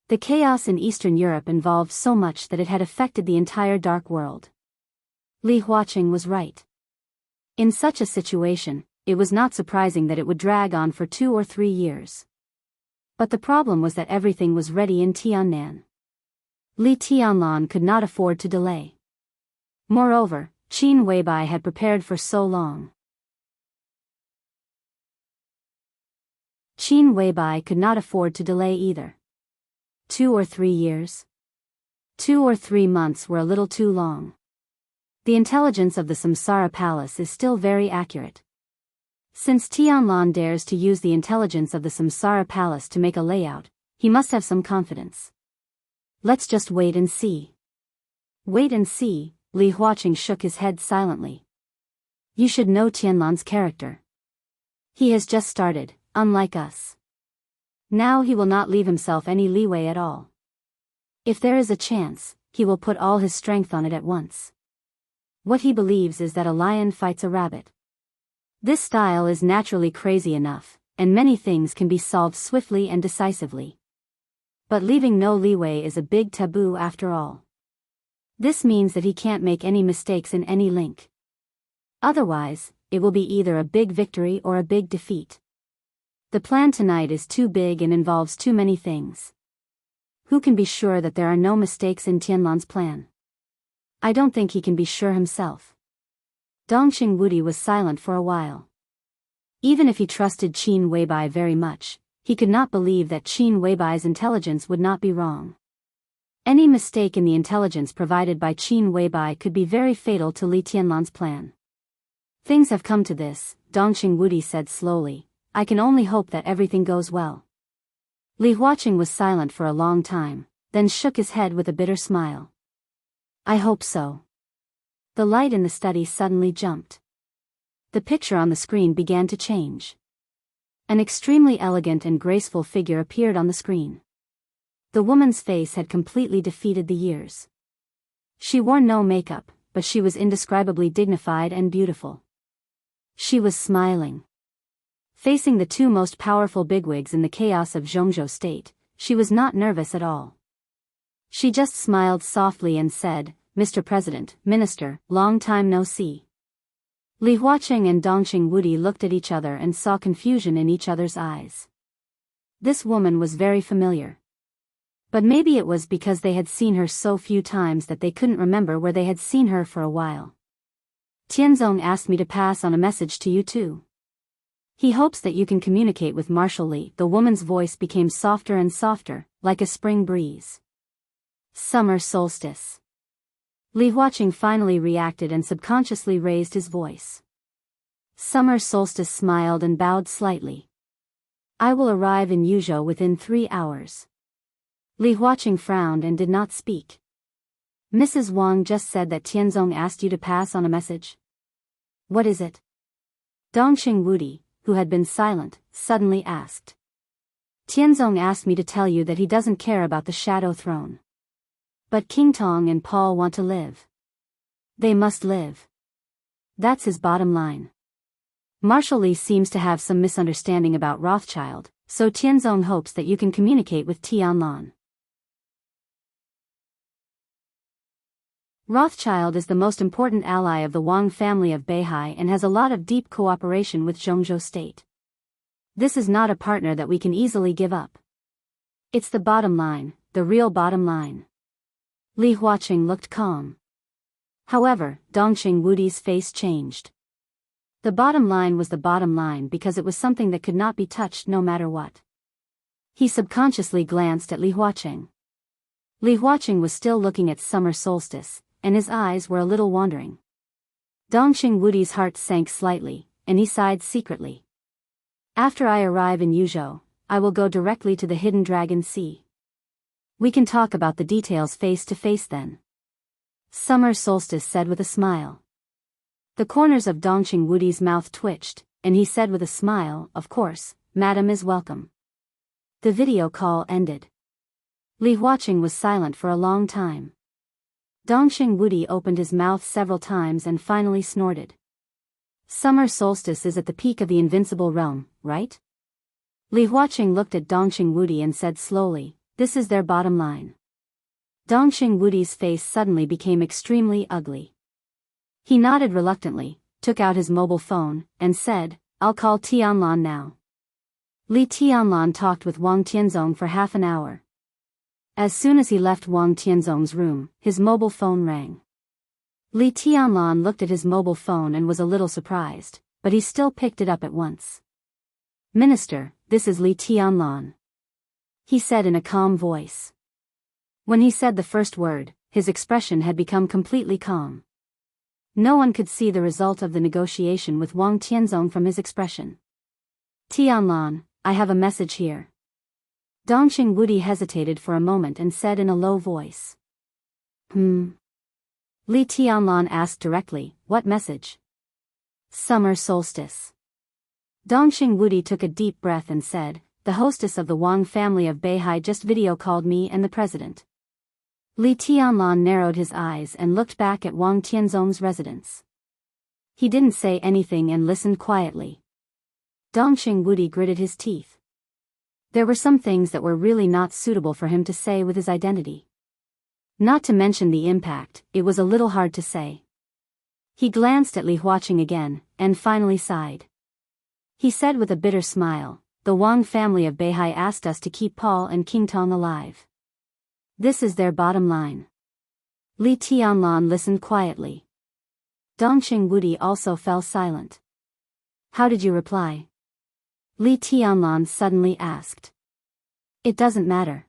The chaos in Eastern Europe involved so much that it had affected the entire dark world. Li Huaqing was right. In such a situation, it was not surprising that it would drag on for 2 or 3 years. But the problem was that everything was ready in Tiannan. Li Tianlan could not afford to delay. Moreover, Qin Weibai had prepared for so long. Qin Weibai could not afford to delay either. 2 or 3 years? 2 or 3 months were a little too long. The intelligence of the Samsara Palace is still very accurate. Since Tianlan dares to use the intelligence of the Samsara Palace to make a layout, he must have some confidence. Let's just wait and see. Wait and see, Li Huaqing shook his head silently. You should know Tianlan's character. He has just started, unlike us. Now he will not leave himself any leeway at all. If there is a chance, he will put all his strength on it at once. What he believes is that a lion fights a rabbit. This style is naturally crazy enough, and many things can be solved swiftly and decisively. But leaving no leeway is a big taboo after all. This means that he can't make any mistakes in any link. Otherwise, it will be either a big victory or a big defeat. The plan tonight is too big and involves too many things. Who can be sure that there are no mistakes in Tianlan's plan? I don't think he can be sure himself. Dongqing Wudi was silent for a while. Even if he trusted Qin Weibai very much, he could not believe that Qin Weibai's intelligence would not be wrong. Any mistake in the intelligence provided by Qin Weibai could be very fatal to Li Tianlan's plan. Things have come to this, Dongqing Wudi said slowly. I can only hope that everything goes well. Li Huaqing was silent for a long time, then shook his head with a bitter smile. I hope so. The light in the study suddenly jumped. The picture on the screen began to change. An extremely elegant and graceful figure appeared on the screen. The woman's face had completely defeated the years. She wore no makeup, but she was indescribably dignified and beautiful. She was smiling. Facing the 2 most powerful bigwigs in the chaos of Zhongzhou State, she was not nervous at all. She just smiled softly and said, Mr. President, Minister, long time no see. Li Huaqing and Dongqing Wudi looked at each other and saw confusion in each other's eyes. This woman was very familiar. But maybe it was because they had seen her so few times that they couldn't remember where they had seen her for a while. Tianzong asked me to pass on a message to you too. He hopes that you can communicate with Marshal Li. The woman's voice became softer and softer, like a spring breeze. Summer solstice. Li Huaqing finally reacted and subconsciously raised his voice. Summer solstice smiled and bowed slightly. I will arrive in Yuzhou within 3 hours. Li Huaqing frowned and did not speak. Mrs. Wang just said that Tianzong asked you to pass on a message. What is it? Dongqing Wudi, who had been silent, suddenly asked. Tianzong asked me to tell you that he doesn't care about the Shadow Throne. But King Tong and Paul want to live. They must live. That's his bottom line. Marshal Li seems to have some misunderstanding about Rothschild, so Tianzong hopes that you can communicate with Tianlan. Rothschild is the most important ally of the Wang family of Beihai and has a lot of deep cooperation with Zhongzhou state. This is not a partner that we can easily give up. It's the bottom line, the real bottom line. Li Huaqing looked calm. However, Dongxing Wudi's face changed. The bottom line was the bottom line because it was something that could not be touched no matter what. He subconsciously glanced at Li Huaqing. Li Huaqing was still looking at summer solstice, and his eyes were a little wandering. Dongxing Wudi's heart sank slightly, and he sighed secretly. After I arrive in Yuzhou, I will go directly to the Hidden Dragon Sea. We can talk about the details face to face then. Summer Solstice said with a smile. The corners of Dongxing Wudi's mouth twitched, and he said with a smile, "Of course, Madam is welcome." The video call ended. Li Huaqing was silent for a long time. Dongxing Wudi opened his mouth several times and finally snorted. Summer solstice is at the peak of the invincible realm, right? Li Huaqing looked at Dongxing Wudi and said slowly, "This is their bottom line." Dongxing Wudi's face suddenly became extremely ugly. He nodded reluctantly, took out his mobile phone, and said, "I'll call Tianlan now." Li Tianlan talked with Wang Tianzong for half an hour. As soon as he left Wang Tianzong's room, his mobile phone rang. Li Tianlan looked at his mobile phone and was a little surprised, but he still picked it up at once. "Minister, this is Li Tianlan," he said in a calm voice. When he said the first word, his expression had become completely calm. No one could see the result of the negotiation with Wang Tianzong from his expression. "Tianlan, I have a message here." Dongxing Wudi hesitated for a moment and said in a low voice. Li Tianlan asked directly, "What message?" "Summer solstice." Dongxing Wudi took a deep breath and said, "The hostess of the Wang family of Beihai just video called me and the president." Li Tianlan narrowed his eyes and looked back at Wang Tianzong's residence. He didn't say anything and listened quietly. Dongxing Wudi gritted his teeth. There were some things that were really not suitable for him to say with his identity. Not to mention the impact, it was a little hard to say. He glanced at Li Huaqing again, and finally sighed. He said with a bitter smile, "The Wang family of Beihai asked us to keep Paul and King Tong alive. This is their bottom line." Li Tianlan listened quietly. Dongxing Wudi also fell silent. "How did you reply?" Li Tianlan suddenly asked. "It doesn't matter."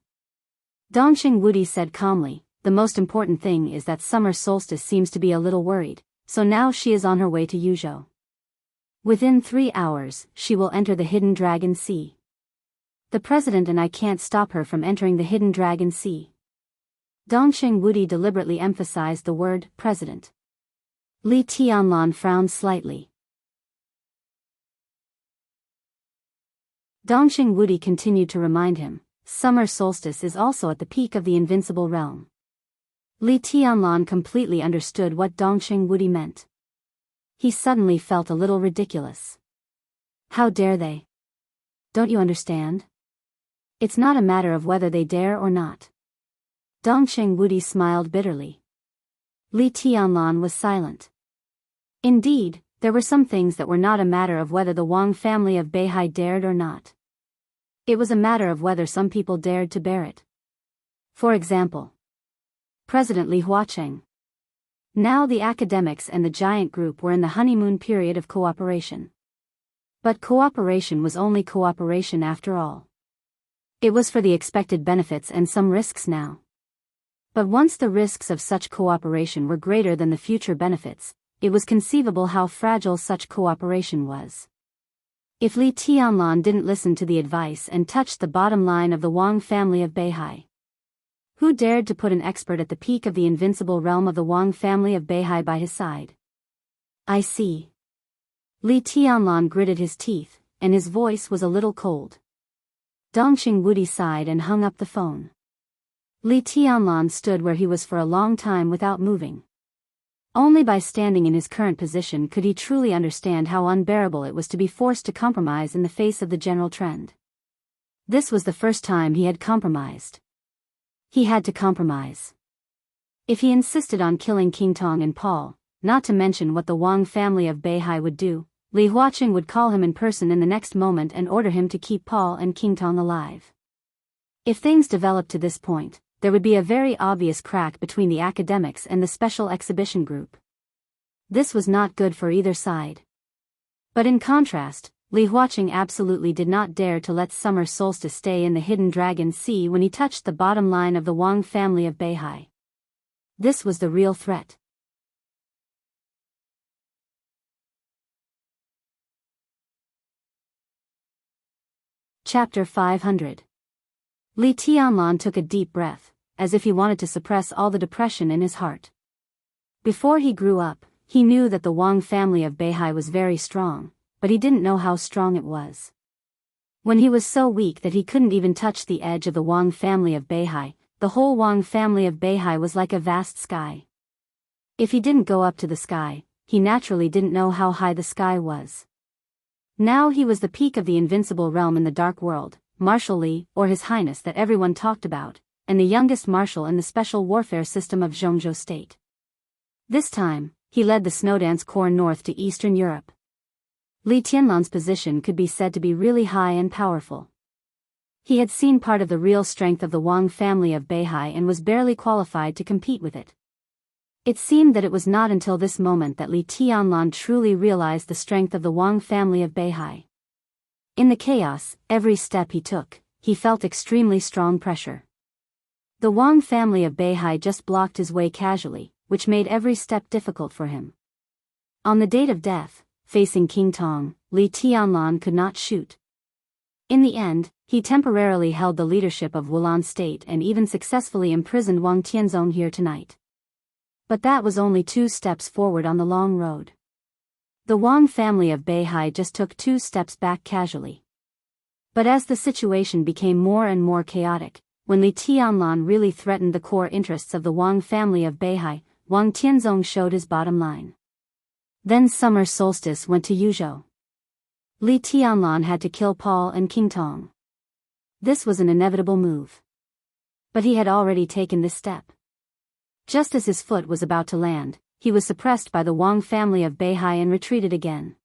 Dongxing Wudi said calmly, "The most important thing is that summer solstice seems to be a little worried, so now she is on her way to Yuzhou. Within 3 hours, she will enter the Hidden Dragon Sea. The president and I can't stop her from entering the Hidden Dragon Sea." Dongxing Wudi deliberately emphasized the word president. Li Tianlan frowned slightly. Dongxing Wudi continued to remind him, "Summer solstice is also at the peak of the invincible realm." Li Tianlan completely understood what Dongxing Wudi meant. He suddenly felt a little ridiculous. How dare they? Don't you understand? It's not a matter of whether they dare or not. Dongxing Wudi smiled bitterly. Li Tianlan was silent. Indeed, there were some things that were not a matter of whether the Wang family of Beihai dared or not. It was a matter of whether some people dared to bear it. For example, President Li Huaqing. Now the academics and the giant group were in the honeymoon period of cooperation. But cooperation was only cooperation after all. It was for the expected benefits and some risks now. But once the risks of such cooperation were greater than the future benefits, it was conceivable how fragile such cooperation was. If Li Tianlan didn't listen to the advice and touched the bottom line of the Wang family of Beihai. Who dared to put an expert at the peak of the invincible realm of the Wang family of Beihai by his side? "I see." Li Tianlan gritted his teeth, and his voice was a little cold. Dongqing Wudi sighed and hung up the phone. Li Tianlan stood where he was for a long time without moving. Only by standing in his current position could he truly understand how unbearable it was to be forced to compromise in the face of the general trend. This was the first time he had compromised. He had to compromise. If he insisted on killing King Tong and Paul, not to mention what the Wang family of Beihai would do, Li Huaqing would call him in person in the next moment and order him to keep Paul and King Tong alive. If things developed to this point, there would be a very obvious crack between the academics and the special exhibition group. This was not good for either side. But in contrast, Li Huaqing absolutely did not dare to let summer solstice stay in the hidden dragon sea when he touched the bottom line of the Wang family of Beihai. This was the real threat. Chapter 500. Li Tianlan took a deep breath, as if he wanted to suppress all the depression in his heart. Before he grew up, he knew that the Wang family of Beihai was very strong, but he didn't know how strong it was. When he was so weak that he couldn't even touch the edge of the Wang family of Beihai, the whole Wang family of Beihai was like a vast sky. If he didn't go up to the sky, he naturally didn't know how high the sky was. Now he was the peak of the invincible realm in the dark world, Marshal Li, or His Highness that everyone talked about, and the youngest marshal in the special warfare system of Zhongzhou State. This time, he led the Snowdance Corps north to Eastern Europe. Li Tianlan's position could be said to be really high and powerful. He had seen part of the real strength of the Wang family of Beihai and was barely qualified to compete with it. It seemed that it was not until this moment that Li Tianlan truly realized the strength of the Wang family of Beihai. In the chaos, every step he took, he felt extremely strong pressure. The Wang family of Beihai just blocked his way casually, which made every step difficult for him. On the date of death, facing King Tong, Li Tianlan could not shoot. In the end, he temporarily held the leadership of Wulan State and even successfully imprisoned Wang Tianzong here tonight. But that was only 2 steps forward on the long road. The Wang family of Beihai just took 2 steps back casually. But as the situation became more and more chaotic, when Li Tianlan really threatened the core interests of the Wang family of Beihai, Wang Tianzong showed his bottom line. Then summer solstice went to Yuzhou. Li Tianlan had to kill Paul and King Tong. This was an inevitable move. But he had already taken this step. Just as his foot was about to land, he was suppressed by the Wang family of Beihai and retreated again.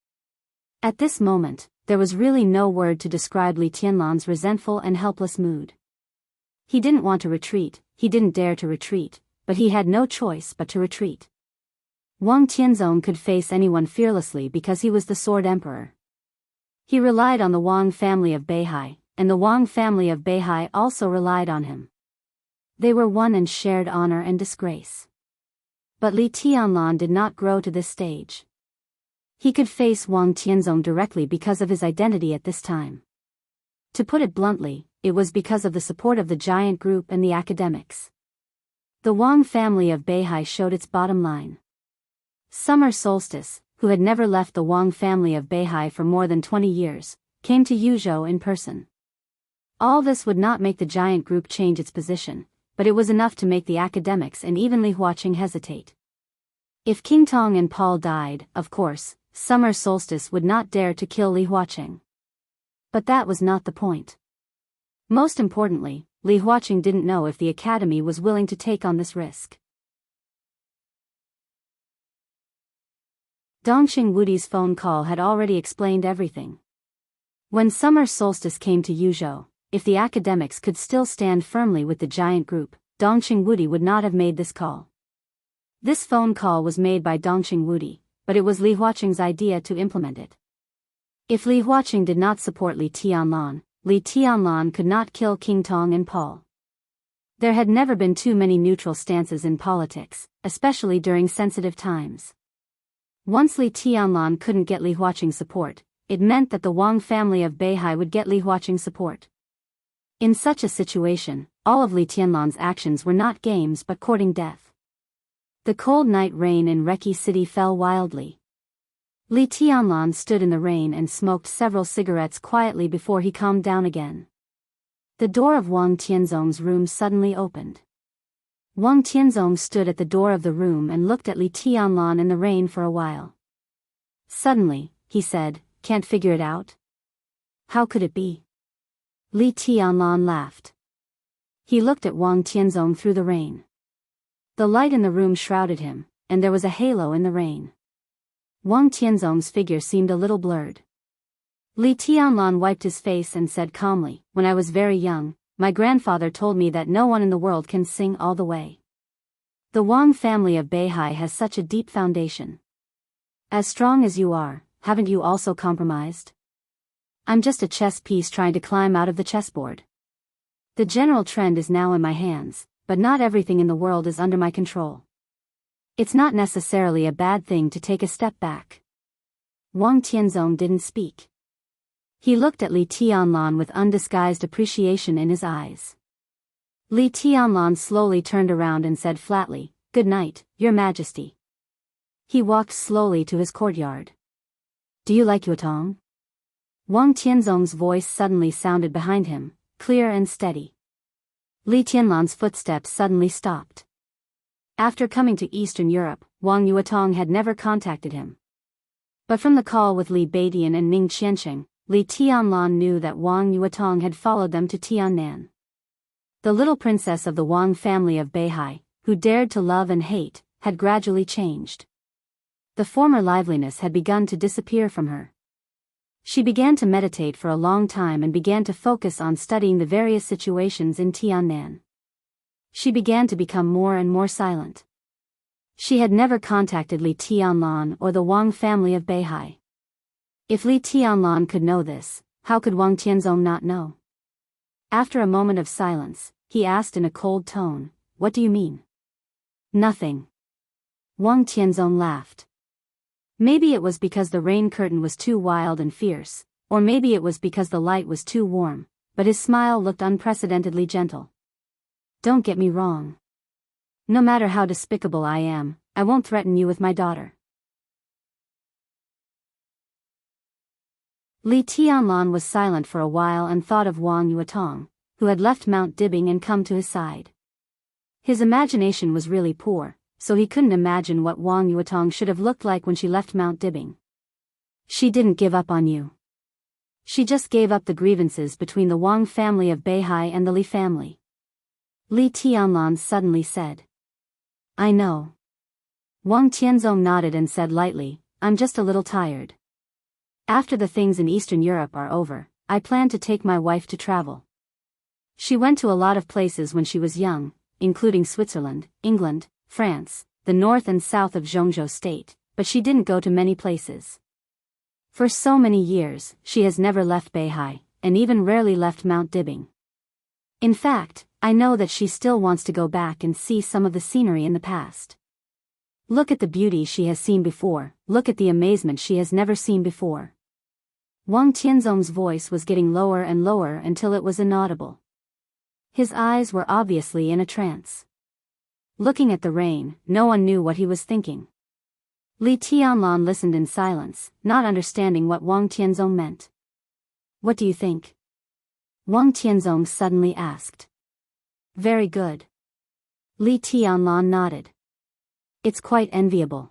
At this moment, there was really no word to describe Li Tianlan's resentful and helpless mood. He didn't want to retreat, he didn't dare to retreat, but he had no choice but to retreat. Wang Tianzong could face anyone fearlessly because he was the Sword Emperor. He relied on the Wang family of Beihai, and the Wang family of Beihai also relied on him. They were one and shared honor and disgrace. But Li Tianlan did not grow to this stage. He could face Wang Tianzong directly because of his identity at this time. To put it bluntly, it was because of the support of the giant group and the academics. The Wang family of Beihai showed its bottom line. Summer Solstice, who had never left the Wang family of Beihai for more than 20 years, came to Yuzhou in person. All this would not make the giant group change its position, but it was enough to make the academics and even Li Huaqing hesitate. If King Tong and Paul died, of course, Summer Solstice would not dare to kill Li Huaqing. But that was not the point. Most importantly, Li Huaqing didn't know if the academy was willing to take on this risk. Dongqing Wudi's phone call had already explained everything. When Summer Solstice came to Yuzhou, if the academics could still stand firmly with the giant group, Dongqing Wudi would not have made this call. This phone call was made by Dongqing Wudi, but it was Li Huaqing's idea to implement it. If Li Huaqing did not support Li Tianlan could not kill King Tong and Paul. There had never been too many neutral stances in politics, especially during sensitive times. Once Li Tianlan couldn't get Li Huaqing's support, it meant that the Wang family of Beihai would get Li Huaqing's support. In such a situation, all of Li Tianlan's actions were not games but courting death. The cold night rain in Reki City fell wildly. Li Tianlan stood in the rain and smoked several cigarettes quietly before he calmed down again. The door of Wang Tianzong's room suddenly opened. Wang Tianzong stood at the door of the room and looked at Li Tianlan in the rain for a while. Suddenly, he said, "Can't figure it out? How could it be?" Li Tianlan laughed. He looked at Wang Tianzong through the rain. The light in the room shrouded him, and there was a halo in the rain. Wang Tianzong's figure seemed a little blurred. Li Tianlan wiped his face and said calmly, "When I was very young, my grandfather told me that no one in the world can sing all the way. The Wang family of Beihai has such a deep foundation. As strong as you are, haven't you also compromised? I'm just a chess piece trying to climb out of the chessboard. The general trend is now in my hands, but not everything in the world is under my control. It's not necessarily a bad thing to take a step back." Wang Tianzong didn't speak. He looked at Li Tianlan with undisguised appreciation in his eyes. Li Tianlan slowly turned around and said flatly, "Good night, Your Majesty." He walked slowly to his courtyard. "Do you like Yuetong?" Wang Tianzong's voice suddenly sounded behind him, clear and steady. Li Tianlan's footsteps suddenly stopped. After coming to Eastern Europe, Wang Yuetong had never contacted him. But from the call with Li Beidian and Ming Qiansheng, Li Tianlan knew that Wang Yuetong had followed them to Tiannan. The little princess of the Wang family of Beihai, who dared to love and hate, had gradually changed. The former liveliness had begun to disappear from her. She began to meditate for a long time and began to focus on studying the various situations in Tiannan. She began to become more and more silent. She had never contacted Li Tianlan or the Wang family of Beihai. If Li Tianlan could know this, how could Wang Tianzong not know? After a moment of silence, he asked in a cold tone, "What do you mean?" "Nothing." Wang Tianzong laughed. Maybe it was because the rain curtain was too wild and fierce, or maybe it was because the light was too warm, but his smile looked unprecedentedly gentle. "Don't get me wrong. No matter how despicable I am, I won't threaten you with my daughter." Li Tianlan was silent for a while and thought of Wang Yuetong, who had left Mount Dibbing and come to his side. His imagination was really poor, so he couldn't imagine what Wang Yuetong should have looked like when she left Mount Dibbing. "She didn't give up on you. She just gave up the grievances between the Wang family of Beihai and the Li family." Li Tianlan suddenly said. "I know." Wang Tianzong nodded and said lightly, "I'm just a little tired. After the things in Eastern Europe are over, I plan to take my wife to travel. She went to a lot of places when she was young, including Switzerland, England, France, the north and south of Zhongzhou state, but she didn't go to many places. For so many years, she has never left Beihai, and even rarely left Mount Dibbing. In fact, I know that she still wants to go back and see some of the scenery in the past. Look at the beauty she has seen before, look at the amazement she has never seen before." Wang Tianzong's voice was getting lower and lower until it was inaudible. His eyes were obviously in a trance. Looking at the rain, no one knew what he was thinking. Li Tianlan listened in silence, not understanding what Wang Tianzong meant. "What do you think?" Wang Tianzong suddenly asked. "Very good." Li Tianlan nodded. "It's quite enviable."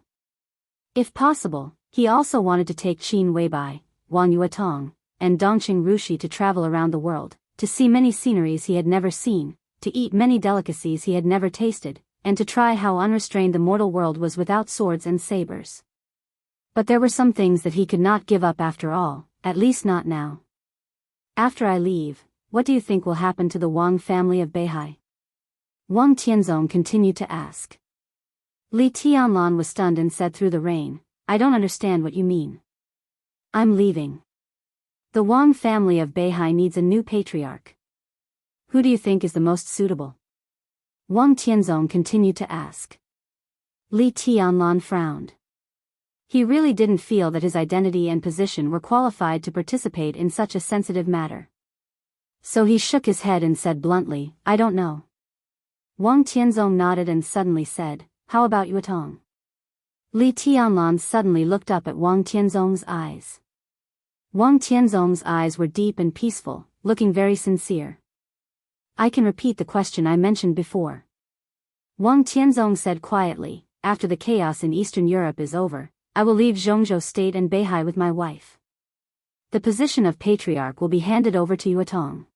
If possible, he also wanted to take Qin Weibai, Wang Yuetong, and Dongqing Rushi to travel around the world, to see many sceneries he had never seen, to eat many delicacies he had never tasted, and to try how unrestrained the mortal world was without swords and sabers. But there were some things that he could not give up after all, at least not now. "After I leave, what do you think will happen to the Wang family of Beihai?" Wang Tianzong continued to ask. Li Tianlan was stunned and said through the rain, "I don't understand what you mean." "I'm leaving. The Wang family of Beihai needs a new patriarch. Who do you think is the most suitable?" Wang Tianzong continued to ask. Li Tianlan frowned. He really didn't feel that his identity and position were qualified to participate in such a sensitive matter. So he shook his head and said bluntly, "I don't know." Wang Tianzong nodded and suddenly said, "How about Yuetong?" Li Tianlan suddenly looked up at Wang Tianzong's eyes. Wang Tianzong's eyes were deep and peaceful, looking very sincere. I can repeat the question I mentioned before. Wang Tianzong said quietly, after the chaos in Eastern Europe is over, I will leave Zhongzhou State and Beihai with my wife. The position of patriarch will be handed over to Yuetong.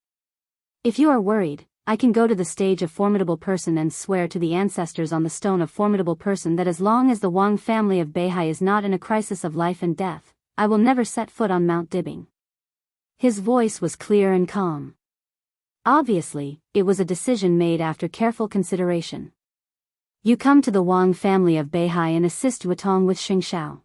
If you are worried, I can go to the stage of formidable person and swear to the ancestors on the stone of formidable person that as long as the Wang family of Beihai is not in a crisis of life and death, I will never set foot on Mount Dibbing. His voice was clear and calm. Obviously, it was a decision made after careful consideration. You come to the Wang family of Beihai and assist Yuetong with Xingshao.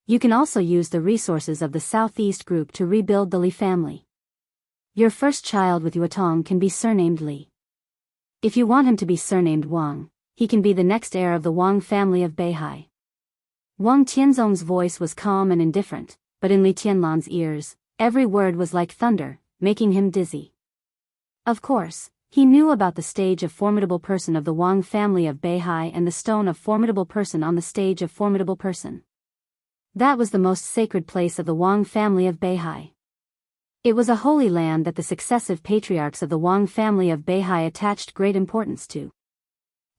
You can also use the resources of the Southeast Group to rebuild the Li family. Your first child with Yuetong can be surnamed Li. If you want him to be surnamed Wang, he can be the next heir of the Wang family of Beihai. Wang Tianzong's voice was calm and indifferent, but in Li Tianlan's ears, every word was like thunder, making him dizzy. Of course, he knew about the stage of formidable person of the Wang family of Beihai and the stone of formidable person on the stage of formidable person. That was the most sacred place of the Wang family of Beihai. It was a holy land that the successive patriarchs of the Wang family of Beihai attached great importance to.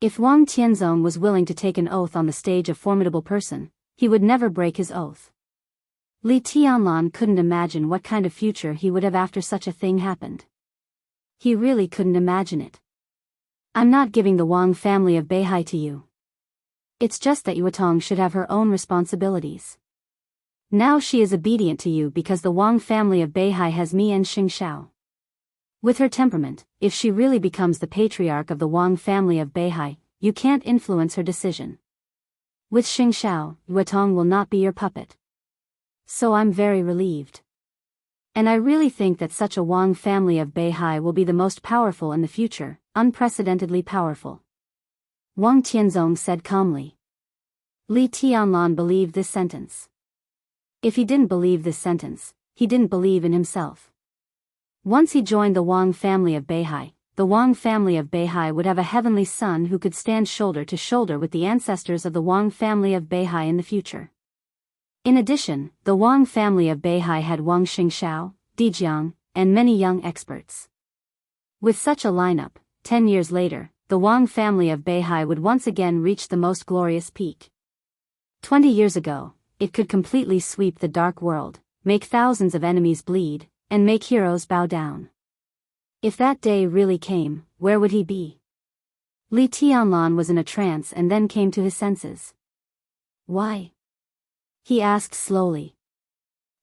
If Wang Tianzong was willing to take an oath on the stage of formidable person, he would never break his oath. Li Tianlan couldn't imagine what kind of future he would have after such a thing happened. He really couldn't imagine it. I'm not giving the Wang family of Beihai to you. It's just that Yuetong should have her own responsibilities. Now she is obedient to you because the Wang family of Beihai has me and Xingshao. With her temperament, if she really becomes the patriarch of the Wang family of Beihai, you can't influence her decision. With Xingshao, Yuetong will not be your puppet. So I'm very relieved. And I really think that such a Wang family of Beihai will be the most powerful in the future, unprecedentedly powerful. Wang Tianzong said calmly. Li Tianlan believed this sentence. If he didn't believe this sentence, he didn't believe in himself. Once he joined the Wang family of Beihai, the Wang family of Beihai would have a heavenly son who could stand shoulder to shoulder with the ancestors of the Wang family of Beihai in the future. In addition, the Wang family of Beihai had Wang Xingshao, Dijiang, and many young experts. With such a lineup, 10 years later, the Wang family of Beihai would once again reach the most glorious peak. 20 years ago, it could completely sweep the dark world, make thousands of enemies bleed, and make heroes bow down. If that day really came, where would he be? Li Tianlan was in a trance and then came to his senses. Why? He asked slowly.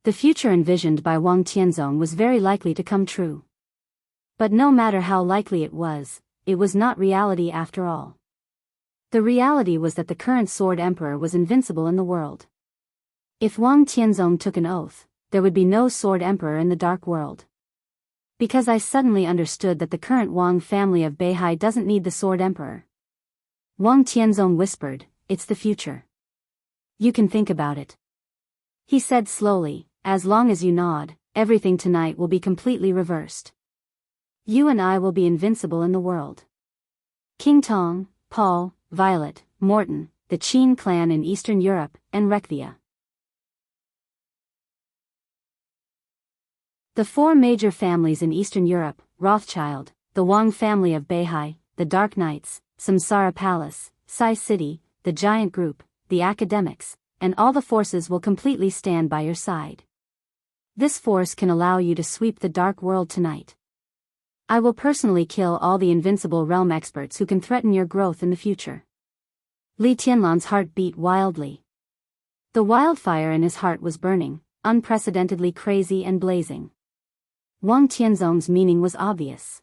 The future envisioned by Wang Tianzong was very likely to come true. But no matter how likely it was not reality after all. The reality was that the current Sword Emperor was invincible in the world. If Wang Tianzong took an oath, there would be no Sword Emperor in the dark world. Because I suddenly understood that the current Wang family of Beihai doesn't need the Sword Emperor. Wang Tianzong whispered, it's the future. You can think about it. He said slowly, as long as you nod, everything tonight will be completely reversed. You and I will be invincible in the world. King Tong, Paul, Violet, Morton, the Qin clan in Eastern Europe, and Rekthia. The four major families in Eastern Europe, Rothschild, the Wang family of Beihai, the Dark Knights, Samsara Palace, Sai City, the Giant Group, the academics, and all the forces will completely stand by your side. This force can allow you to sweep the dark world tonight. I will personally kill all the invincible realm experts who can threaten your growth in the future. Li Tianlan's heart beat wildly. The wildfire in his heart was burning, unprecedentedly crazy and blazing. Wang Tianzong's meaning was obvious.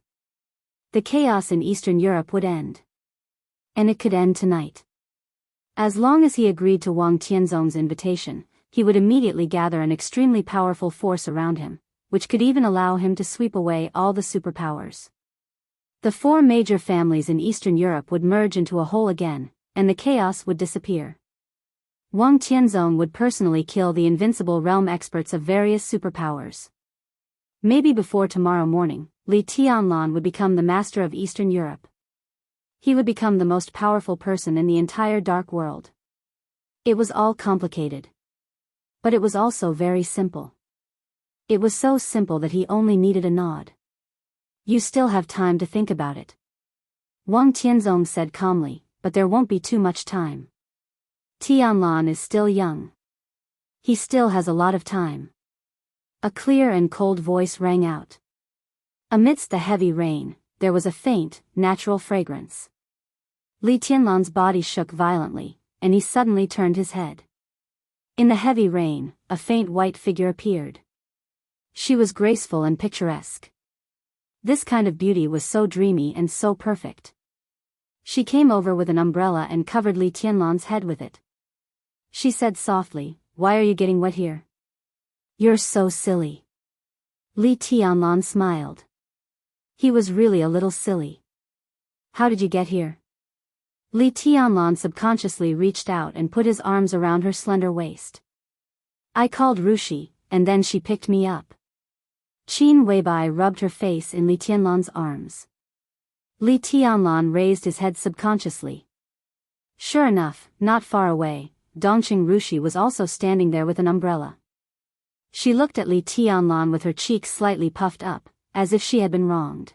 The chaos in Eastern Europe would end. And it could end tonight. As long as he agreed to Wang Tianzong's invitation, he would immediately gather an extremely powerful force around him, which could even allow him to sweep away all the superpowers. The four major families in Eastern Europe would merge into a whole again, and the chaos would disappear. Wang Tianzong would personally kill the invincible realm experts of various superpowers. Maybe before tomorrow morning, Li Tianlan would become the master of Eastern Europe. He would become the most powerful person in the entire dark world. It was all complicated. But it was also very simple. It was so simple that he only needed a nod. You still have time to think about it. Wang Tianzong said calmly, but there won't be too much time. Tianlan is still young. He still has a lot of time. A clear and cold voice rang out. Amidst the heavy rain, there was a faint, natural fragrance. Li Tianlan's body shook violently, and he suddenly turned his head. In the heavy rain, a faint white figure appeared. She was graceful and picturesque. This kind of beauty was so dreamy and so perfect. She came over with an umbrella and covered Li Tianlan's head with it. She said softly, "Why are you getting wet here?" "You're so silly." Li Tianlan smiled. He was really a little silly. "How did you get here?" Li Tianlan subconsciously reached out and put his arms around her slender waist. "I called Rushi, and then she picked me up." Qin Weibai rubbed her face in Li Tianlan's arms. Li Tianlan raised his head subconsciously. Sure enough, not far away, Dongqing Rushi was also standing there with an umbrella. She looked at Li Tianlan with her cheeks slightly puffed up, as if she had been wronged.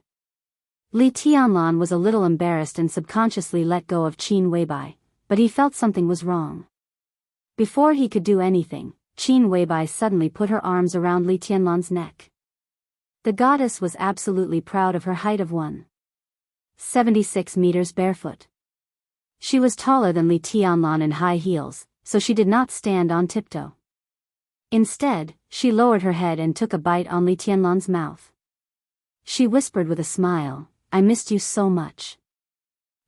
Li Tianlan was a little embarrassed and subconsciously let go of Qin Weibai, but he felt something was wrong. Before he could do anything, Qin Weibai suddenly put her arms around Li Tianlan's neck. The goddess was absolutely proud of her height of 1.76 meters barefoot. She was taller than Li Tianlan in high heels, so she did not stand on tiptoe. Instead, she lowered her head and took a bite on Li Tianlan's mouth. She whispered with a smile, "I missed you so much."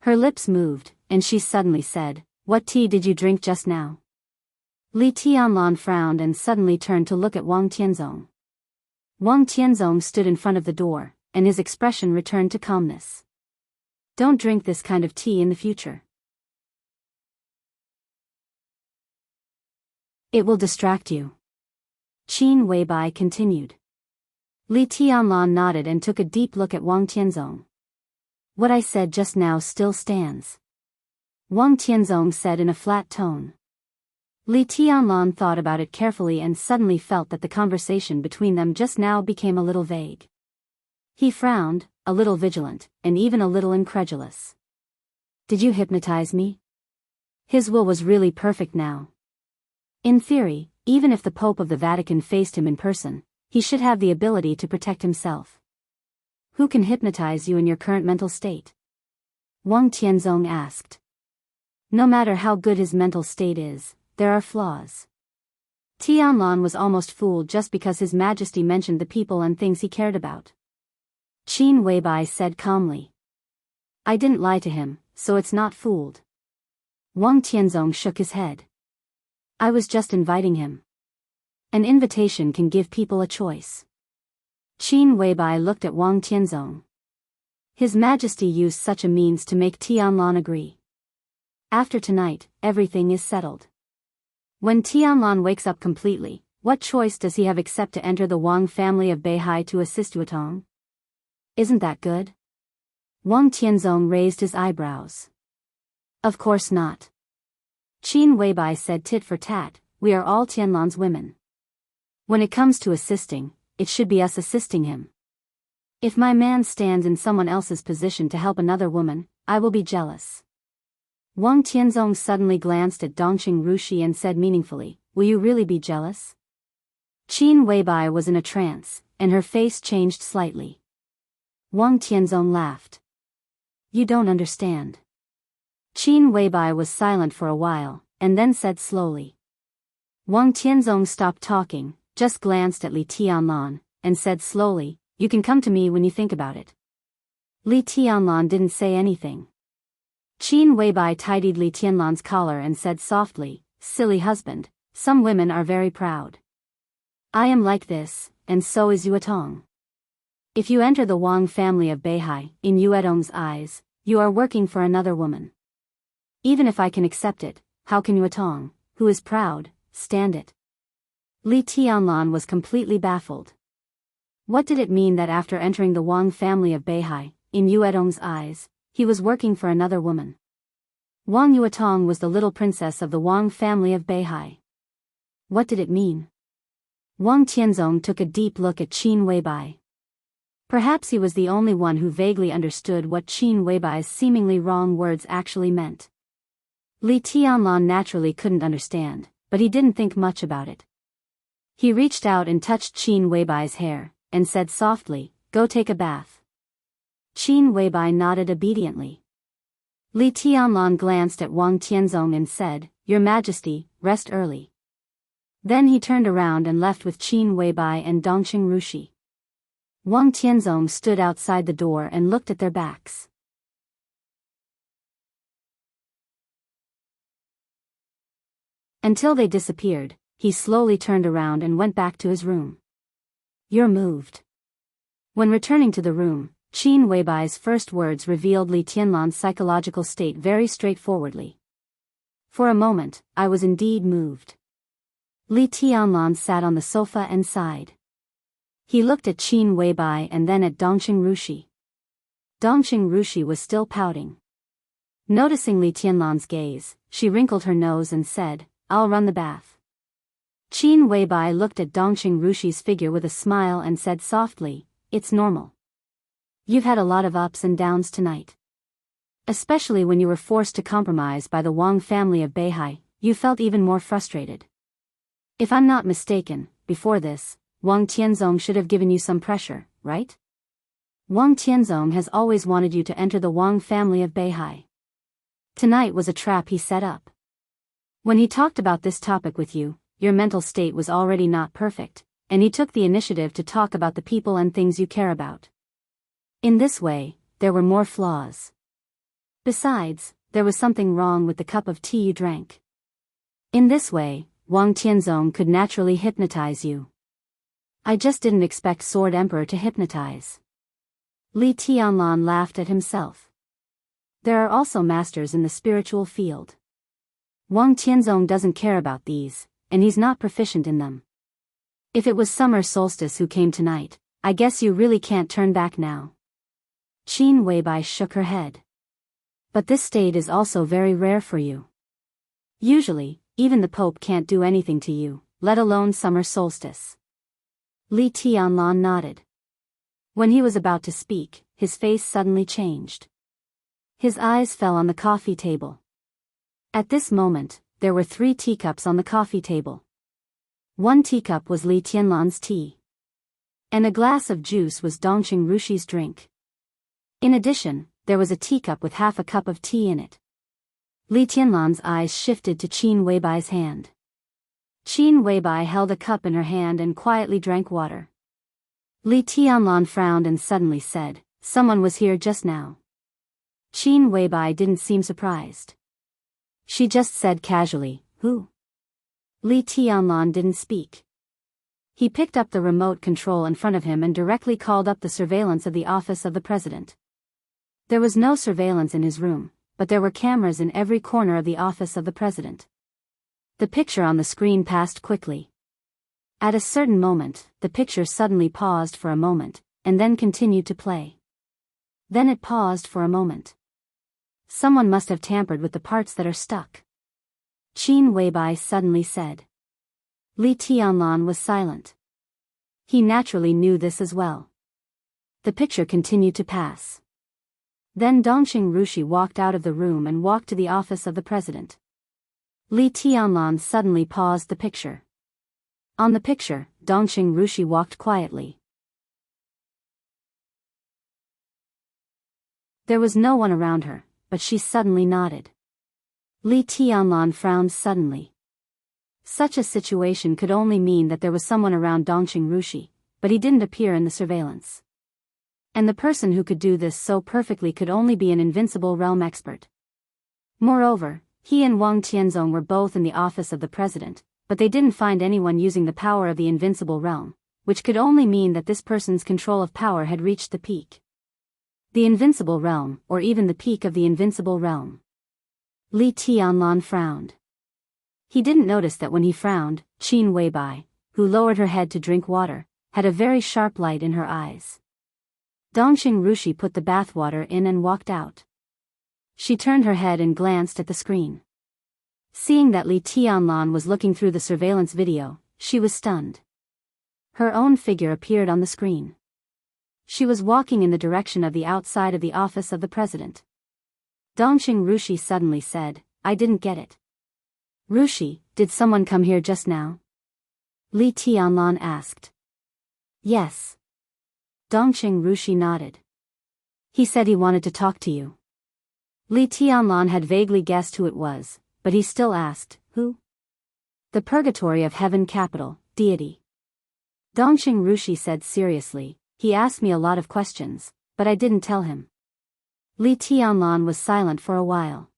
Her lips moved, and she suddenly said, "What tea did you drink just now?" Li Tianlan frowned and suddenly turned to look at Wang Tianzong. Wang Tianzong stood in front of the door, and his expression returned to calmness. "Don't drink this kind of tea in the future. It will distract you." Qin Weibai continued. Li Tianlan nodded and took a deep look at Wang Tianzong. "What I said just now still stands," Wang Tianzong said in a flat tone. Li Tianlan thought about it carefully and suddenly felt that the conversation between them just now became a little vague. He frowned, a little vigilant, and even a little incredulous. "Did you hypnotize me?" His will was really perfect now. In theory, even if the Pope of the Vatican faced him in person, he should have the ability to protect himself. "Who can hypnotize you in your current mental state?" Wang Tianzong asked. "No matter how good his mental state is, there are flaws." Tianlan was almost fooled just because His Majesty mentioned the people and things he cared about. Qin Weibai said calmly. "I didn't lie to him, so it's not fooled." Wang Tianzong shook his head. "I was just inviting him. An invitation can give people a choice." Qin Weibai looked at Wang Tianzong. His Majesty used such a means to make Tianlan agree. After tonight, everything is settled. When Tianlan wakes up completely, what choice does he have except to enter the Wang family of Beihai to assist Yuetong? Isn't that good? Wang Tianzong raised his eyebrows. "Of course not." Qin Weibai said tit for tat, "We are all Tianlan's women. When it comes to assisting, it should be us assisting him. If my man stands in someone else's position to help another woman, I will be jealous." Wang Tianzong suddenly glanced at Dongqing Rushi and said meaningfully, "Will you really be jealous?" Qin Weibai was in a trance, and her face changed slightly. Wang Tianzong laughed. "You don't understand." Qin Weibai was silent for a while, and then said slowly. Wang Tianzong stopped talking, just glanced at Li Tianlan, and said slowly, "You can come to me when you think about it." Li Tianlan didn't say anything. Qin Weibai tidied Li Tianlan's collar and said softly, "Silly husband, some women are very proud. I am like this, and so is Yuetong. If you enter the Wang family of Beihai, in Yuetong's eyes, you are working for another woman. Even if I can accept it, how can Yuetong, who is proud, stand it?" Li Tianlan was completely baffled. What did it mean that after entering the Wang family of Beihai, in Yuetong's eyes, he was working for another woman? Wang Yuetong was the little princess of the Wang family of Beihai. What did it mean? Wang Tianzong took a deep look at Qin Weibai. Perhaps he was the only one who vaguely understood what Qin Weibai's seemingly wrong words actually meant. Li Tianlan naturally couldn't understand, but he didn't think much about it. He reached out and touched Qin Weibai's hair, and said softly, "Go take a bath." Qin Weibai nodded obediently. Li Tianlan glanced at Wang Tianzong and said, "Your Majesty, rest early." Then he turned around and left with Qin Weibai and Dongqing Rushi. Wang Tianzong stood outside the door and looked at their backs. Until they disappeared, he slowly turned around and went back to his room. "You're moved." When returning to the room, Qin Weibai's first words revealed Li Tianlan's psychological state very straightforwardly. "For a moment, I was indeed moved." Li Tianlan sat on the sofa and sighed. He looked at Qin Weibai and then at Dongqing Rushi. Dongqing Rushi was still pouting. Noticing Li Tianlan's gaze, she wrinkled her nose and said, "I'll run the bath." Qin Weibai looked at Dongqing Rushi's figure with a smile and said softly, "It's normal. You've had a lot of ups and downs tonight. Especially when you were forced to compromise by the Wang family of Beihai, you felt even more frustrated. If I'm not mistaken, before this, Wang Tianzong should have given you some pressure, right? Wang Tianzong has always wanted you to enter the Wang family of Beihai. Tonight was a trap he set up. When he talked about this topic with you, your mental state was already not perfect, and he took the initiative to talk about the people and things you care about. In this way, there were more flaws. Besides, there was something wrong with the cup of tea you drank. In this way, Wang Tianzong could naturally hypnotize you. I just didn't expect Sword Emperor to hypnotize." Li Tianlan laughed at himself. There are also masters in the spiritual field. Wang Tianzong doesn't care about these, and he's not proficient in them. If it was summer solstice who came tonight, I guess you really can't turn back now. Qin Weibai shook her head. But this state is also very rare for you. Usually, even the Pope can't do anything to you, let alone summer solstice. Li Tianlan nodded. When he was about to speak, his face suddenly changed. His eyes fell on the coffee table. At this moment, there were 3 teacups on the coffee table. One teacup was Li Tianlan's tea. And a glass of juice was Dongqing Rushi's drink. In addition, there was a teacup with half a cup of tea in it. Li Tianlan's eyes shifted to Qin Weibai's hand. Qin Weibai held a cup in her hand and quietly drank water. Li Tianlan frowned and suddenly said, "Someone was here just now." Qin Weibai didn't seem surprised. She just said casually, "Who?" Li Tianlan didn't speak. He picked up the remote control in front of him and directly called up the surveillance of the office of the president. There was no surveillance in his room, but there were cameras in every corner of the office of the president. The picture on the screen passed quickly. At a certain moment, the picture suddenly paused for a moment, and then continued to play. Then it paused for a moment. Someone must have tampered with the parts that are stuck. Qin Weibai suddenly said. Li Tianlan was silent. He naturally knew this as well. The picture continued to pass. Then Dongqing Rushi walked out of the room and walked to the office of the president. Li Tianlan suddenly paused the picture. On the picture, Dongqing Rushi walked quietly. There was no one around her, but she suddenly nodded. Li Tianlan frowned suddenly. Such a situation could only mean that there was someone around Dongqing Rushi, but he didn't appear in the surveillance. And the person who could do this so perfectly could only be an invincible realm expert. Moreover, he and Wang Tianzong were both in the office of the president, but they didn't find anyone using the power of the invincible realm, which could only mean that this person's control of power had reached the peak. The invincible realm, or even the peak of the invincible realm. Li Tianlan frowned. He didn't notice that when he frowned, Qin Weibai, who lowered her head to drink water, had a very sharp light in her eyes. Dongqing Rushi put the bathwater in and walked out. She turned her head and glanced at the screen. Seeing that Li Tianlan was looking through the surveillance video, she was stunned. Her own figure appeared on the screen. She was walking in the direction of the outside of the office of the president. Dongqing Rushi suddenly said, "I didn't get it." "Rushi, did someone come here just now?" Li Tianlan asked. "Yes." Dongqing Rushi nodded. "He said he wanted to talk to you." Li Tianlan had vaguely guessed who it was, but he still asked, "Who?" "The Purgatory of Heaven Capital, deity." Dongqing Rushi said seriously, "He asked me a lot of questions, but I didn't tell him." Li Tianlan was silent for a while.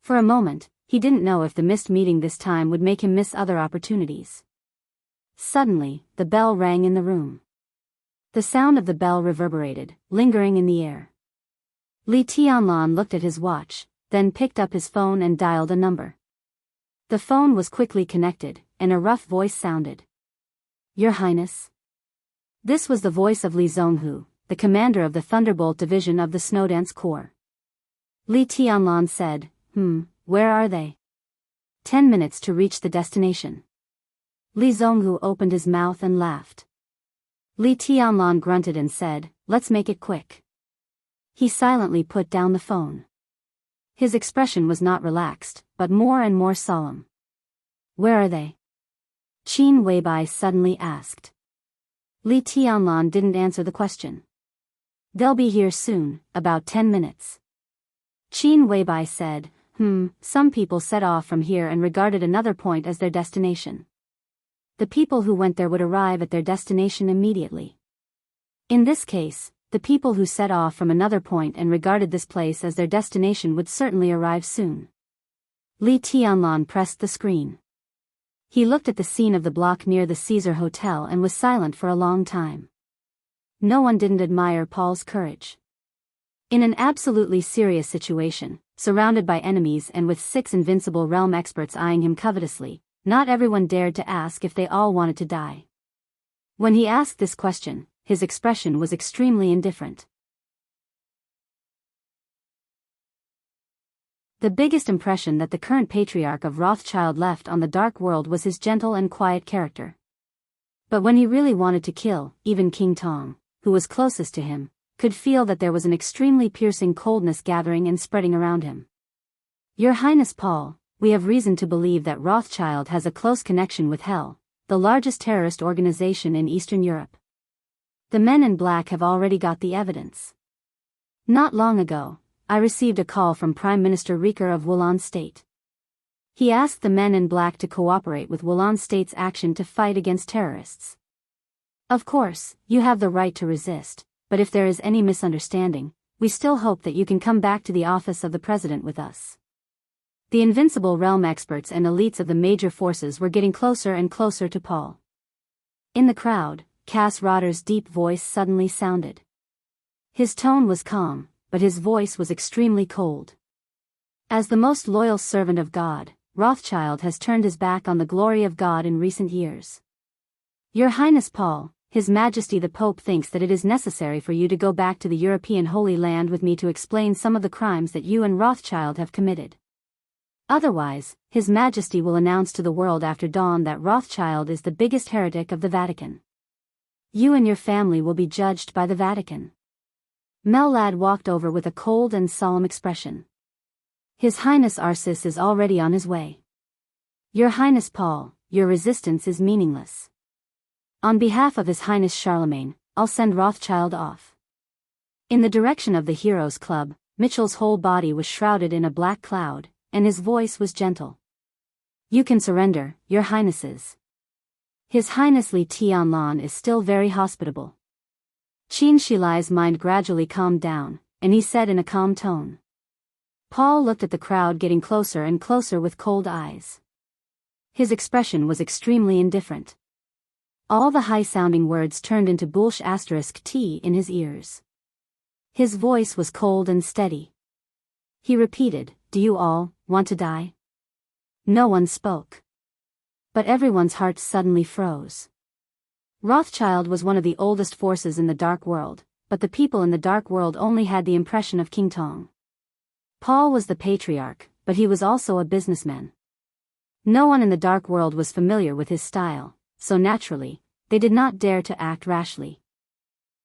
For a moment, he didn't know if the missed meeting this time would make him miss other opportunities. Suddenly, the bell rang in the room. The sound of the bell reverberated, lingering in the air. Li Tianlan looked at his watch, then picked up his phone and dialed a number. The phone was quickly connected, and a rough voice sounded. "Your Highness?" This was the voice of Li Zhonghu, the commander of the Thunderbolt Division of the Snowdance Corps. Li Tianlan said, "Where are they?" 10 minutes to reach the destination." Li Zhonghu opened his mouth and laughed. Li Tianlan grunted and said, "Let's make it quick." He silently put down the phone. His expression was not relaxed, but more and more solemn. "Where are they?" Qin Weibai suddenly asked. Li Tianlan didn't answer the question. "They'll be here soon, about 10 minutes. Qin Weibai said, Some people set off from here and regarded another point as their destination. The people who went there would arrive at their destination immediately. In this case, the people who set off from another point and regarded this place as their destination would certainly arrive soon." Li Tianlan pressed the screen. He looked at the scene of the block near the Caesar Hotel and was silent for a long time. No one didn't admire Paul's courage. In an absolutely serious situation, surrounded by enemies and with 6 invincible realm experts eyeing him covetously, not everyone dared to ask if they all wanted to die. When he asked this question, his expression was extremely indifferent. The biggest impression that the current patriarch of Rothschild left on the dark world was his gentle and quiet character. But when he really wanted to kill, even King Tong, who was closest to him, could feel that there was an extremely piercing coldness gathering and spreading around him. "Your Highness Paul, we have reason to believe that Rothschild has a close connection with Hell, the largest terrorist organization in Eastern Europe. The men in black have already got the evidence. Not long ago, I received a call from Prime Minister Riker of Wulan State. He asked the men in black to cooperate with Wulan State's action to fight against terrorists. Of course, you have the right to resist, but if there is any misunderstanding, we still hope that you can come back to the office of the president with us." The invincible realm experts and elites of the major forces were getting closer and closer to Paul. In the crowd, Cass Rotter's deep voice suddenly sounded. His tone was calm, but his voice was extremely cold. "As the most loyal servant of God, Rothschild has turned his back on the glory of God in recent years. Your Highness Paul, His Majesty the Pope thinks that it is necessary for you to go back to the European Holy Land with me to explain some of the crimes that you and Rothschild have committed. Otherwise, His Majesty will announce to the world after dawn that Rothschild is the biggest heretic of the Vatican. You and your family will be judged by the Vatican." Mellad walked over with a cold and solemn expression. "His Highness Arsis is already on his way. Your Highness Paul, your resistance is meaningless. On behalf of His Highness Charlemagne, I'll send Rothschild off." In the direction of the Heroes Club, Mitchell's whole body was shrouded in a black cloud, and his voice was gentle. "You can surrender, Your Highnesses. His Highness Li Tianlan is still very hospitable." Qin Shilai's mind gradually calmed down, and he said in a calm tone. Paul looked at the crowd getting closer and closer with cold eyes. His expression was extremely indifferent. All the high-sounding words turned into **T in his ears. His voice was cold and steady. He repeated, "Do you all want to die?" No one spoke. But everyone's heart suddenly froze. Rothschild was one of the oldest forces in the Dark World, but the people in the Dark World only had the impression of King Tong. Paul was the patriarch, but he was also a businessman. No one in the Dark World was familiar with his style, so naturally, they did not dare to act rashly.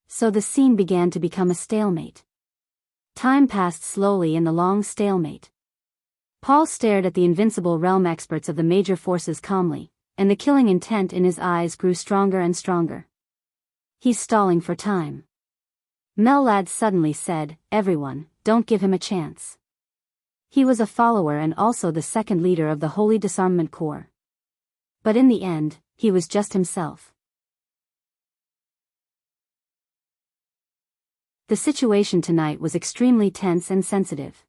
So the scene began to become a stalemate. Time passed slowly in the long stalemate. Paul stared at the invincible realm experts of the major forces calmly, and the killing intent in his eyes grew stronger and stronger. He's stalling for time. Mellad suddenly said, "Everyone, don't give him a chance." He was a follower and also the second leader of the Holy Disarmament Corps. But in the end, he was just himself. The situation tonight was extremely tense and sensitive.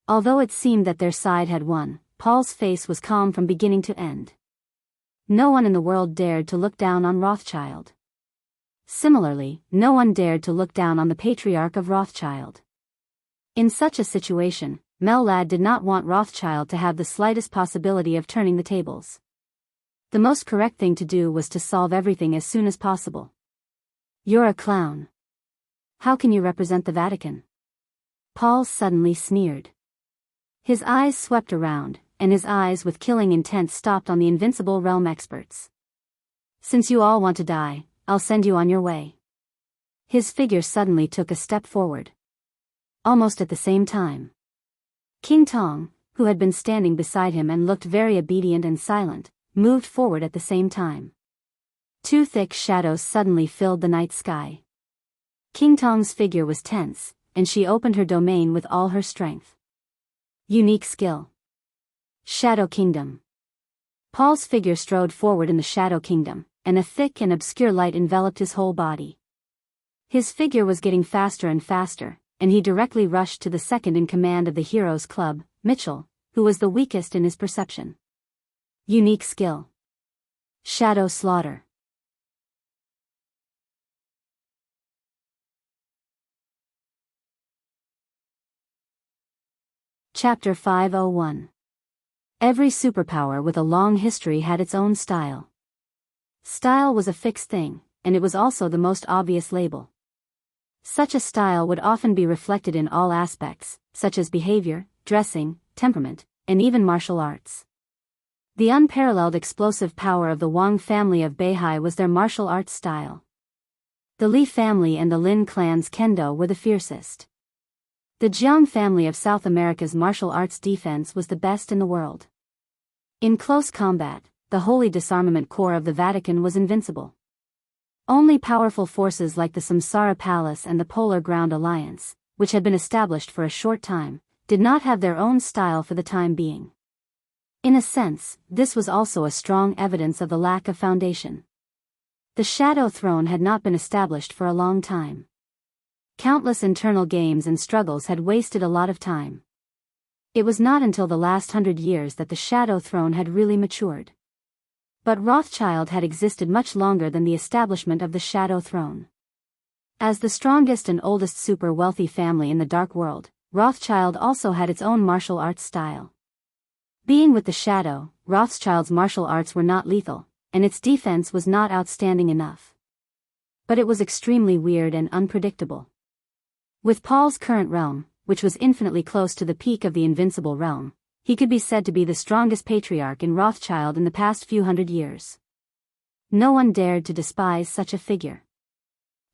Although it seemed that their side had won, Paul's face was calm from beginning to end. No one in the world dared to look down on Rothschild. Similarly, no one dared to look down on the patriarch of Rothschild. In such a situation, Mellad did not want Rothschild to have the slightest possibility of turning the tables. The most correct thing to do was to solve everything as soon as possible. "You're a clown. How can you represent the Vatican?" Paul suddenly sneered. His eyes swept around, and his eyes with killing intent stopped on the invincible realm experts. "Since you all want to die, I'll send you on your way." His figure suddenly took a step forward. Almost at the same time, King Tong, who had been standing beside him and looked very obedient and silent, moved forward at the same time. Two thick shadows suddenly filled the night sky. King Tong's figure was tense, and she opened her domain with all her strength. Unique skill. Shadow Kingdom. Paul's figure strode forward in the Shadow Kingdom, and a thick and obscure light enveloped his whole body. His figure was getting faster and faster, and he directly rushed to the second in command of the Heroes Club, Mitchell, who was the weakest in his perception. Unique skill. Shadow Slaughter. Chapter 501. Every superpower with a long history had its own style. Style was a fixed thing, and it was also the most obvious label. Such a style would often be reflected in all aspects, such as behavior, dressing, temperament, and even martial arts. The unparalleled explosive power of the Wang family of Beihai was their martial arts style. The Li family and the Lin clan's kendo were the fiercest. The Jiang family of South America's martial arts defense was the best in the world. In close combat, the Holy Disarmament Corps of the Vatican was invincible. Only powerful forces like the Samsara Palace and the Polar Ground Alliance, which had been established for a short time, did not have their own style for the time being. In a sense, this was also a strong evidence of the lack of foundation. The Shadow Throne had not been established for a long time. Countless internal games and struggles had wasted a lot of time. It was not until the last 100 years that the Shadow Throne had really matured. But Rothschild had existed much longer than the establishment of the Shadow Throne. As the strongest and oldest super-wealthy family in the Dark World, Rothschild also had its own martial arts style. Being with the Shadow, Rothschild's martial arts were not lethal, and its defense was not outstanding enough. But it was extremely weird and unpredictable. With Paul's current realm, which was infinitely close to the peak of the invincible realm, he could be said to be the strongest patriarch in Rothschild in the past few hundred years. No one dared to despise such a figure.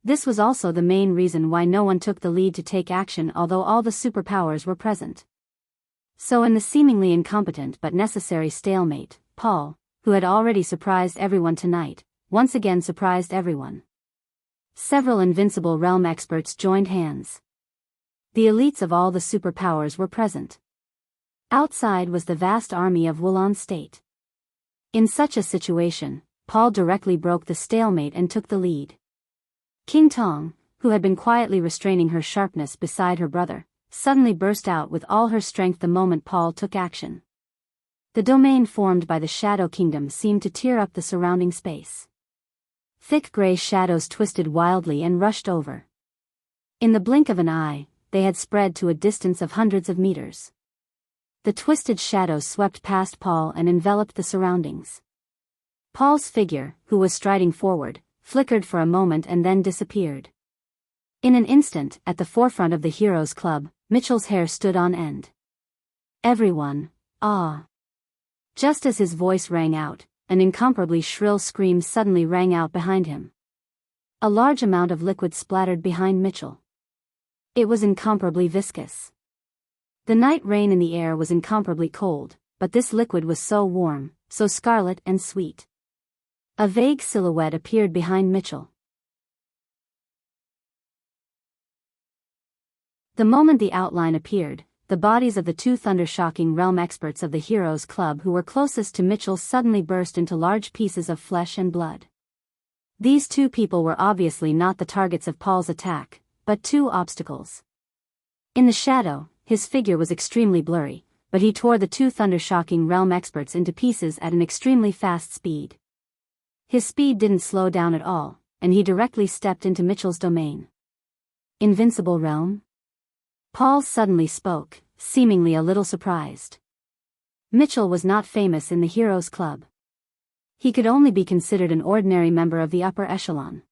This was also the main reason why no one took the lead to take action, although all the superpowers were present. So in the seemingly incompetent but necessary stalemate, Paul, who had already surprised everyone tonight, once again surprised everyone. Several invincible realm experts joined hands. The elites of all the superpowers were present. Outside was the vast army of Wulon State. In such a situation, Paul directly broke the stalemate and took the lead. King Tong, who had been quietly restraining her sharpness beside her brother, suddenly burst out with all her strength the moment Paul took action. The domain formed by the Shadow Kingdom seemed to tear up the surrounding space. Thick gray shadows twisted wildly and rushed over. In the blink of an eye, they had spread to a distance of hundreds of meters. The twisted shadows swept past Paul and enveloped the surroundings. Paul's figure, who was striding forward, flickered for a moment and then disappeared. In an instant, at the forefront of the Heroes Club, Mitchell's hair stood on end. Everyone, ah! Just as his voice rang out, an incomparably shrill scream suddenly rang out behind him. A large amount of liquid splattered behind Mitchell. It was incomparably viscous. The night rain in the air was incomparably cold, but this liquid was so warm, so scarlet and sweet. A vague silhouette appeared behind Mitchell. The moment the outline appeared, the bodies of the two thunder-shocking realm experts of the Heroes Club who were closest to Mitchell suddenly burst into large pieces of flesh and blood. These two people were obviously not the targets of Paul's attack, but two obstacles. In the shadow, his figure was extremely blurry, but he tore the two thunder-shocking realm experts into pieces at an extremely fast speed. His speed didn't slow down at all, and he directly stepped into Mitchell's domain. Invincible realm? Paul suddenly spoke, seemingly a little surprised. Mitchell was not famous in the Heroes Club. He could only be considered an ordinary member of the upper echelon.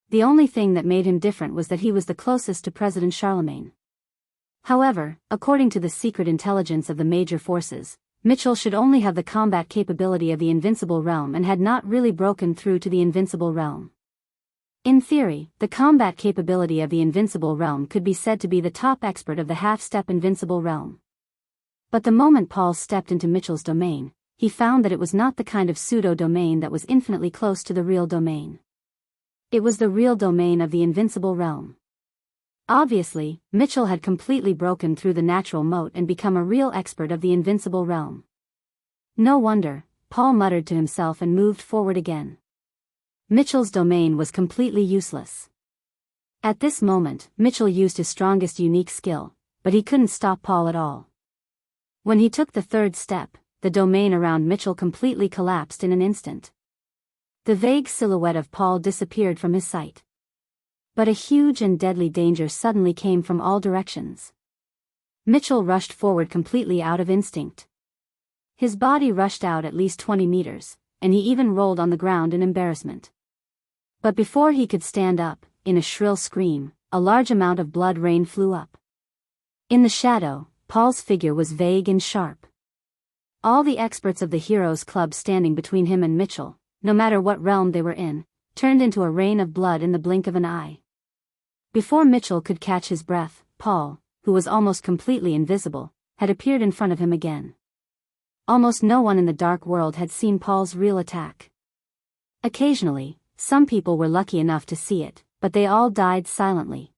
The only thing that made him different was that he was the closest to President Charlemagne. However, according to the secret intelligence of the major forces, Mitchell should only have the combat capability of the Invincible Realm and had not really broken through to the Invincible Realm. In theory, the combat capability of the Invincible Realm could be said to be the top expert of the half-step Invincible Realm. But the moment Paul stepped into Mitchell's domain, he found that it was not the kind of pseudo-domain that was infinitely close to the real domain. It was the real domain of the Invincible Realm. Obviously, Mitchell had completely broken through the natural moat and become a real expert of the Invincible Realm. No wonder, Paul muttered to himself and moved forward again. Mitchell's domain was completely useless. At this moment, Mitchell used his strongest unique skill, but he couldn't stop Paul at all. When he took the third step, the domain around Mitchell completely collapsed in an instant. The vague silhouette of Paul disappeared from his sight. But a huge and deadly danger suddenly came from all directions. Mitchell rushed forward completely out of instinct. His body rushed out at least 20 meters, and he even rolled on the ground in embarrassment. But before he could stand up, in a shrill scream, a large amount of blood rain flew up. In the shadow, Paul's figure was vague and sharp. All the experts of the Heroes Club standing between him and Mitchell, no matter what realm they were in, turned into a rain of blood in the blink of an eye. Before Mitchell could catch his breath, Paul, who was almost completely invisible, had appeared in front of him again. Almost no one in the dark world had seen Paul's real attack. Occasionally, some people were lucky enough to see it, but they all died silently.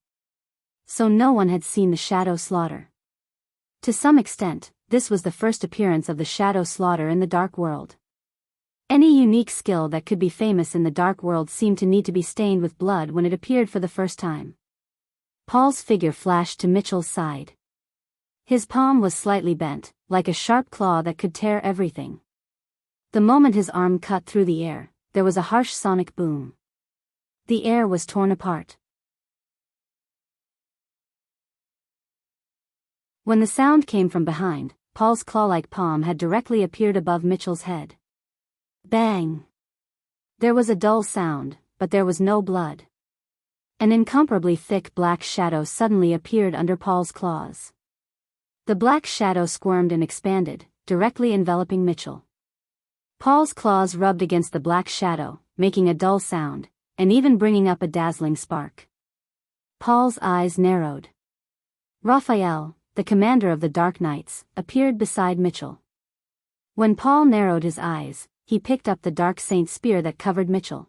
So no one had seen the shadow slaughter. To some extent, this was the first appearance of the shadow slaughter in the dark world. Any unique skill that could be famous in the dark world seemed to need to be stained with blood when it appeared for the first time. Paul's figure flashed to Mitchell's side. His palm was slightly bent, like a sharp claw that could tear everything. The moment his arm cut through the air, there was a harsh sonic boom. The air was torn apart. When the sound came from behind, Paul's claw-like palm had directly appeared above Mitchell's head. Bang! There was a dull sound, but there was no blood. An incomparably thick black shadow suddenly appeared under Paul's claws. The black shadow squirmed and expanded, directly enveloping Mitchell. Paul's claws rubbed against the black shadow, making a dull sound, and even bringing up a dazzling spark. Paul's eyes narrowed. Raphael, the commander of the Dark Knights, appeared beside Mitchell. When Paul narrowed his eyes, he picked up the Dark Saint spear that covered Mitchell.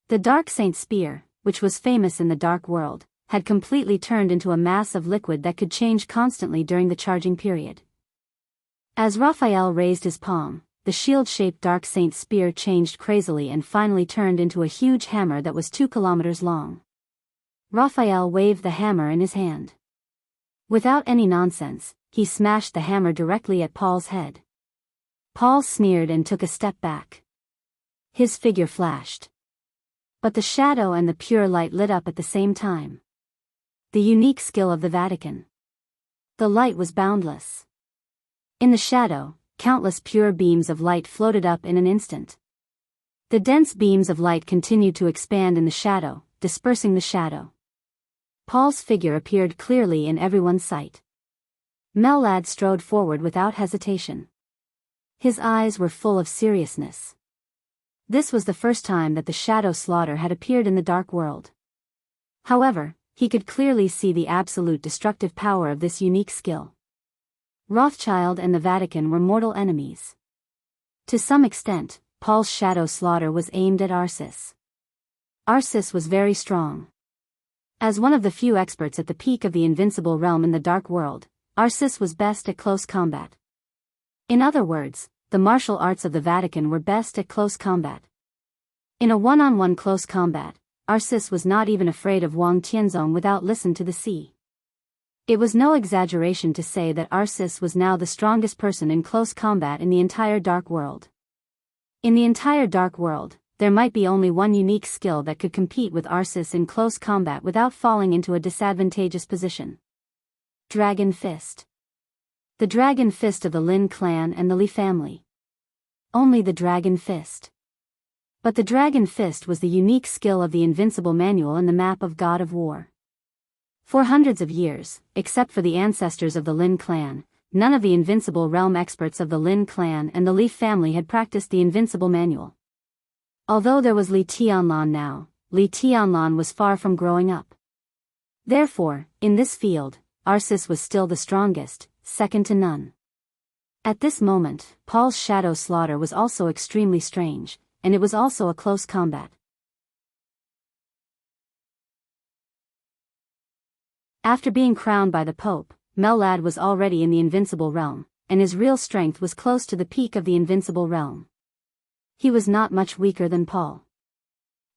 The Dark Saint spear, which was famous in the dark world, had completely turned into a mass of liquid that could change constantly during the charging period. As Raphael raised his palm, the shield-shaped Dark Saint spear changed crazily and finally turned into a huge hammer that was 2 kilometers long. Raphael waved the hammer in his hand. Without any nonsense, he smashed the hammer directly at Paul's head. Paul sneered and took a step back. His figure flashed. But the shadow and the pure light lit up at the same time. The unique skill of the Vatican. The light was boundless. In the shadow, countless pure beams of light floated up in an instant. The dense beams of light continued to expand in the shadow, dispersing the shadow. Paul's figure appeared clearly in everyone's sight. Mellad strode forward without hesitation. His eyes were full of seriousness. This was the first time that the shadow slaughter had appeared in the dark world. However, he could clearly see the absolute destructive power of this unique skill. Rothschild and the Vatican were mortal enemies. To some extent, Paul's shadow slaughter was aimed at Arsis. Arsis was very strong. As one of the few experts at the peak of the invincible realm in the dark world, Arsis was best at close combat. In other words, the martial arts of the Vatican were best at close combat. In a one-on-one close combat, Arsis was not even afraid of Wang Tianzong without listen to the sea. It was no exaggeration to say that Arsis was now the strongest person in close combat in the entire dark world. In the entire dark world, there might be only one unique skill that could compete with Arsis in close combat without falling into a disadvantageous position. Dragon Fist. The Dragon Fist of the Lin clan and the Li family. Only the Dragon Fist. But the Dragon Fist was the unique skill of the invincible manual in the map of God of War. For hundreds of years, except for the ancestors of the Lin clan, none of the invincible realm experts of the Lin clan and the Li family had practiced the invincible manual. Although there was Li Tianlan now, Li Tianlan was far from growing up. Therefore, in this field, Arsis was still the strongest, second to none. At this moment, Paul's shadow slaughter was also extremely strange, and it was also a close combat. After being crowned by the Pope, Mellad was already in the invincible realm, and his real strength was close to the peak of the invincible realm. He was not much weaker than Paul.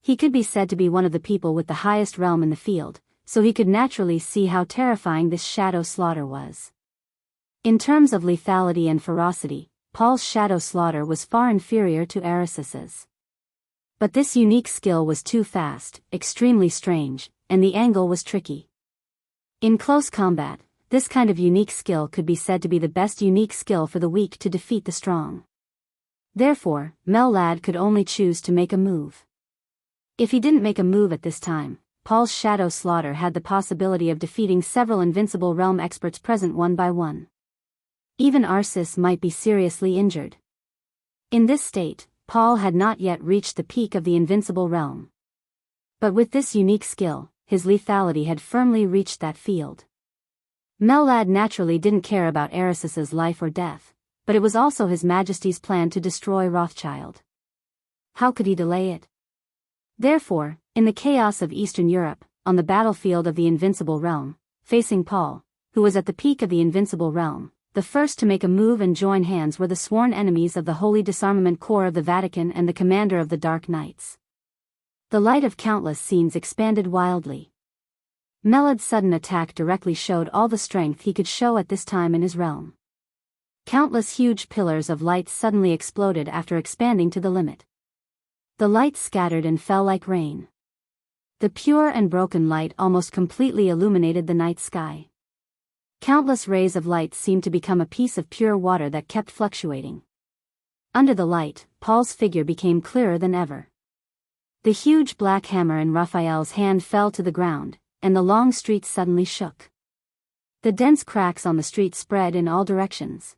He could be said to be one of the people with the highest realm in the field, so he could naturally see how terrifying this shadow slaughter was. In terms of lethality and ferocity, Paul's shadow slaughter was far inferior to Arisis's. But this unique skill was too fast, extremely strange, and the angle was tricky. In close combat, this kind of unique skill could be said to be the best unique skill for the weak to defeat the strong. Therefore, Mellad could only choose to make a move. If he didn't make a move at this time, Paul's shadow slaughter had the possibility of defeating several invincible realm experts present one by one. Even Arsis might be seriously injured. In this state, Paul had not yet reached the peak of the invincible realm. But with this unique skill, his lethality had firmly reached that field. Mellad naturally didn't care about Arisis's life or death, but it was also His Majesty's plan to destroy Rothschild. How could he delay it? Therefore, in the chaos of Eastern Europe, on the battlefield of the invincible realm, facing Paul, who was at the peak of the invincible realm, the first to make a move and join hands were the sworn enemies of the Holy Disarmament Corps of the Vatican and the commander of the Dark Knights. The light of countless scenes expanded wildly. Mellad's sudden attack directly showed all the strength he could show at this time in his realm. Countless huge pillars of light suddenly exploded after expanding to the limit. The light scattered and fell like rain. The pure and broken light almost completely illuminated the night sky. Countless rays of light seemed to become a piece of pure water that kept fluctuating. Under the light, Paul's figure became clearer than ever. The huge black hammer in Raphael's hand fell to the ground, and the long street suddenly shook. The dense cracks on the street spread in all directions.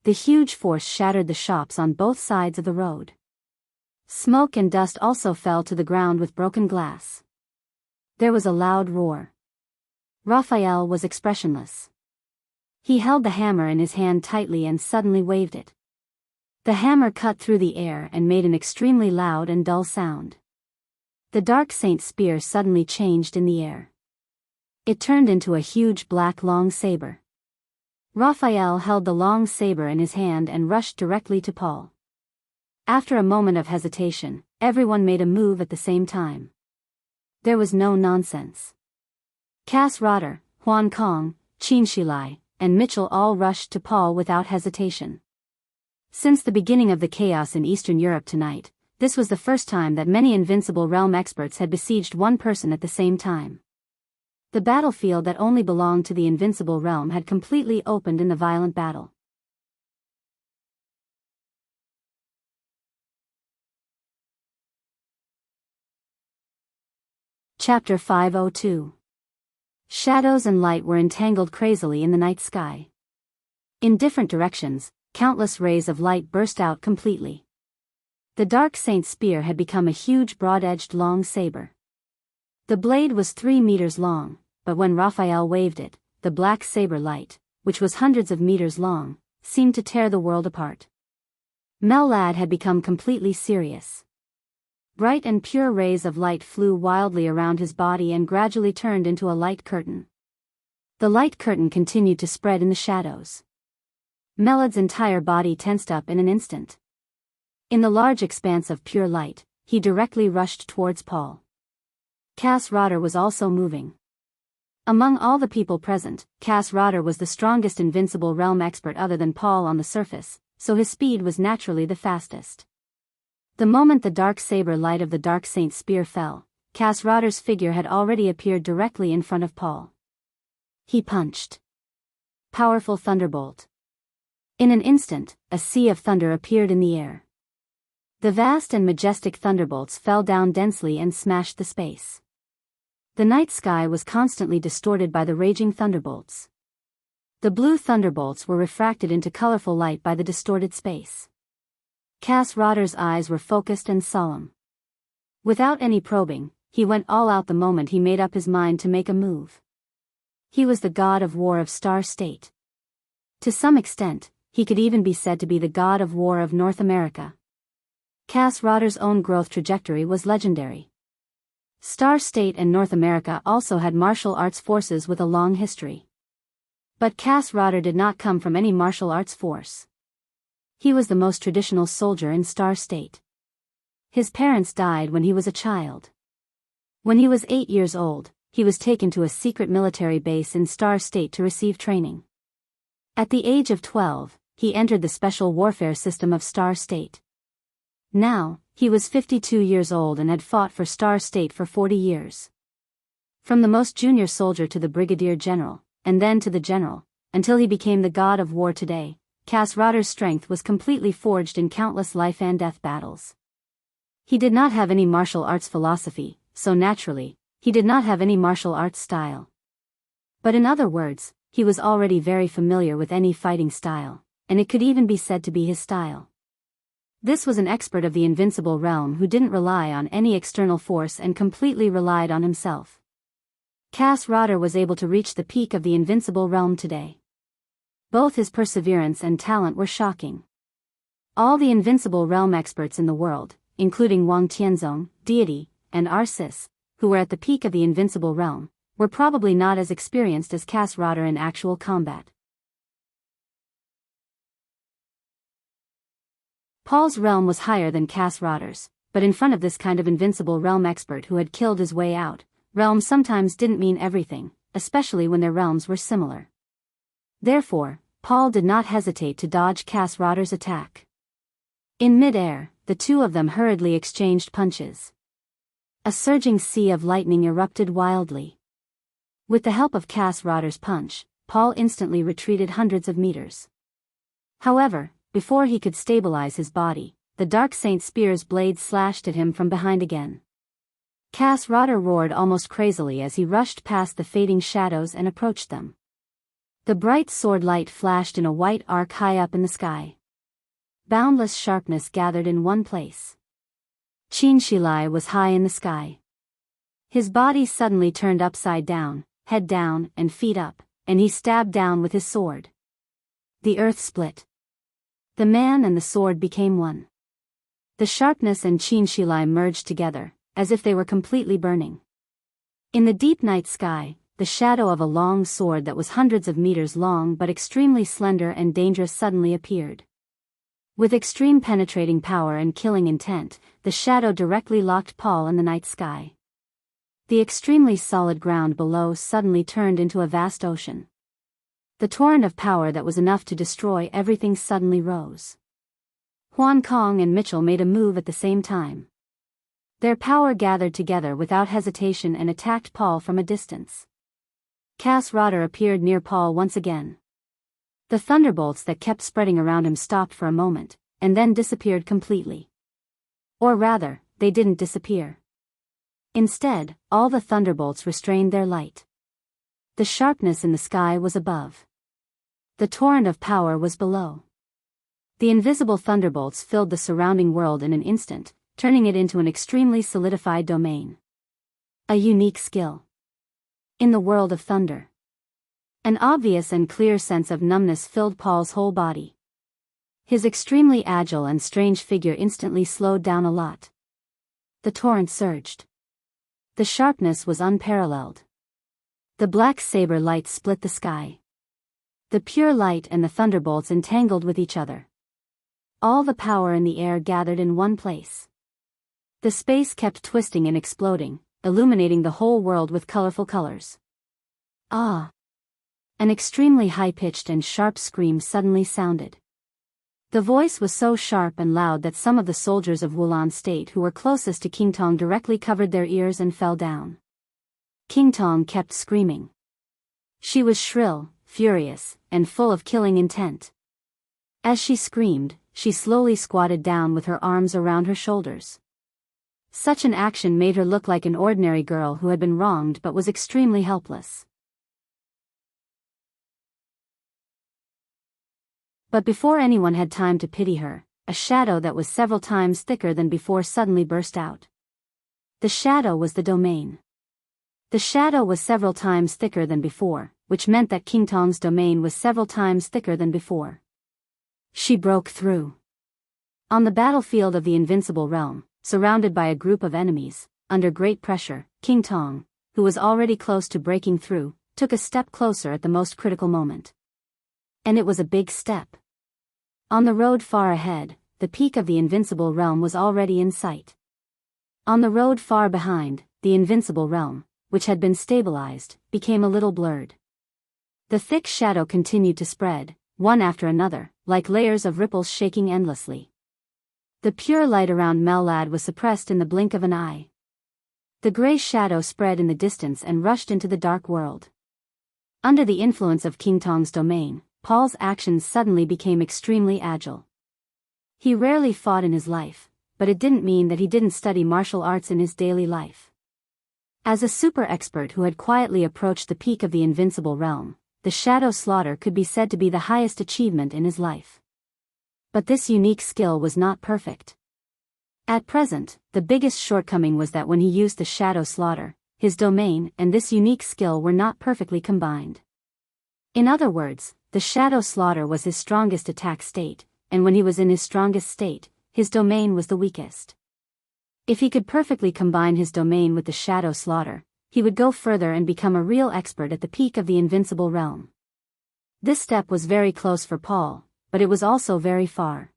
The huge force shattered the shops on both sides of the road. Smoke and dust also fell to the ground with broken glass. There was a loud roar. Raphael was expressionless. He held the hammer in his hand tightly and suddenly waved it. The hammer cut through the air and made an extremely loud and dull sound. The dark saint's spear suddenly changed in the air. It turned into a huge black long saber. Raphael held the long saber in his hand and rushed directly to Paul. After a moment of hesitation, everyone made a move at the same time. There was no nonsense. Cass Rotter, Huan Kong, Qin Shilai, and Mitchell all rushed to Paul without hesitation. Since the beginning of the chaos in Eastern Europe tonight, this was the first time that many invincible realm experts had besieged one person at the same time. The battlefield that only belonged to the invincible realm had completely opened in the violent battle. Chapter 502. Shadows and light were entangled crazily in the night sky. In different directions, countless rays of light burst out completely. The dark saint's spear had become a huge broad-edged long saber. The blade was 3 meters long, but when Raphael waved it, the black saber light, which was hundreds of meters long, seemed to tear the world apart. Mellad had become completely serious. Bright and pure rays of light flew wildly around his body and gradually turned into a light curtain. The light curtain continued to spread in the shadows. Mellad's entire body tensed up in an instant. In the large expanse of pure light, he directly rushed towards Paul. Cass Rotter was also moving. Among all the people present, Cass Rotter was the strongest invincible realm expert other than Paul on the surface, so his speed was naturally the fastest. The moment the dark saber light of the dark saint's spear fell, Cass Rotter's figure had already appeared directly in front of Paul. He punched. Powerful thunderbolt. In an instant, a sea of thunder appeared in the air. The vast and majestic thunderbolts fell down densely and smashed the space. The night sky was constantly distorted by the raging thunderbolts. The blue thunderbolts were refracted into colorful light by the distorted space. Cass Rotter's eyes were focused and solemn. Without any probing, he went all out the moment he made up his mind to make a move. He was the god of war of Star State. To some extent, he could even be said to be the god of war of North America. Cass Rotter's own growth trajectory was legendary. Star State and North America also had martial arts forces with a long history. But Cass Rotter did not come from any martial arts force. He was the most traditional soldier in Star State. His parents died when he was a child. When he was 8 years old, he was taken to a secret military base in Star State to receive training. At the age of 12, he entered the special warfare system of Star State. Now, he was 52 years old and had fought for Star State for 40 years. From the most junior soldier to the brigadier general, and then to the general, until he became the god of war today, Cass Rotter's strength was completely forged in countless life and death battles. He did not have any martial arts philosophy, so naturally, he did not have any martial arts style. But in other words, he was already very familiar with any fighting style, and it could even be said to be his style. This was an expert of the invincible realm who didn't rely on any external force and completely relied on himself. Cass Rotter was able to reach the peak of the invincible realm today. Both his perseverance and talent were shocking. All the invincible realm experts in the world, including Wang Tianzong, Deity, and Arsis, who were at the peak of the invincible realm, were probably not as experienced as Cass Rotter in actual combat. Paul's realm was higher than Cass Rotter's, but in front of this kind of invincible realm expert who had killed his way out, realms sometimes didn't mean everything, especially when their realms were similar. Therefore, Paul did not hesitate to dodge Cass Rotter's attack. In mid-air, the two of them hurriedly exchanged punches. A surging sea of lightning erupted wildly. With the help of Cass Rotter's punch, Paul instantly retreated hundreds of meters. However, before he could stabilize his body, the Dark Saint's spear's blade slashed at him from behind again. Cass Rotter roared almost crazily as he rushed past the fading shadows and approached them. The bright sword light flashed in a white arc high up in the sky. Boundless sharpness gathered in one place. Qin Shilai was high in the sky. His body suddenly turned upside down, head down and feet up, and he stabbed down with his sword. The earth split. The man and the sword became one. The sharpness and Qin Shilai merged together, as if they were completely burning. In the deep night sky, the shadow of a long sword that was hundreds of meters long but extremely slender and dangerous suddenly appeared. With extreme penetrating power and killing intent, the shadow directly locked Paul in the night sky. The extremely solid ground below suddenly turned into a vast ocean. The torrent of power that was enough to destroy everything suddenly rose. Huan Kong and Mitchell made a move at the same time. Their power gathered together without hesitation and attacked Paul from a distance. Cass Rotter appeared near Paul once again. The thunderbolts that kept spreading around him stopped for a moment, and then disappeared completely. Or rather, they didn't disappear. Instead, all the thunderbolts restrained their light. The sharpness in the sky was above. The torrent of power was below. The invisible thunderbolts filled the surrounding world in an instant, turning it into an extremely solidified domain. A unique skill. In the world of thunder. An obvious and clear sense of numbness filled Paul's whole body. His extremely agile and strange figure instantly slowed down a lot. The torrent surged. The sharpness was unparalleled. The black saber light split the sky. The pure light and the thunderbolts entangled with each other. All the power in the air gathered in one place. The space kept twisting and exploding, illuminating the whole world with colorful colors. Ah! An extremely high-pitched and sharp scream suddenly sounded. The voice was so sharp and loud that some of the soldiers of Wulan State who were closest to King Tong directly covered their ears and fell down. King Tong kept screaming. She was shrill, furious, and full of killing intent. As she screamed, she slowly squatted down with her arms around her shoulders. Such an action made her look like an ordinary girl who had been wronged but was extremely helpless. But before anyone had time to pity her, a shadow that was several times thicker than before suddenly burst out. The shadow was the domain. The shadow was several times thicker than before, which meant that King Tong's domain was several times thicker than before. She broke through. On the battlefield of the invincible realm, surrounded by a group of enemies, under great pressure, King Tong, who was already close to breaking through, took a step closer at the most critical moment. And it was a big step. On the road far ahead, the peak of the invincible realm was already in sight. On the road far behind, the invincible realm, which had been stabilized, became a little blurred. The thick shadow continued to spread, one after another, like layers of ripples shaking endlessly. The pure light around Mellad was suppressed in the blink of an eye. The gray shadow spread in the distance and rushed into the dark world. Under the influence of King Tong's domain, Paul's actions suddenly became extremely agile. He rarely fought in his life, but it didn't mean that he didn't study martial arts in his daily life. As a super expert who had quietly approached the peak of the invincible realm, the shadow slaughter could be said to be the highest achievement in his life. But this unique skill was not perfect. At present, the biggest shortcoming was that when he used the shadow slaughter, his domain and this unique skill were not perfectly combined. In other words, the shadow slaughter was his strongest attack state, and when he was in his strongest state, his domain was the weakest. If he could perfectly combine his domain with the shadow slaughter, he would go further and become a real expert at the peak of the invincible realm. This step was very close for Paul, but it was also very far.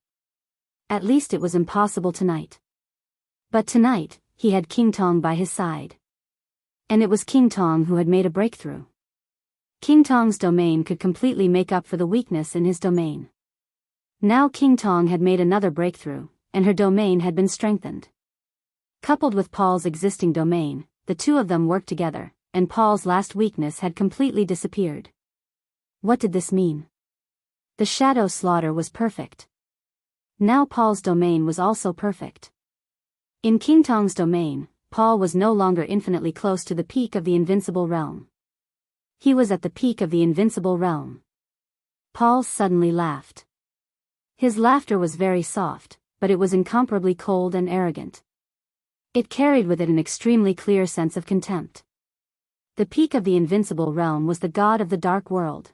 At least it was impossible tonight. But tonight, he had King Tong by his side. And it was King Tong who had made a breakthrough. King Tong's domain could completely make up for the weakness in his domain. Now King Tong had made another breakthrough, and her domain had been strengthened. Coupled with Paul's existing domain, the two of them worked together, and Paul's last weakness had completely disappeared. What did this mean? The shadow slaughter was perfect. Now Paul's domain was also perfect. In King Tong's domain, Paul was no longer infinitely close to the peak of the invincible realm. He was at the peak of the invincible realm. Paul suddenly laughed. His laughter was very soft, but it was incomparably cold and arrogant. It carried with it an extremely clear sense of contempt. The peak of the invincible realm was the god of the dark world.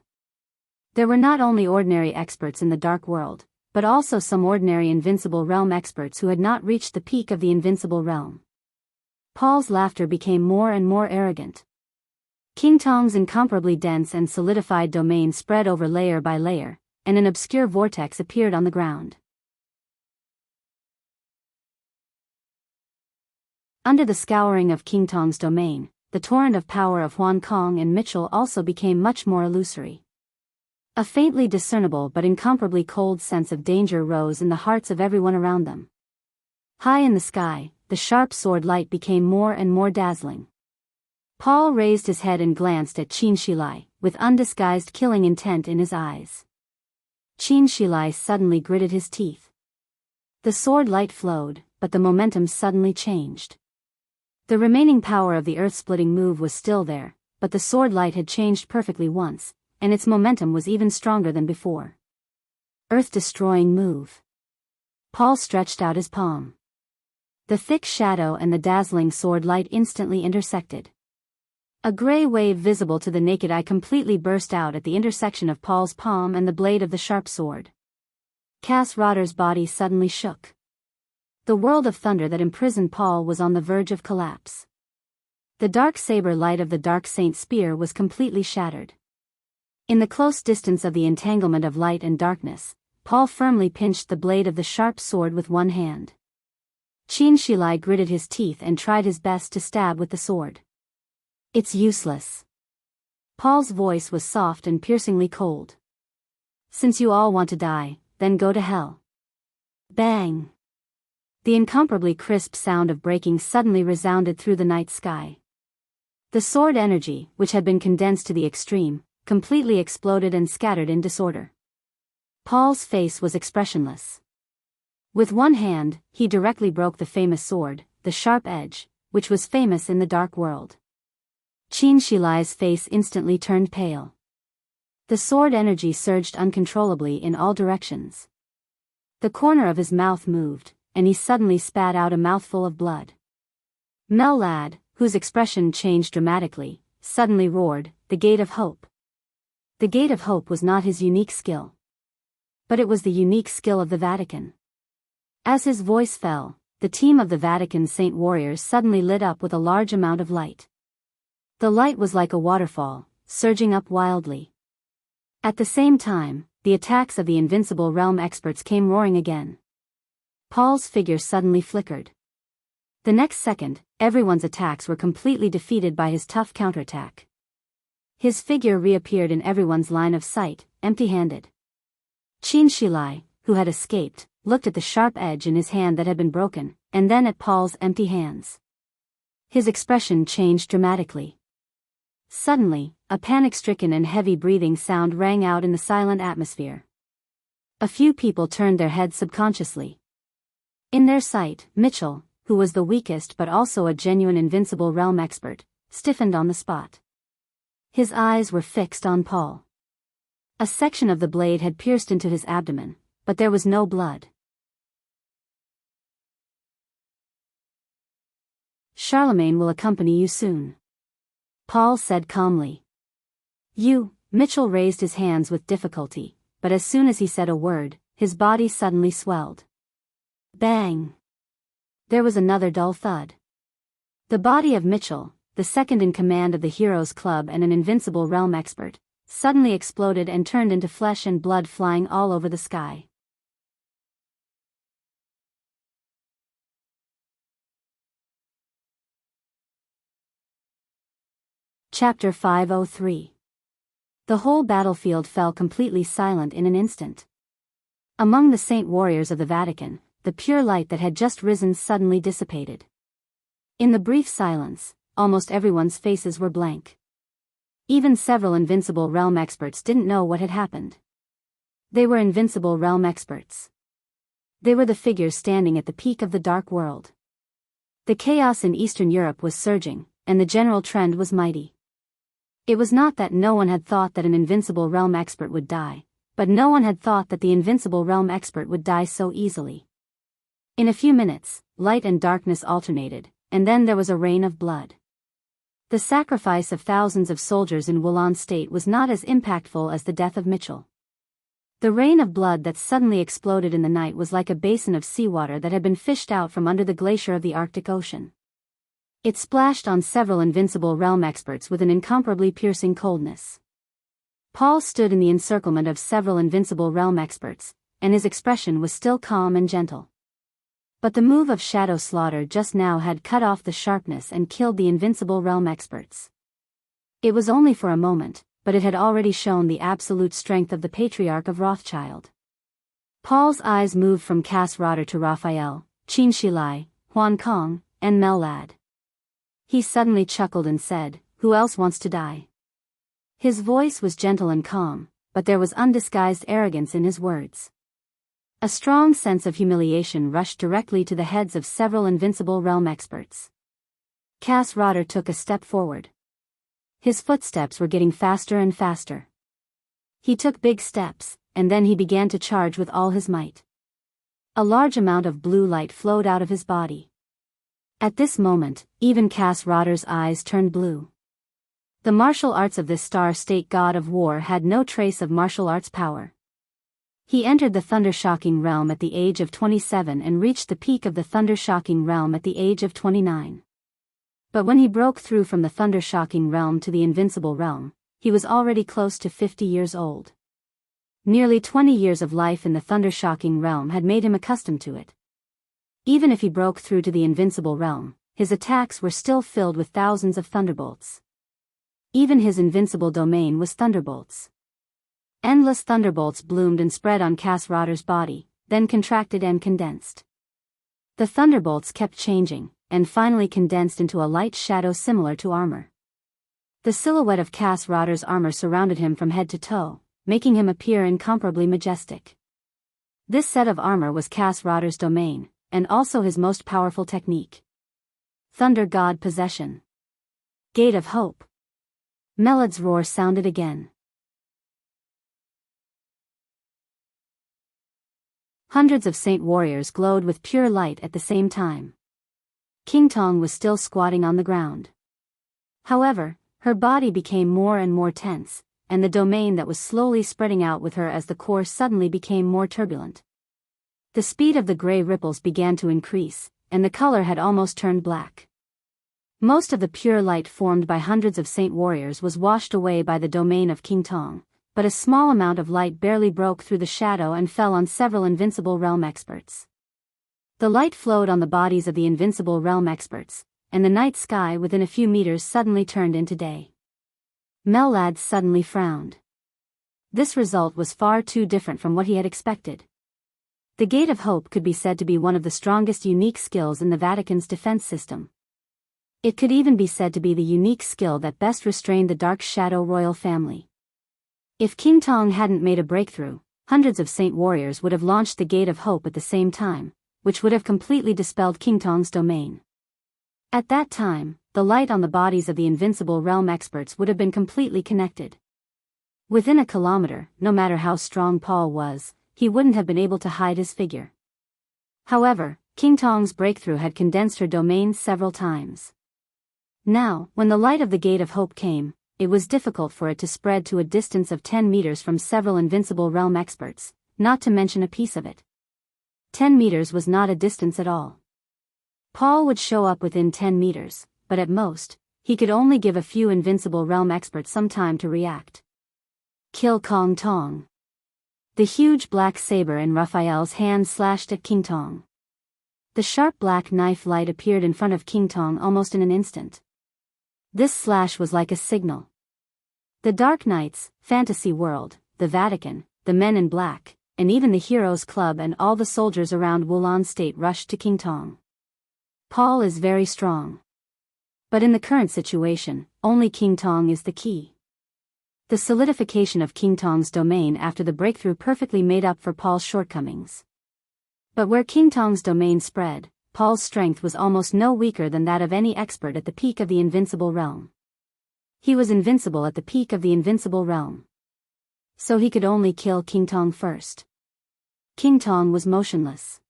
There were not only ordinary experts in the dark world, but also some ordinary invincible realm experts who had not reached the peak of the invincible realm. Paul's laughter became more and more arrogant. King Tong's incomparably dense and solidified domain spread over layer by layer, and an obscure vortex appeared on the ground. Under the scouring of King Tong's domain, the torrent of power of Hong Kong and Mitchell also became much more illusory. A faintly discernible but incomparably cold sense of danger rose in the hearts of everyone around them. High in the sky, the sharp sword light became more and more dazzling. Paul raised his head and glanced at Qin Shilai, with undisguised killing intent in his eyes. Qin Shilai suddenly gritted his teeth. The sword light flowed, but the momentum suddenly changed. The remaining power of the earth-splitting move was still there, but the sword light had changed perfectly once, and its momentum was even stronger than before. earth-destroying move. Paul stretched out his palm. The thick shadow and the dazzling sword light instantly intersected. A gray wave visible to the naked eye completely burst out at the intersection of Paul's palm and the blade of the sharp sword. Cass Rodder's body suddenly shook. The world of thunder that imprisoned Paul was on the verge of collapse. The dark saber light of the Dark Saint's spear was completely shattered. In the close distance of the entanglement of light and darkness, Paul firmly pinched the blade of the sharp sword with one hand. Qin Shilai gritted his teeth and tried his best to stab with the sword. It's useless. Paul's voice was soft and piercingly cold. Since you all want to die, then go to hell. Bang! The incomparably crisp sound of breaking suddenly resounded through the night sky. The sword energy, which had been condensed to the extreme, completely exploded and scattered in disorder. Paul's face was expressionless. With one hand, he directly broke the famous sword, the sharp edge, which was famous in the dark world. Qin Shilai's face instantly turned pale. The sword energy surged uncontrollably in all directions. The corner of his mouth moved, and he suddenly spat out a mouthful of blood. Mel Ladd, whose expression changed dramatically, suddenly roared, "The Gate of Hope." The Gate of Hope was not his unique skill. But it was the unique skill of the Vatican. As his voice fell, the team of the Vatican Saint Warriors suddenly lit up with a large amount of light. The light was like a waterfall, surging up wildly. At the same time, the attacks of the Invincible Realm experts came roaring again. Paul's figure suddenly flickered. The next second, everyone's attacks were completely defeated by his tough counterattack. His figure reappeared in everyone's line of sight, empty-handed. Qin Shilai, who had escaped, looked at the sharp edge in his hand that had been broken, and then at Paul's empty hands. His expression changed dramatically. Suddenly, a panic-stricken and heavy breathing sound rang out in the silent atmosphere. A few people turned their heads subconsciously. In their sight, Mitchell, who was the weakest but also a genuine Invincible Realm expert, stiffened on the spot. His eyes were fixed on Paul. A section of the blade had pierced into his abdomen, but there was no blood. Charlemagne will accompany you soon, Paul said calmly. Mitchell raised his hands with difficulty, but as soon as he said a word, his body suddenly swelled. Bang! There was another dull thud. The body of Mitchell, the second in command of the Heroes Club and an Invincible Realm expert, suddenly exploded and turned into flesh and blood flying all over the sky. Chapter 503. The whole battlefield fell completely silent in an instant. Among the saint warriors of the Vatican, the pure light that had just risen suddenly dissipated. In the brief silence, almost everyone's faces were blank. Even several Invincible Realm experts didn't know what had happened. They were Invincible Realm experts. They were the figures standing at the peak of the dark world. The chaos in Eastern Europe was surging, and the general trend was mighty. It was not that no one had thought that an Invincible Realm expert would die, but no one had thought that the Invincible Realm expert would die so easily. In a few minutes, light and darkness alternated, and then there was a rain of blood. The sacrifice of thousands of soldiers in Wulon State was not as impactful as the death of Mitchell. The rain of blood that suddenly exploded in the night was like a basin of seawater that had been fished out from under the glacier of the Arctic Ocean. It splashed on several Invincible Realm experts with an incomparably piercing coldness. Paul stood in the encirclement of several Invincible Realm experts, and his expression was still calm and gentle. But the move of Shadow Slaughter just now had cut off the sharpness and killed the Invincible Realm experts. It was only for a moment, but it had already shown the absolute strength of the Patriarch of Rothschild. Paul's eyes moved from Cass Rodder to Raphael, Qin Shilai, Huan Kong, and Mel Ladd. He suddenly chuckled and said, "Who else wants to die?" His voice was gentle and calm, but there was undisguised arrogance in his words. A strong sense of humiliation rushed directly to the heads of several Invincible Realm experts. Cass Rodder took a step forward. His footsteps were getting faster and faster. He took big steps, and then he began to charge with all his might. A large amount of blue light flowed out of his body. At this moment, even Cass Rotter's eyes turned blue. The martial arts of this star-state god of war had no trace of martial arts power. He entered the thunder-shocking realm at the age of 27 and reached the peak of the thunder-shocking realm at the age of 29. But when he broke through from the thunder-shocking realm to the invincible realm, he was already close to 50 years old. Nearly 20 years of life in the thunder-shocking realm had made him accustomed to it. Even if he broke through to the invincible realm, his attacks were still filled with thousands of thunderbolts. Even his invincible domain was thunderbolts. Endless thunderbolts bloomed and spread on Cass Rotter's body, then contracted and condensed. The thunderbolts kept changing, and finally condensed into a light shadow similar to armor. The silhouette of Cass Rotter's armor surrounded him from head to toe, making him appear incomparably majestic. This set of armor was Cass Rotter's domain, and also his most powerful technique. Thunder God Possession. Gate of Hope. Melad's roar sounded again. Hundreds of saint warriors glowed with pure light at the same time. King Tong was still squatting on the ground. However, her body became more and more tense, and the domain that was slowly spreading out with her as the core suddenly became more turbulent. The speed of the gray ripples began to increase, and the color had almost turned black. Most of the pure light formed by hundreds of saint warriors was washed away by the domain of King Tong, but a small amount of light barely broke through the shadow and fell on several invincible realm experts. The light flowed on the bodies of the invincible realm experts, and the night sky within a few meters suddenly turned into day. Melad suddenly frowned. This result was far too different from what he had expected. The Gate of Hope could be said to be one of the strongest unique skills in the Vatican's defense system. It could even be said to be the unique skill that best restrained the Dark Shadow royal family. If King Tong hadn't made a breakthrough, hundreds of saint warriors would have launched the Gate of Hope at the same time, which would have completely dispelled King Tong's domain. At that time, the light on the bodies of the invincible realm experts would have been completely connected. Within a kilometer, no matter how strong Paul was, he wouldn't have been able to hide his figure. However, King Tong's breakthrough had condensed her domain several times. Now, when the light of the Gate of Hope came, it was difficult for it to spread to a distance of 10 meters from several invincible realm experts, not to mention a piece of it. 10 meters was not a distance at all. Paul would show up within 10 meters, but at most, he could only give a few invincible realm experts some time to react. Kill Kong Tong. The huge black saber in Raphael's hand slashed at King Tong. The sharp black knife light appeared in front of King Tong almost in an instant. This slash was like a signal. The Dark Knights, Fantasy World, the Vatican, the Men in Black, and even the Heroes Club and all the soldiers around Wulon State rushed to King Tong. Paul is very strong. But in the current situation, only King Tong is the key. The solidification of King Tong's domain after the breakthrough perfectly made up for Paul's shortcomings. But where King Tong's domain spread, Paul's strength was almost no weaker than that of any expert at the peak of the invincible realm. He was invincible at the peak of the invincible realm. So he could only kill King Tong first. King Tong was motionless.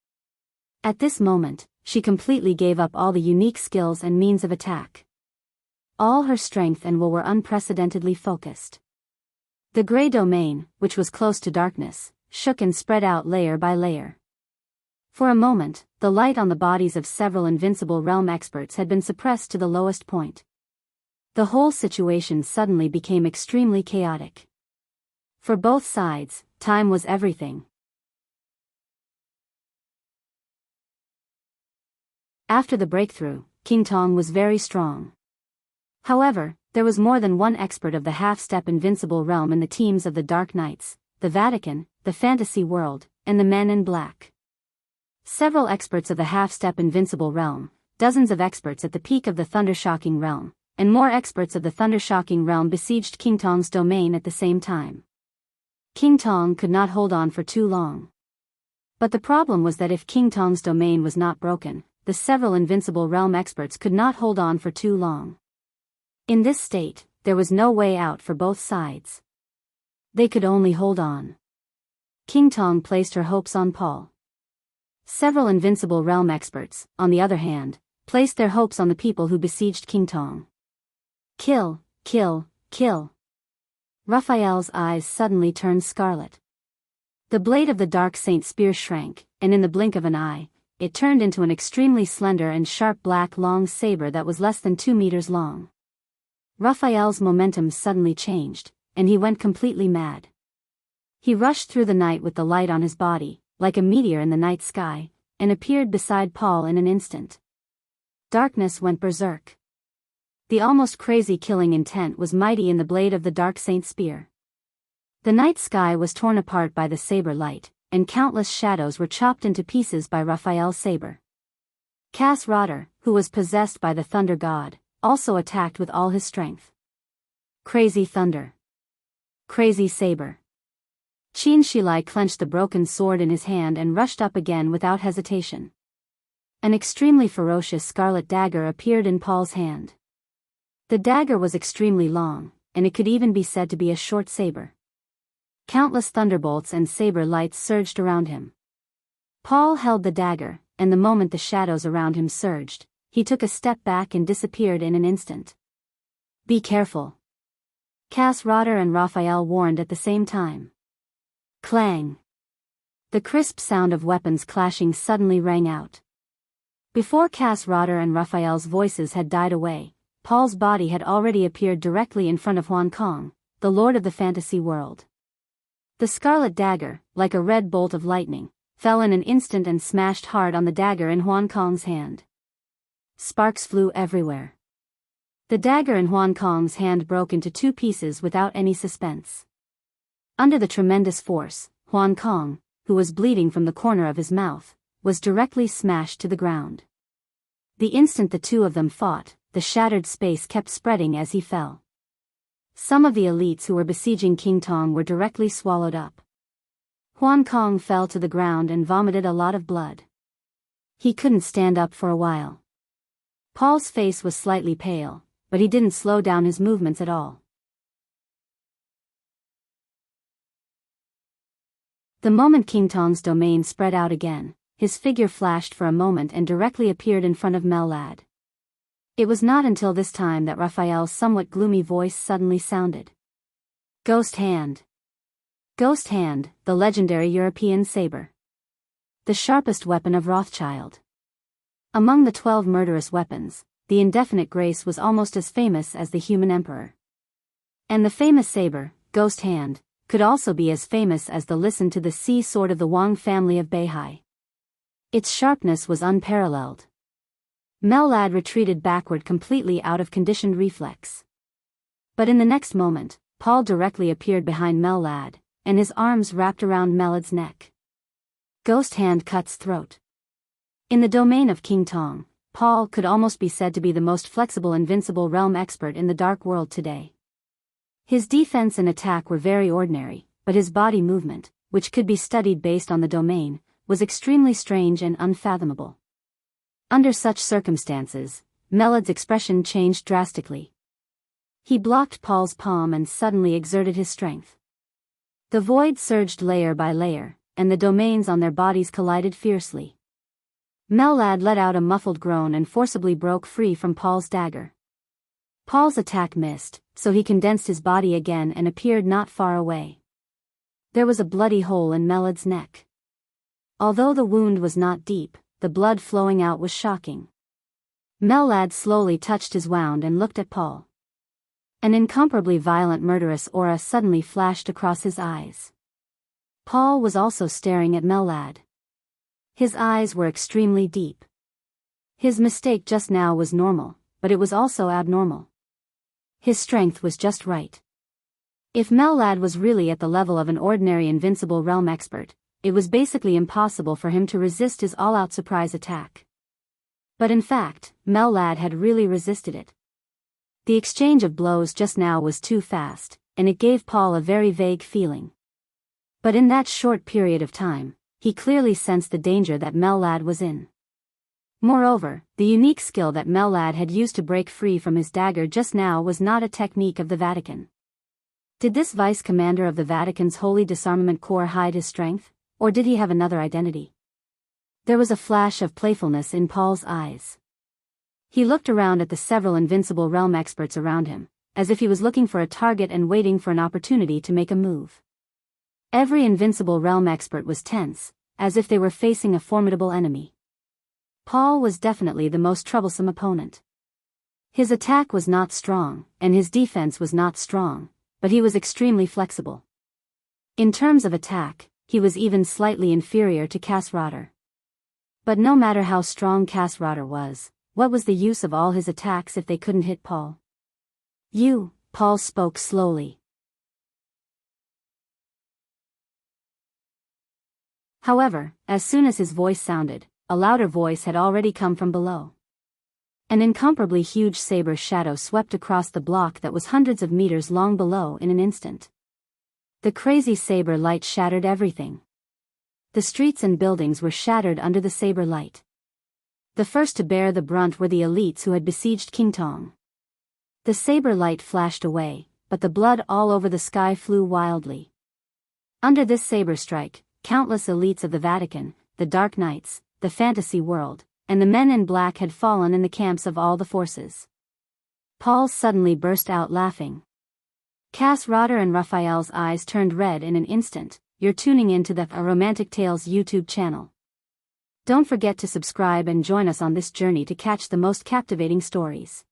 At this moment, she completely gave up all the unique skills and means of attack. All her strength and will were unprecedentedly focused. The gray domain, which was close to darkness, shook and spread out layer by layer. For a moment, the light on the bodies of several invincible realm experts had been suppressed to the lowest point. The whole situation suddenly became extremely chaotic. For both sides, time was everything. After the breakthrough, King Tong was very strong. However, there was more than one expert of the half-step invincible realm in the teams of the Dark Knights, the Vatican, the Fantasy World, and the Men in Black. Several experts of the half-step invincible realm, dozens of experts at the peak of the thunder-shocking realm, and more experts of the thunder-shocking realm besieged King Tong's domain at the same time. King Tong could not hold on for too long. But the problem was that if King Tong's domain was not broken, the several invincible realm experts could not hold on for too long. In this state, there was no way out for both sides. They could only hold on. King Tong placed her hopes on Paul. Several Invincible Realm experts, on the other hand, placed their hopes on the people who besieged King Tong. Kill, kill, kill. Raphael's eyes suddenly turned scarlet. The blade of the Dark Saint's spear shrank, and in the blink of an eye, it turned into an extremely slender and sharp black long saber that was less than 2 meters long. Raphael's momentum suddenly changed, and he went completely mad. He rushed through the night with the light on his body, like a meteor in the night sky, and appeared beside Paul in an instant. Darkness went berserk. The almost crazy killing intent was mighty in the blade of the Dark Saint's spear. The night sky was torn apart by the saber light, and countless shadows were chopped into pieces by Raphael's saber. Cass Rotter, who was possessed by the thunder god, also attacked with all his strength. Crazy thunder. Crazy saber. Qin Shilai clenched the broken sword in his hand and rushed up again without hesitation. An extremely ferocious scarlet dagger appeared in Paul's hand. The dagger was extremely long, and it could even be said to be a short saber. Countless thunderbolts and saber lights surged around him. Paul held the dagger, and the moment the shadows around him surged, he took a step back and disappeared in an instant. Be careful. Cass Rotter and Raphael warned at the same time. Clang. The crisp sound of weapons clashing suddenly rang out. Before Cass Rotter and Raphael's voices had died away, Paul's body had already appeared directly in front of Huan Kong, the lord of the fantasy world. The scarlet dagger, like a red bolt of lightning, fell in an instant and smashed hard on the dagger in Huan Kong's hand. Sparks flew everywhere. The dagger in Huan Kong's hand broke into 2 pieces without any suspense. Under the tremendous force, Huan Kong, who was bleeding from the corner of his mouth, was directly smashed to the ground. The instant the two of them fought, the shattered space kept spreading as he fell. Some of the elites who were besieging King Tong were directly swallowed up. Huan Kong fell to the ground and vomited a lot of blood. He couldn't stand up for a while. Paul's face was slightly pale, but he didn't slow down his movements at all. The moment King Tong's domain spread out again, his figure flashed for a moment and directly appeared in front of Mellad. It was not until this time that Raphael's somewhat gloomy voice suddenly sounded. Ghost Hand. Ghost Hand, the legendary European saber. The sharpest weapon of Rothschild. Among the 12 murderous weapons, the indefinite grace was almost as famous as the human emperor. And the famous saber, Ghost Hand, could also be as famous as the listen to the sea sword of the Wang family of Beihai. Its sharpness was unparalleled. Mellad retreated backward completely out of conditioned reflex. But in the next moment, Paul directly appeared behind Mellad, and his arms wrapped around Mellad's neck. Ghost Hand cuts throat. In the domain of King Tong, Paul could almost be said to be the most flexible Invincible Realm expert in the Dark World today. His defense and attack were very ordinary, but his body movement, which could be studied based on the domain, was extremely strange and unfathomable. Under such circumstances, Mellad's expression changed drastically. He blocked Paul's palm and suddenly exerted his strength. The void surged layer by layer, and the domains on their bodies collided fiercely. Mellad let out a muffled groan and forcibly broke free from Paul's dagger. Paul's attack missed, so he condensed his body again and appeared not far away. There was a bloody hole in Mellad's neck. Although the wound was not deep, the blood flowing out was shocking. Mellad slowly touched his wound and looked at Paul. An incomparably violent murderous aura suddenly flashed across his eyes. Paul was also staring at Mellad. His eyes were extremely deep. His mistake just now was normal, but it was also abnormal. His strength was just right. If Mellad was really at the level of an ordinary Invincible Realm expert, it was basically impossible for him to resist his all-out surprise attack. But in fact, Mellad had really resisted it. The exchange of blows just now was too fast, and it gave Paul a very vague feeling. But in that short period of time, he clearly sensed the danger that Mellad was in. Moreover, the unique skill that Mellad had used to break free from his dagger just now was not a technique of the Vatican. Did this vice commander of the Vatican's Holy Disarmament Corps hide his strength, or did he have another identity? There was a flash of playfulness in Paul's eyes. He looked around at the several Invincible Realm experts around him, as if he was looking for a target and waiting for an opportunity to make a move. Every Invincible Realm expert was tense, as if they were facing a formidable enemy. Paul was definitely the most troublesome opponent. His attack was not strong, and his defense was not strong, but he was extremely flexible. In terms of attack, he was even slightly inferior to Cassrotter. But no matter how strong Cassrotter was, what was the use of all his attacks if they couldn't hit Paul? Paul spoke slowly. However, as soon as his voice sounded, a louder voice had already come from below. An incomparably huge saber shadow swept across the block that was hundreds of meters long below in an instant. The crazy saber light shattered everything. The streets and buildings were shattered under the saber light. The first to bear the brunt were the elites who had besieged King Tong. The saber light flashed away, but the blood all over the sky flew wildly. Under this saber strike, countless elites of the Vatican, the Dark Knights, the fantasy world, and the men in black had fallen in the camps of all the forces. Paul suddenly burst out laughing. Cassrotter and Raphael's eyes turned red in an instant. You're tuning in to the Romantic Tales YouTube channel. Don't forget to subscribe and join us on this journey to catch the most captivating stories.